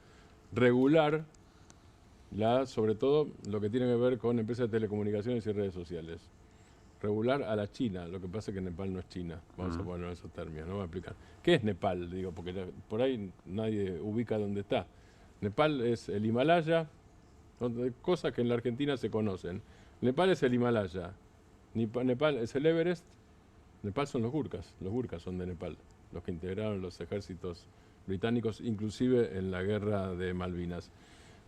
Speaker 4: regular, sobre todo lo que tiene que ver con empresas de telecomunicaciones y redes sociales. Regular a la China, lo que pasa es que Nepal no es China, vamos a poner esos términos, no voy a explicar. ¿Qué es Nepal? Digo, porque por ahí nadie ubica dónde está. Nepal es el Himalaya, cosas que en la Argentina se conocen. Nepal es el Himalaya, Nepal es el Everest, Nepal son los Gurkhas son de Nepal, los que integraron los ejércitos británicos, inclusive en la guerra de Malvinas.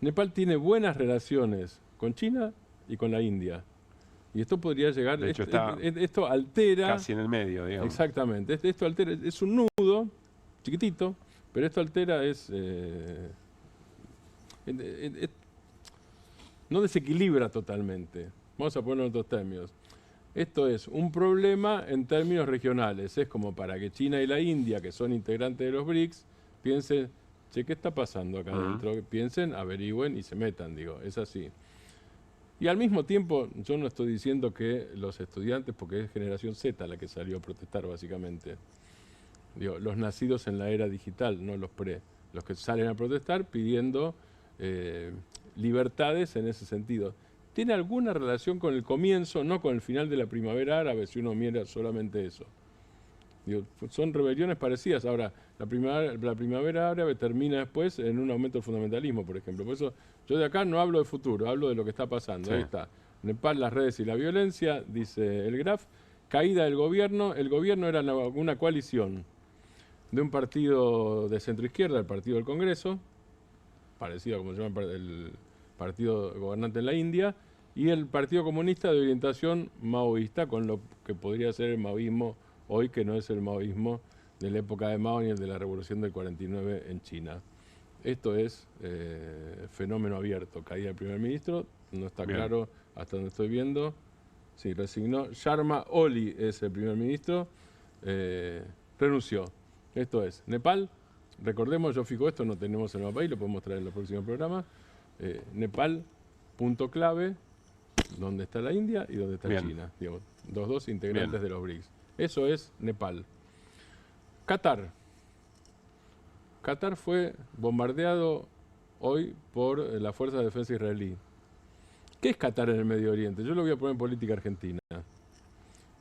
Speaker 4: Nepal tiene buenas relaciones con China y con la India. Y esto podría llegar,
Speaker 1: de hecho,
Speaker 4: esto altera...
Speaker 1: Casi en el medio, digamos.
Speaker 4: Exactamente, esto altera, es un nudo chiquitito, pero esto altera, no desequilibra totalmente. Vamos a poner otros términos. Esto es un problema en términos regionales. Es como para que China y la India, que son integrantes de los BRICS, piensen, che, ¿qué está pasando acá adentro? Piensen, averigüen y se metan, digo, es así. Y al mismo tiempo, yo no estoy diciendo que los estudiantes, porque es generación Z la que salió a protestar básicamente, digo, los nacidos en la era digital, no los pre, los que salen a protestar pidiendo libertades en ese sentido. Tiene alguna relación con el comienzo, no con el final de la primavera árabe, si uno mira solamente eso. Digo, son rebeliones parecidas. Ahora, la primavera árabe termina después en un aumento del fundamentalismo, por ejemplo. Por eso yo de acá no hablo de futuro, hablo de lo que está pasando. Sí. Ahí está. Nepal, las redes y la violencia, dice el Graf. Caída del gobierno. El gobierno era una coalición de un partido de centroizquierda, el Partido del Congreso, parecido a como se llama el partido gobernante en la India, y el Partido Comunista de orientación maoísta, con lo que podría ser el maoísmo hoy, que no es el maoísmo de la época de Mao ni el de la revolución del 49 en China. Esto es fenómeno abierto. Caída del primer ministro, no está claro hasta donde estoy viendo. Sí, resignó. Sharma Oli es el primer ministro, renunció. Esto es Nepal. Recordemos, yo fijo esto, no tenemos en el mapa y lo podemos traer en los próximos programas. Nepal, punto clave, donde está la India y donde está China. Digamos, los dos integrantes de los BRICS. Eso es Nepal. Qatar. Qatar fue bombardeado hoy por la Fuerza de Defensa israelí. ¿Qué es Qatar en el Medio Oriente? Yo lo voy a poner en política argentina.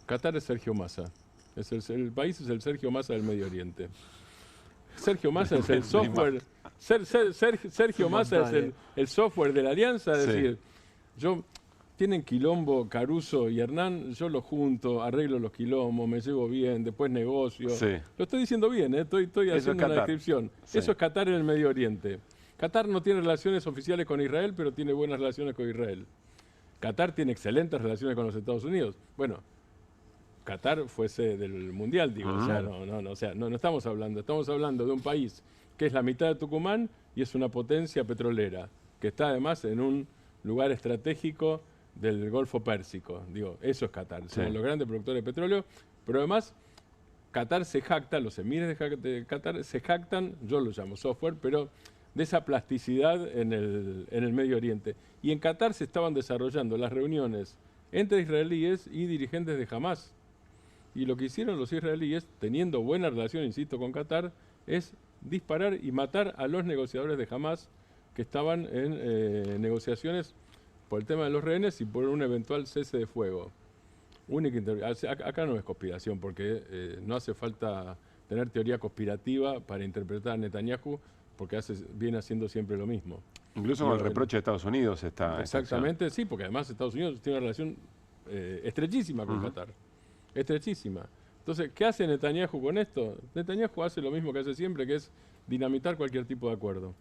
Speaker 4: Qatar es Sergio Massa. El país es el Sergio Massa del Medio Oriente. Sergio Massa es el software. Sergio Massa es el software de la alianza. Es decir, tienen quilombo, Caruso y Hernán, yo los junto, arreglo los quilombos, me llevo bien, después negocio. Sí. Lo estoy diciendo bien, estoy haciendo una descripción. Sí. Eso es Qatar en el Medio Oriente. Qatar no tiene relaciones oficiales con Israel, pero tiene buenas relaciones con Israel. Qatar tiene excelentes relaciones con los Estados Unidos. Bueno, Qatar fuese del Mundial, digo. O sea, no estamos hablando de un país que es la mitad de Tucumán y es una potencia petrolera, que está además en un lugar estratégico del Golfo Pérsico. Digo, eso es Qatar. Sí. Son los grandes productores de petróleo, pero además Qatar se jacta, los emires de Qatar se jactan, yo lo llamo software, pero de esa plasticidad en el Medio Oriente. Y en Qatar se estaban desarrollando las reuniones entre israelíes y dirigentes de Hamas. Y lo que hicieron los israelíes, teniendo buena relación, insisto, con Qatar, es disparar y matar a los negociadores de Hamas que estaban en negociaciones por el tema de los rehenes y por un eventual cese de fuego. Acá no es conspiración, porque no hace falta tener teoría conspirativa para interpretar a Netanyahu, porque viene haciendo siempre lo mismo.
Speaker 1: Incluso con el reproche de Estados Unidos está...
Speaker 4: Exactamente, sí, porque además Estados Unidos tiene una relación estrechísima con Qatar. Estrechísima. Entonces, ¿qué hace Netanyahu con esto? Netanyahu hace lo mismo que hace siempre, que es dinamitar cualquier tipo de acuerdo.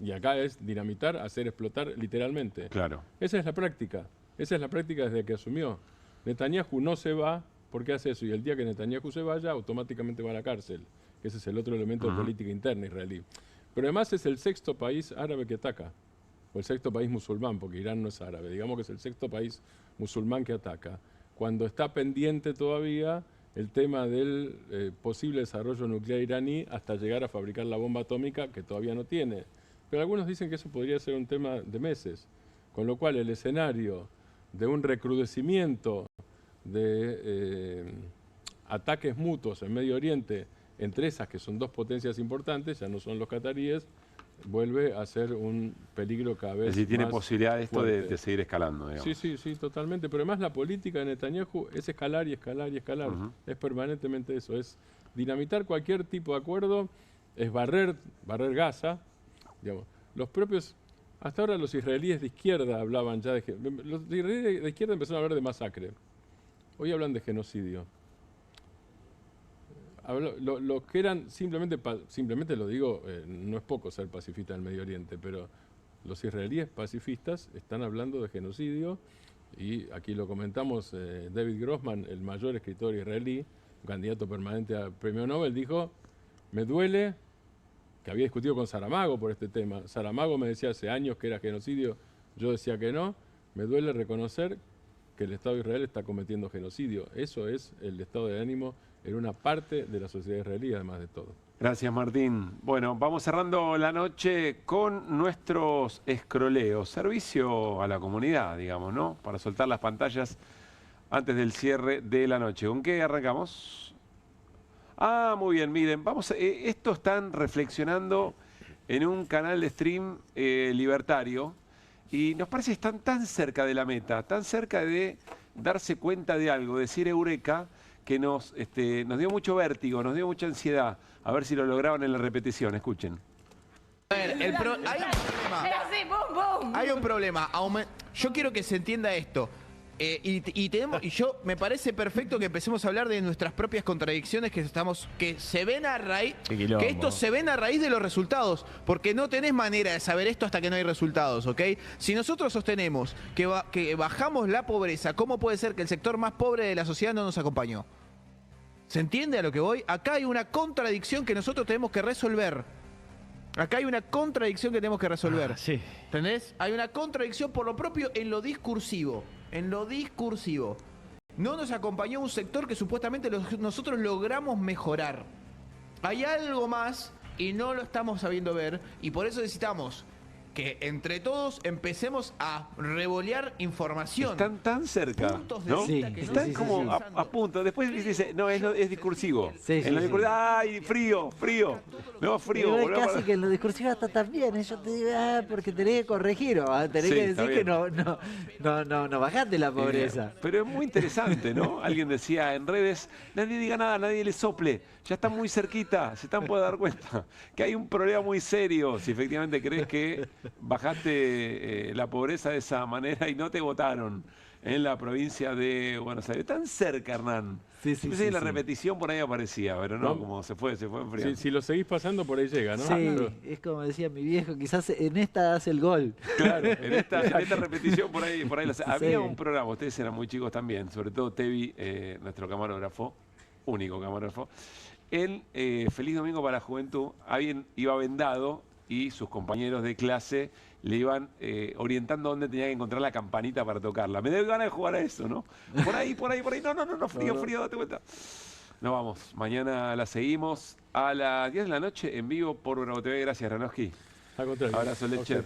Speaker 4: Y acá es dinamitar, hacer explotar literalmente.
Speaker 1: Claro.
Speaker 4: Esa es la práctica. Esa es la práctica desde que asumió. Netanyahu no se va porque hace eso. Y el día que Netanyahu se vaya, automáticamente va a la cárcel. Ese es el otro elemento de política interna israelí. Pero además es el sexto país árabe que ataca. O el sexto país musulmán, porque Irán no es árabe. Digamos que es el sexto país musulmán que ataca. Cuando está pendiente todavía el tema del posible desarrollo nuclear iraní hasta llegar a fabricar la bomba atómica, que todavía no tiene. Pero algunos dicen que eso podría ser un tema de meses, con lo cual el escenario de un recrudecimiento de ataques mutuos en Medio Oriente entre esas que son dos potencias importantes, ya no son los cataríes, vuelve a ser un peligro cada vez más.
Speaker 1: Es decir, tiene posibilidad esto de seguir escalando, digamos.
Speaker 4: Sí, totalmente. Pero además la política de Netanyahu es escalar y escalar y escalar. Es permanentemente eso, es dinamitar cualquier tipo de acuerdo, es barrer Gaza. Digamos, los propios, hasta ahora los israelíes de izquierda hablaban ya los israelíes de izquierda empezaron a hablar de masacre. Hoy hablan de genocidio. Los que eran simplemente lo digo, no es poco ser pacifista en el Medio Oriente, pero los israelíes pacifistas están hablando de genocidio y aquí lo comentamos, David Grossman, el mayor escritor israelí, candidato permanente al premio Nobel, dijo, me duele, que había discutido con Saramago por este tema. Saramago me decía hace años que era genocidio. Yo decía que no. Me duele reconocer que el Estado de Israel está cometiendo genocidio. Eso es el estado de ánimo en una parte de la sociedad israelí, además de todo.
Speaker 1: Gracias, Martín. Bueno, vamos cerrando la noche con nuestros escroleos. Servicio a la comunidad, digamos, ¿no? Para soltar las pantallas antes del cierre de la noche. ¿Con qué arrancamos? Ah, muy bien, miren, vamos. Esto están reflexionando en un canal de stream libertario y nos parece que están tan cerca de la meta, tan cerca de darse cuenta de algo, decir eureka, que nos dio mucho vértigo, nos dio mucha ansiedad. A ver si lo lograban en la repetición. Escuchen.
Speaker 11: A ver, hay un problema. Hay un problema. Yo quiero que se entienda esto. Me parece perfecto que empecemos a hablar de nuestras propias contradicciones que se ven a raíz, que esto se ven a raíz de los resultados, porque no tenés manera de saber esto hasta que no hay resultados, ¿ok? Si nosotros sostenemos que bajamos la pobreza, ¿cómo puede ser que el sector más pobre de la sociedad no nos acompañó? ¿Se entiende a lo que voy? Acá hay una contradicción que nosotros tenemos que resolver. Acá hay una contradicción que tenemos que resolver.
Speaker 20: Sí.
Speaker 11: ¿Entendés? Hay una contradicción por lo propio en lo discursivo. En lo discursivo. No nos acompañó un sector que supuestamente nosotros logramos mejorar. Hay algo más y no lo estamos sabiendo ver. Y por eso necesitamos que entre todos empecemos a revolear información.
Speaker 1: Están tan cerca, ¿no?
Speaker 11: Sí,
Speaker 1: están como a punto. Después dice, no, es discursivo. En lo discursivo, ¡ay, frío! No, frío.
Speaker 20: Pero es casi que en lo discursivo está también. Yo te digo, porque tenés que corregir, tenés que decir que no bajaste la pobreza.
Speaker 1: Pero es muy interesante, ¿no? Alguien decía en redes, nadie diga nada, nadie le sople. Ya están muy cerquita, se están por dar cuenta que hay un problema muy serio. Si efectivamente crees que bajaste la pobreza de esa manera y no te votaron en la provincia de Buenos Aires. Tan cerca, Hernán. Sí, la repetición por ahí aparecía, pero no, como se fue enfriando.
Speaker 4: Si lo seguís pasando, por ahí llega, ¿no?
Speaker 20: Sí, es como decía mi viejo, quizás en esta hace el gol.
Speaker 1: Claro, en esta repetición por ahí había un programa, ustedes eran muy chicos también, sobre todo Tevi, nuestro camarógrafo, único camarógrafo. En Feliz Domingo para la Juventud, alguien iba vendado y sus compañeros de clase le iban orientando dónde tenía que encontrar la campanita para tocarla. Me dio ganas de jugar a eso, ¿no? Por ahí. No, frío, date cuenta. No, vamos, mañana la seguimos a las 10 de la noche en vivo por Bravo TV. Gracias, Ranowski.
Speaker 4: Al contrario.
Speaker 1: Abrazo, Lecher.